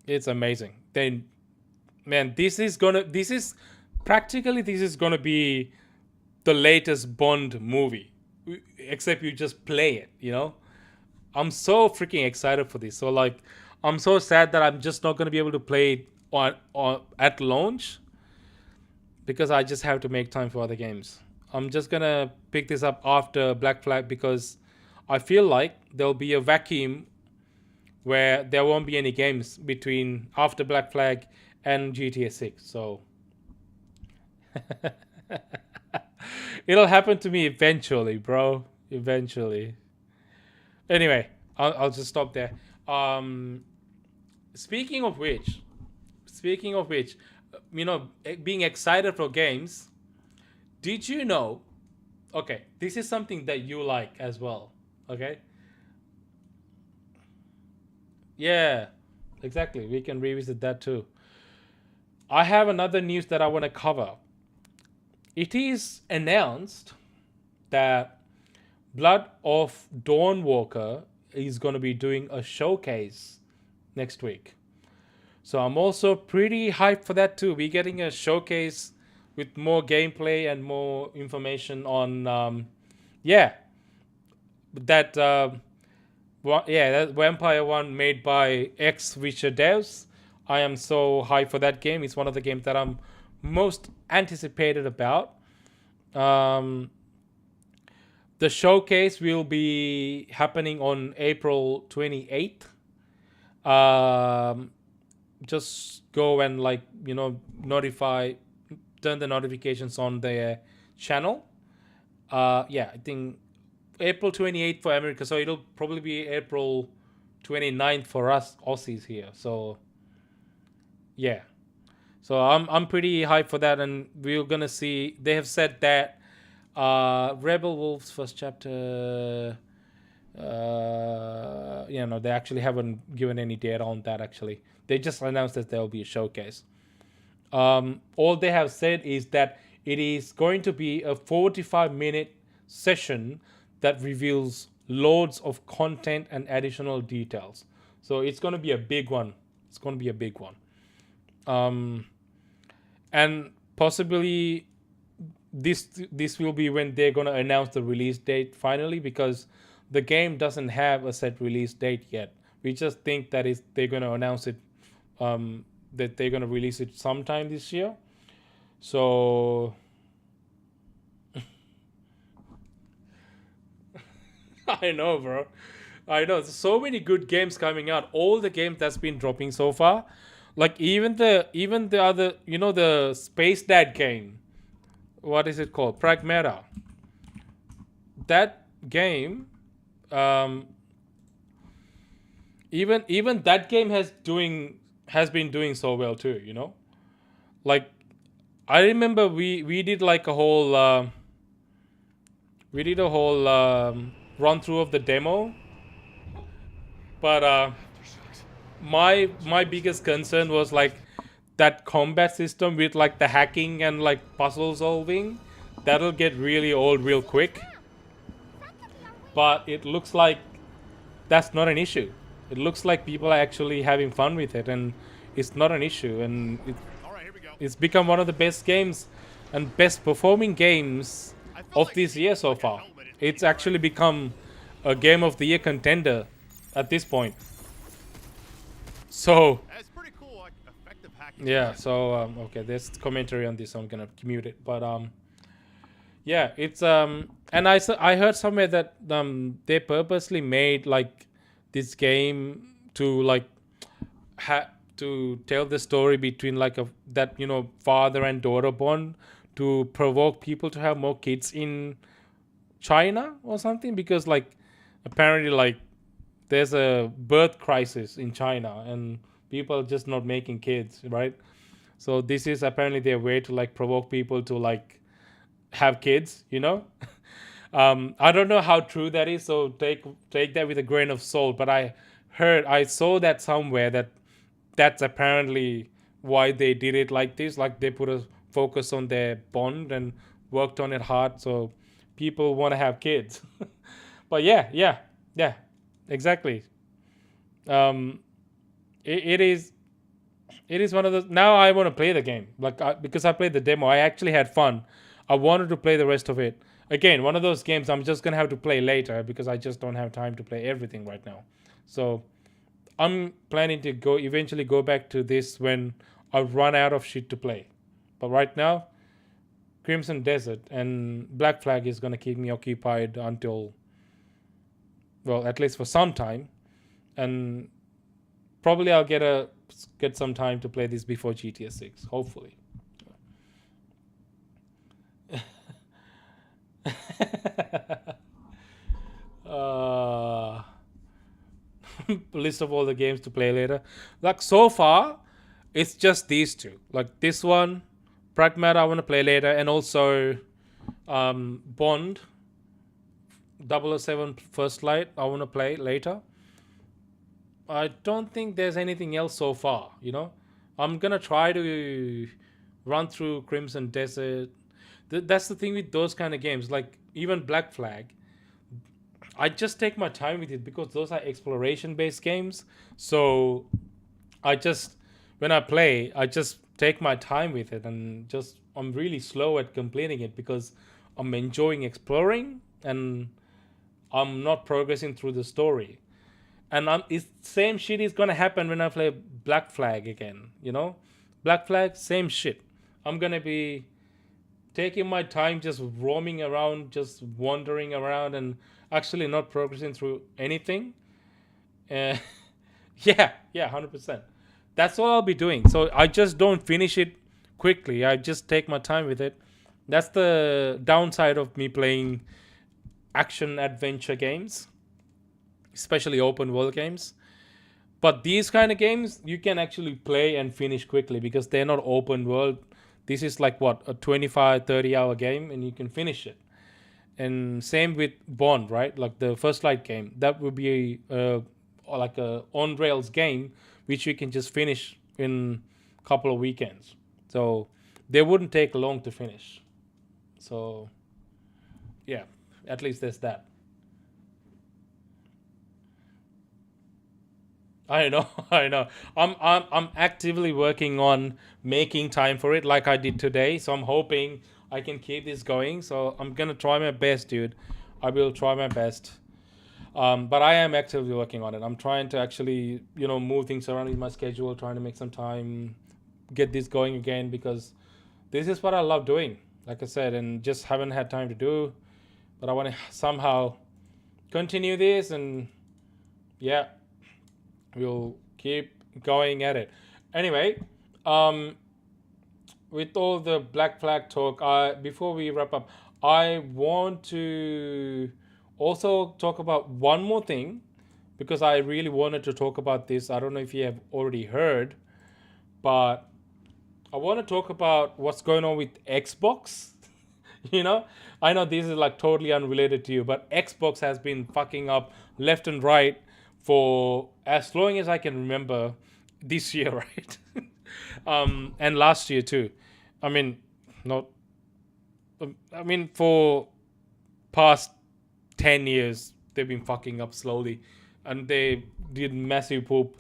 it's amazing. Then, man, this is gonna be the latest Bond movie, except you just play it, you know. I'm so freaking excited for this. So like, I'm so sad that I'm just not gonna be able to play it on at launch because I just have to make time for other games. I'm just gonna pick this up after Black Flag because I feel like there'll be a vacuum where there won't be any games between after Black Flag and GTA 6. So it'll happen to me eventually, bro. Eventually. Anyway, I'll just stop there. Speaking of which, you know, being excited for games, did you know? Okay, this is something that you like as well. Okay. Yeah, exactly. We can revisit that too. I have another news that I want to cover. It is announced that Blood of Dawnwalker is going to be doing a showcase next week. So I'm also pretty hyped for that too. We're getting a showcase with more gameplay and more information on, that Vampire one made by ex-Witcher devs. I am so hyped for that game. It's one of the games that I'm most anticipated about. The showcase will be happening on April 28th. Just go and turn the notifications on their channel. I think April 28th for America, so it'll probably be April 29th for us Aussies here. So yeah, so I'm pretty hyped for that, and we're gonna see. They have said that Rebel Wolves first chapter. They actually haven't given any data on that. Actually, they just announced that there will be a showcase. All they have said is that it is going to be a 45-minute session that reveals loads of content and additional details. So it's going to be a big one. And possibly this will be when they're going to announce the release date finally, because the game doesn't have a set release date yet. We just think that they're going to announce it, that they're going to release it sometime this year. So I know, bro. I know. There's so many good games coming out. All the games that's been dropping so far. Like even the other, the Space Dad game. What is it called? Pragmata. That game, even that game has been doing so well too, Like I remember we did like a whole run through of the demo, but my biggest concern was like that combat system with like the hacking and like puzzle solving. That'll get really old real quick. But it looks like that's not an issue. It looks like people are actually having fun with it, and it's not an issue, and it's become one of the best games and best performing games of this year so far. It's actually become a game of the year contender at this point. So yeah, so okay, there's commentary on this, so I'm gonna mute it. But yeah, it's and I heard somewhere that they purposely made like this game to like to tell the story between like that father and daughter bond, to provoke people to have more kids in China or something, because like apparently like there's a birth crisis in China and people are just not making kids, right? So this is apparently their way to like provoke people to like have kids, I don't know how true that is, so take that with a grain of salt, but I saw that somewhere that's apparently why they did it like this, like they put a focus on their bond and worked on it hard so people want to have kids. But yeah, exactly. It is one of those. Now I want to play the game, like because I played the demo, I actually had fun. I wanted to play the rest of it. Again, one of those games I'm just gonna have to play later because I just don't have time to play everything right now. So I'm planning to eventually go back to this when I run out of shit to play. But right now, Crimson Desert and Black Flag is gonna keep me occupied until, well, at least for some time, and probably I'll get some time to play this before GTA 6, hopefully. List of all the games to play later. Like so far, it's just these two. Like this one, Pragmata I want to play later, and also Bond 007 First Light I want to play later. I don't think there's anything else so far, I'm gonna try to run through Crimson Desert. That's the thing with those kind of games, like even Black Flag. I just take my time with it because those are exploration based games. So when I play, I just take my time with it, and I'm really slow at completing it because I'm enjoying exploring and I'm not progressing through the story. And it's same shit is gonna happen when I play Black Flag again, Black Flag, same shit. I'm gonna be taking my time just roaming around, just wandering around, and actually not progressing through anything. Yeah, 100%. That's what I'll be doing. So I just don't finish it quickly. I just take my time with it. That's the downside of me playing action adventure games, especially open world games. But these kind of games you can actually play and finish quickly because they're not open world. This is like a 25-30 hour game and you can finish it. And same with Bond, right? Like the First Light game, that would be like a on rails game which you can just finish in a couple of weekends. So they wouldn't take long to finish. So yeah, at least there's that. I know. I'm actively working on making time for it, like I did today. So I'm hoping I can keep this going. So I'm gonna try my best, dude. I will try my best. But I am actively working on it. I'm trying to actually, move things around in my schedule, trying to make some time, get this going again, because this is what I love doing, like I said, and just haven't had time to do. But I want to somehow continue this, and yeah, we'll keep going at it. Anyway, with all the Black Flag talk, before we wrap up, I want to also talk about one more thing, because I really wanted to talk about this. I don't know if you have already heard, but I want to talk about what's going on with Xbox. I know this is like totally unrelated to you, but Xbox has been fucking up left and right for as long as I can remember this year, right? And last year too. I mean, not. I mean, for past 10 years, they've been fucking up slowly, and they did massive poop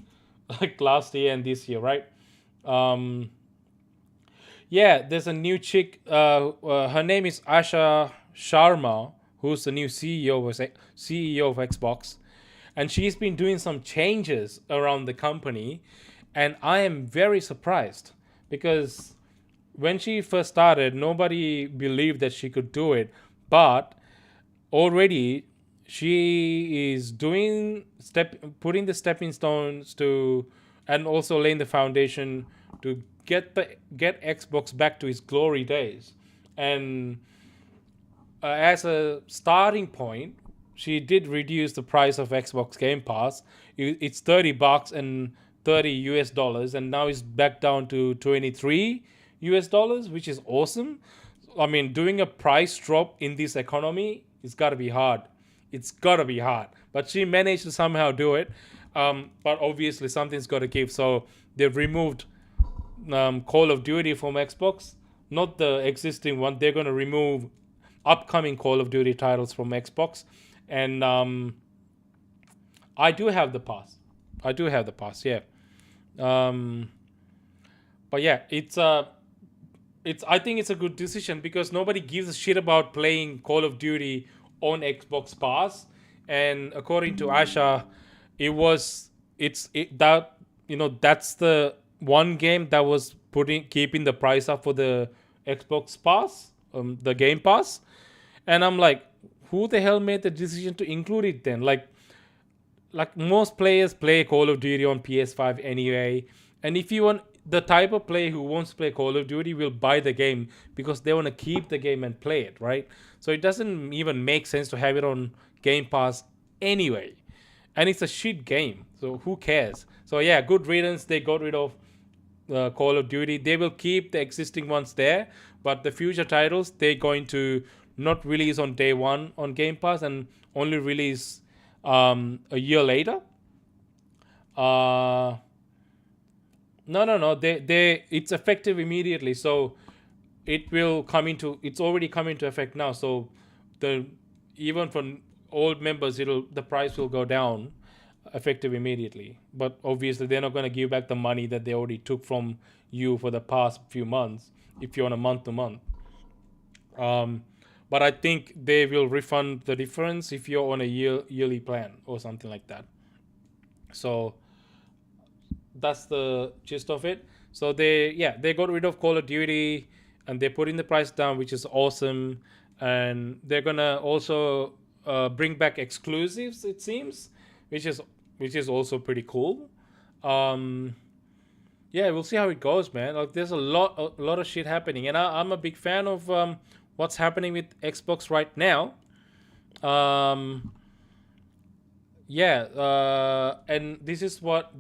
like last year and this year, right? Yeah, there's a new chick. Her name is Asha Sharma, who's the new CEO of Xbox, and she's been doing some changes around the company, and I am very surprised because when she first started, nobody believed that she could do it, but already she is putting the stepping stones to, and also laying the foundation to get Xbox back to its glory days. And as a starting point, she did reduce the price of Xbox Game Pass. It's $30 and $30 and now it's back down to $23, which is awesome. I mean, doing a price drop in this economy, it's got to be hard. It's got to be hard. But she managed to somehow do it. But obviously something's got to give. So they've removed Call of Duty from Xbox. Not the existing one. They're going to remove upcoming Call of Duty titles from Xbox. And I do have the pass. Yeah. But yeah, I think it's a good decision because nobody gives a shit about playing Call of Duty on Xbox Pass. And according to Asha, that's the one game that was keeping the price up for the Xbox Pass, the Game Pass. And I'm like, who the hell made the decision to include it then? Like most players play Call of Duty on PS5 anyway. And if you want the type of player who wants to play Call of Duty will buy the game because they want to keep the game and play it, right? So it doesn't even make sense to have it on Game Pass anyway. And it's a shit game, so who cares? So yeah, good riddance. They got rid of Call of Duty. They will keep the existing ones there, but the future titles, they're going to not release on day one on Game Pass and only release a year later. No. It's effective immediately. So it's already come into effect now. So even for old members, the price will go down effective immediately. But obviously they're not going to give back the money that they already took from you for the past few months if you're on a month to month. But I think they will refund the difference if you're on a yearly plan or something like that. So that's the gist of it. So they got rid of Call of Duty and they're putting the price down, which is awesome. And they're gonna also bring back exclusives, it seems, which is also pretty cool. Yeah, we'll see how it goes, man. Like there's a lot of shit happening, and I'm a big fan of what's happening with Xbox right now. And this is what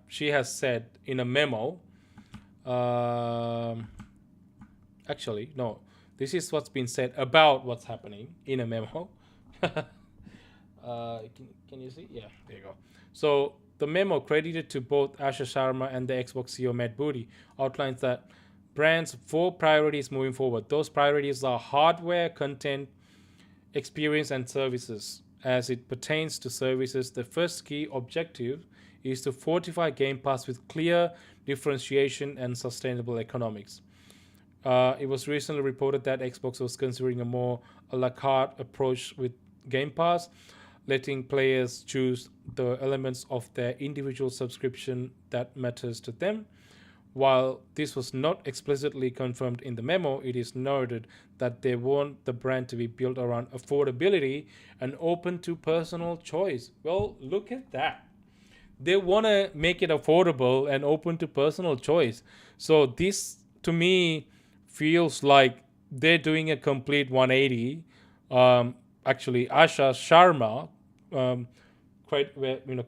she has said in a memo. Actually, no, this is what's been said about what's happening in a memo. Can you see? Yeah, there you go. So the memo, credited to both Asha Sharma and the Xbox CEO Matt Booty, outlines that brand's 4 priorities moving forward. Those priorities are hardware, content, experience, and services. As it pertains to services, the first key objective is to fortify Game Pass with clear differentiation and sustainable economics. It was recently reported that Xbox was considering a more a la carte approach with Game Pass, letting players choose the elements of their individual subscription that matters to them. While this was not explicitly confirmed in the memo, it is noted that they want the brand to be built around affordability and open to personal choice. Well, look at that. They want to make it affordable and open to personal choice. So this, to me, feels like they're doing a complete 180. Actually, Asha Sharma,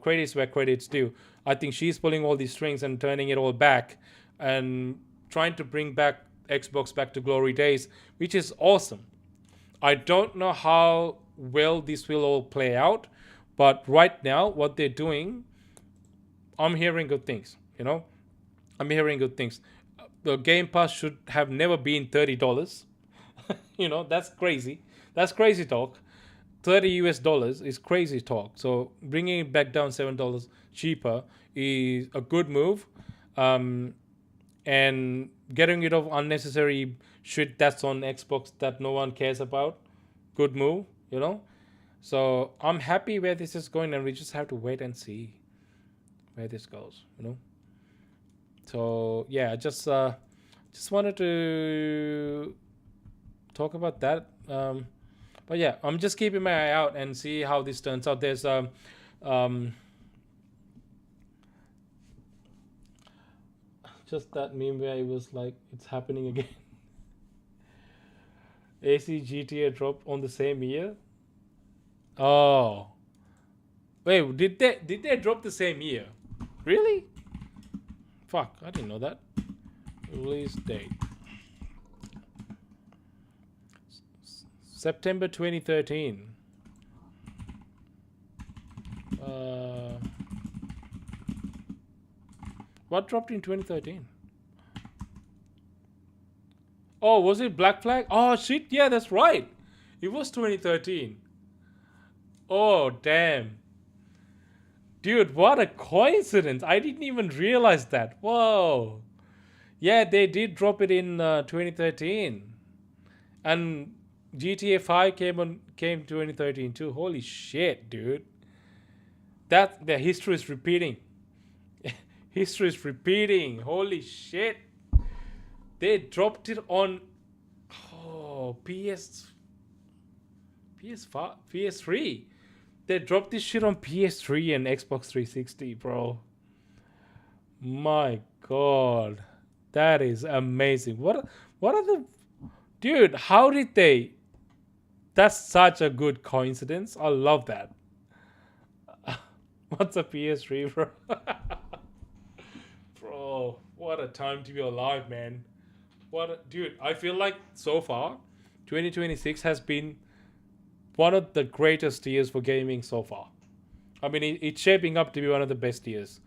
credits where credits due. I think she's pulling all these strings and turning it all back and trying to bring back Xbox back to glory days, which is awesome. I don't know how well this will all play out, but right now what they're doing, I'm hearing good things, you know. I'm hearing good things. The Game Pass should have never been $30. You know, that's crazy. That's crazy talk. $30 is crazy talk. So bringing it back down $7 cheaper is a good move. And getting rid of unnecessary shit that's on Xbox that no one cares about, good move, you know. So I'm happy where this is going, and we just have to wait and see where this goes, you know. So yeah, I just wanted to talk about that. But yeah, I'm just keeping my eye out and see how this turns out. There's just that meme where it was like, it's happening again. AC GTA drop on the same year. Oh, wait, did they drop the same year? Really? Fuck, I didn't know that. Release date September 2013. What dropped in 2013? Oh, was it Black Flag? Oh shit, yeah, that's right. It was 2013. Oh damn. Dude, what a coincidence. I didn't even realize that. Whoa. Yeah, they did drop it in 2013. And GTA 5 came 2013 too. Holy shit, dude. That the history is repeating. History is repeating. Holy shit. They dropped it on PS3. They dropped this shit on PS3 and Xbox 360, bro. My god. That is amazing. What are the... Dude, how did they... That's such a good coincidence. I love that. What's a PS3, bro? Bro, what a time to be alive, man. Dude, I feel like so far, 2026 has been one of the greatest years for gaming so far. I mean, it's shaping up to be one of the best years.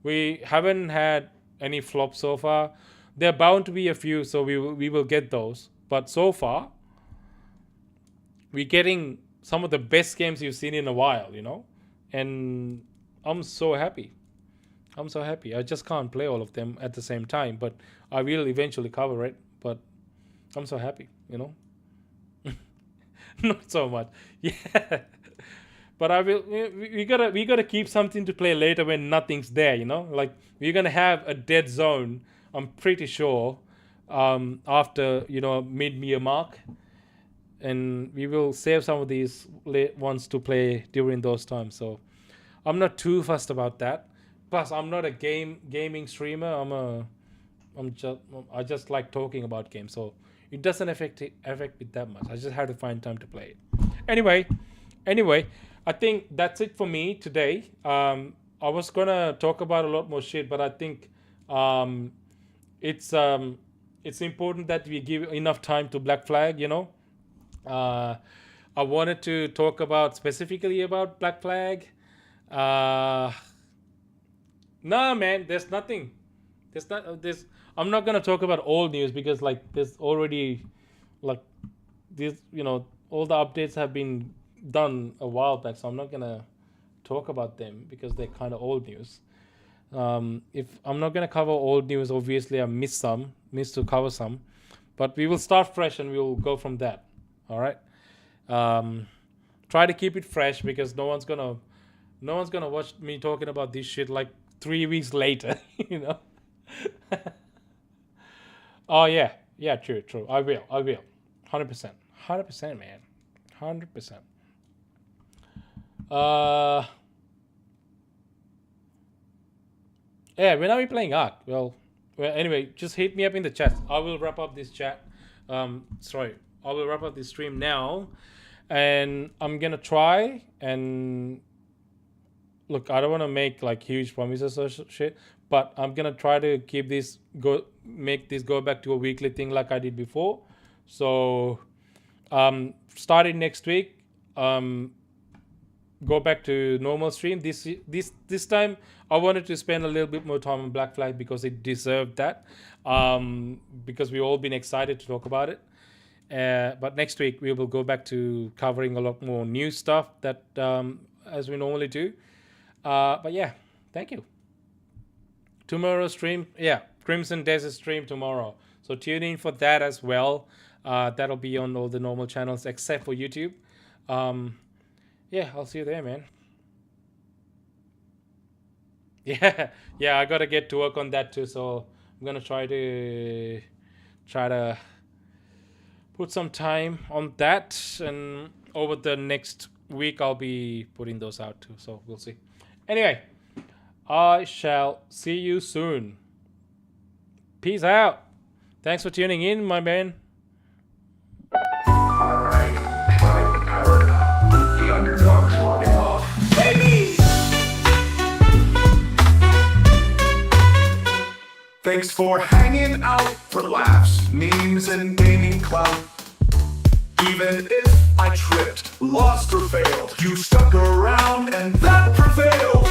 We haven't had any flops so far. There are bound to be a few, so we will get those. But so far, we're getting some of the best games you've seen in a while, you know? And I'm so happy. I'm so happy. I just can't play all of them at the same time, but I will eventually cover it. But I'm so happy, you know? Not so much. Yeah. But I will. We gotta keep something to play later when nothing's there, you know. Like we're gonna have a dead zone. I'm pretty sure after mid-year mark, and we will save some of these late ones to play during those times. So I'm not too fussed about that. Plus, I'm not a gaming streamer. I just like talking about games, so it doesn't affect it that much. I just have to find time to play it. Anyway, I think that's it for me today. I was gonna talk about a lot more shit, but I think it's important that we give enough time to Black Flag. You know, I wanted to talk specifically about Black Flag. Nah, man, there's nothing. I'm not gonna talk about old news because there's already all the updates have been done a while back, so I'm not gonna talk about them because they're kind of old news. If I'm not gonna cover old news, obviously I missed to cover some, but we will start fresh and we will go from that. All right. Try to keep it fresh because no one's gonna watch me talking about this shit 3 weeks later. You know. Oh yeah, true. I will. 100%, man. 100%. Yeah, when are we playing Ark? Well, anyway, just hit me up in the chat. I will wrap up this chat. I will wrap up this stream now, and I'm gonna try and look. I don't want to make huge promises or shit, but I'm gonna try to keep this make this go back to a weekly thing like I did before. So starting next week, go back to normal stream. This time I wanted to spend a little bit more time on Black Flag because it deserved that, because we've all been excited to talk about it. But next week we will go back to covering a lot more new stuff that as we normally do. But yeah, thank you. Tomorrow stream, yeah, Crimson Desert stream tomorrow. So tune in for that as well. That'll be on all the normal channels except for YouTube. Yeah, I'll see you there, man. Yeah, I gotta get to work on that too. So I'm gonna try to put some time on that, and over the next week I'll be putting those out too. So we'll see. Anyway, I shall see you soon. Peace out. Thanks for tuning in, my man. The underdog's logging off. Baby! Thanks for hanging out for laughs, memes, and gaming clout. Even if I tripped, lost, or failed, you stuck around and that prevailed.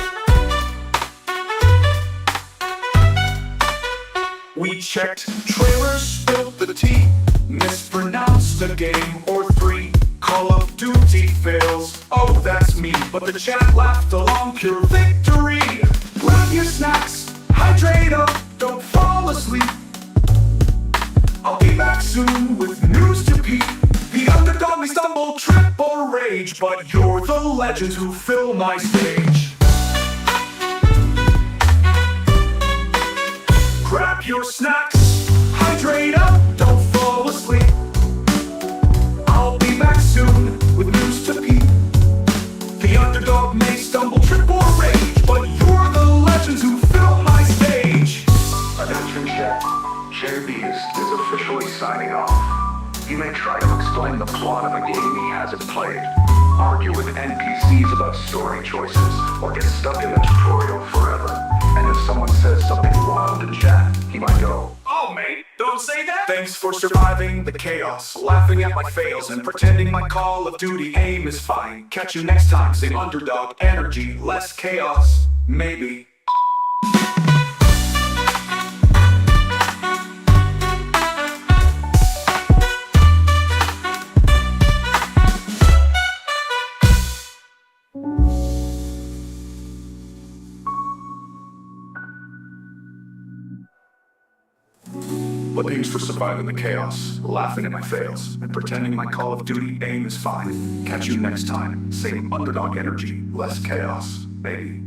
We checked trailers, spilled the tea, mispronounced a game or three. Call of Duty fails, oh that's me, but the chat laughed along, pure victory. Grab your snacks, hydrate up, don't fall asleep. I'll be back soon with news to peep. The underdog may stumble, trip or rage, but you're the legends who fill my stage. Grab your snacks, hydrate up, don't fall asleep. I'll be back soon with news to peep. The underdog may stumble, trip or rage, but you're the legends who fill my stage. Attention chat, Jaybeazt is officially signing off. He may try to explain the plot of a game he hasn't played, argue with NPCs about story choices, or get stuck in the tutorial forever. And if someone says something wild in chat, he might go, "Oh mate, don't say that!" Thanks for surviving the chaos, laughing at my fails, and pretending my Call of Duty aim is fine. Catch you next time, same underdog energy, less chaos, maybe. But thanks for surviving the chaos, laughing at my fails, and pretending my Call of Duty aim is fine. Catch you next time. Same underdog energy, less chaos, maybe.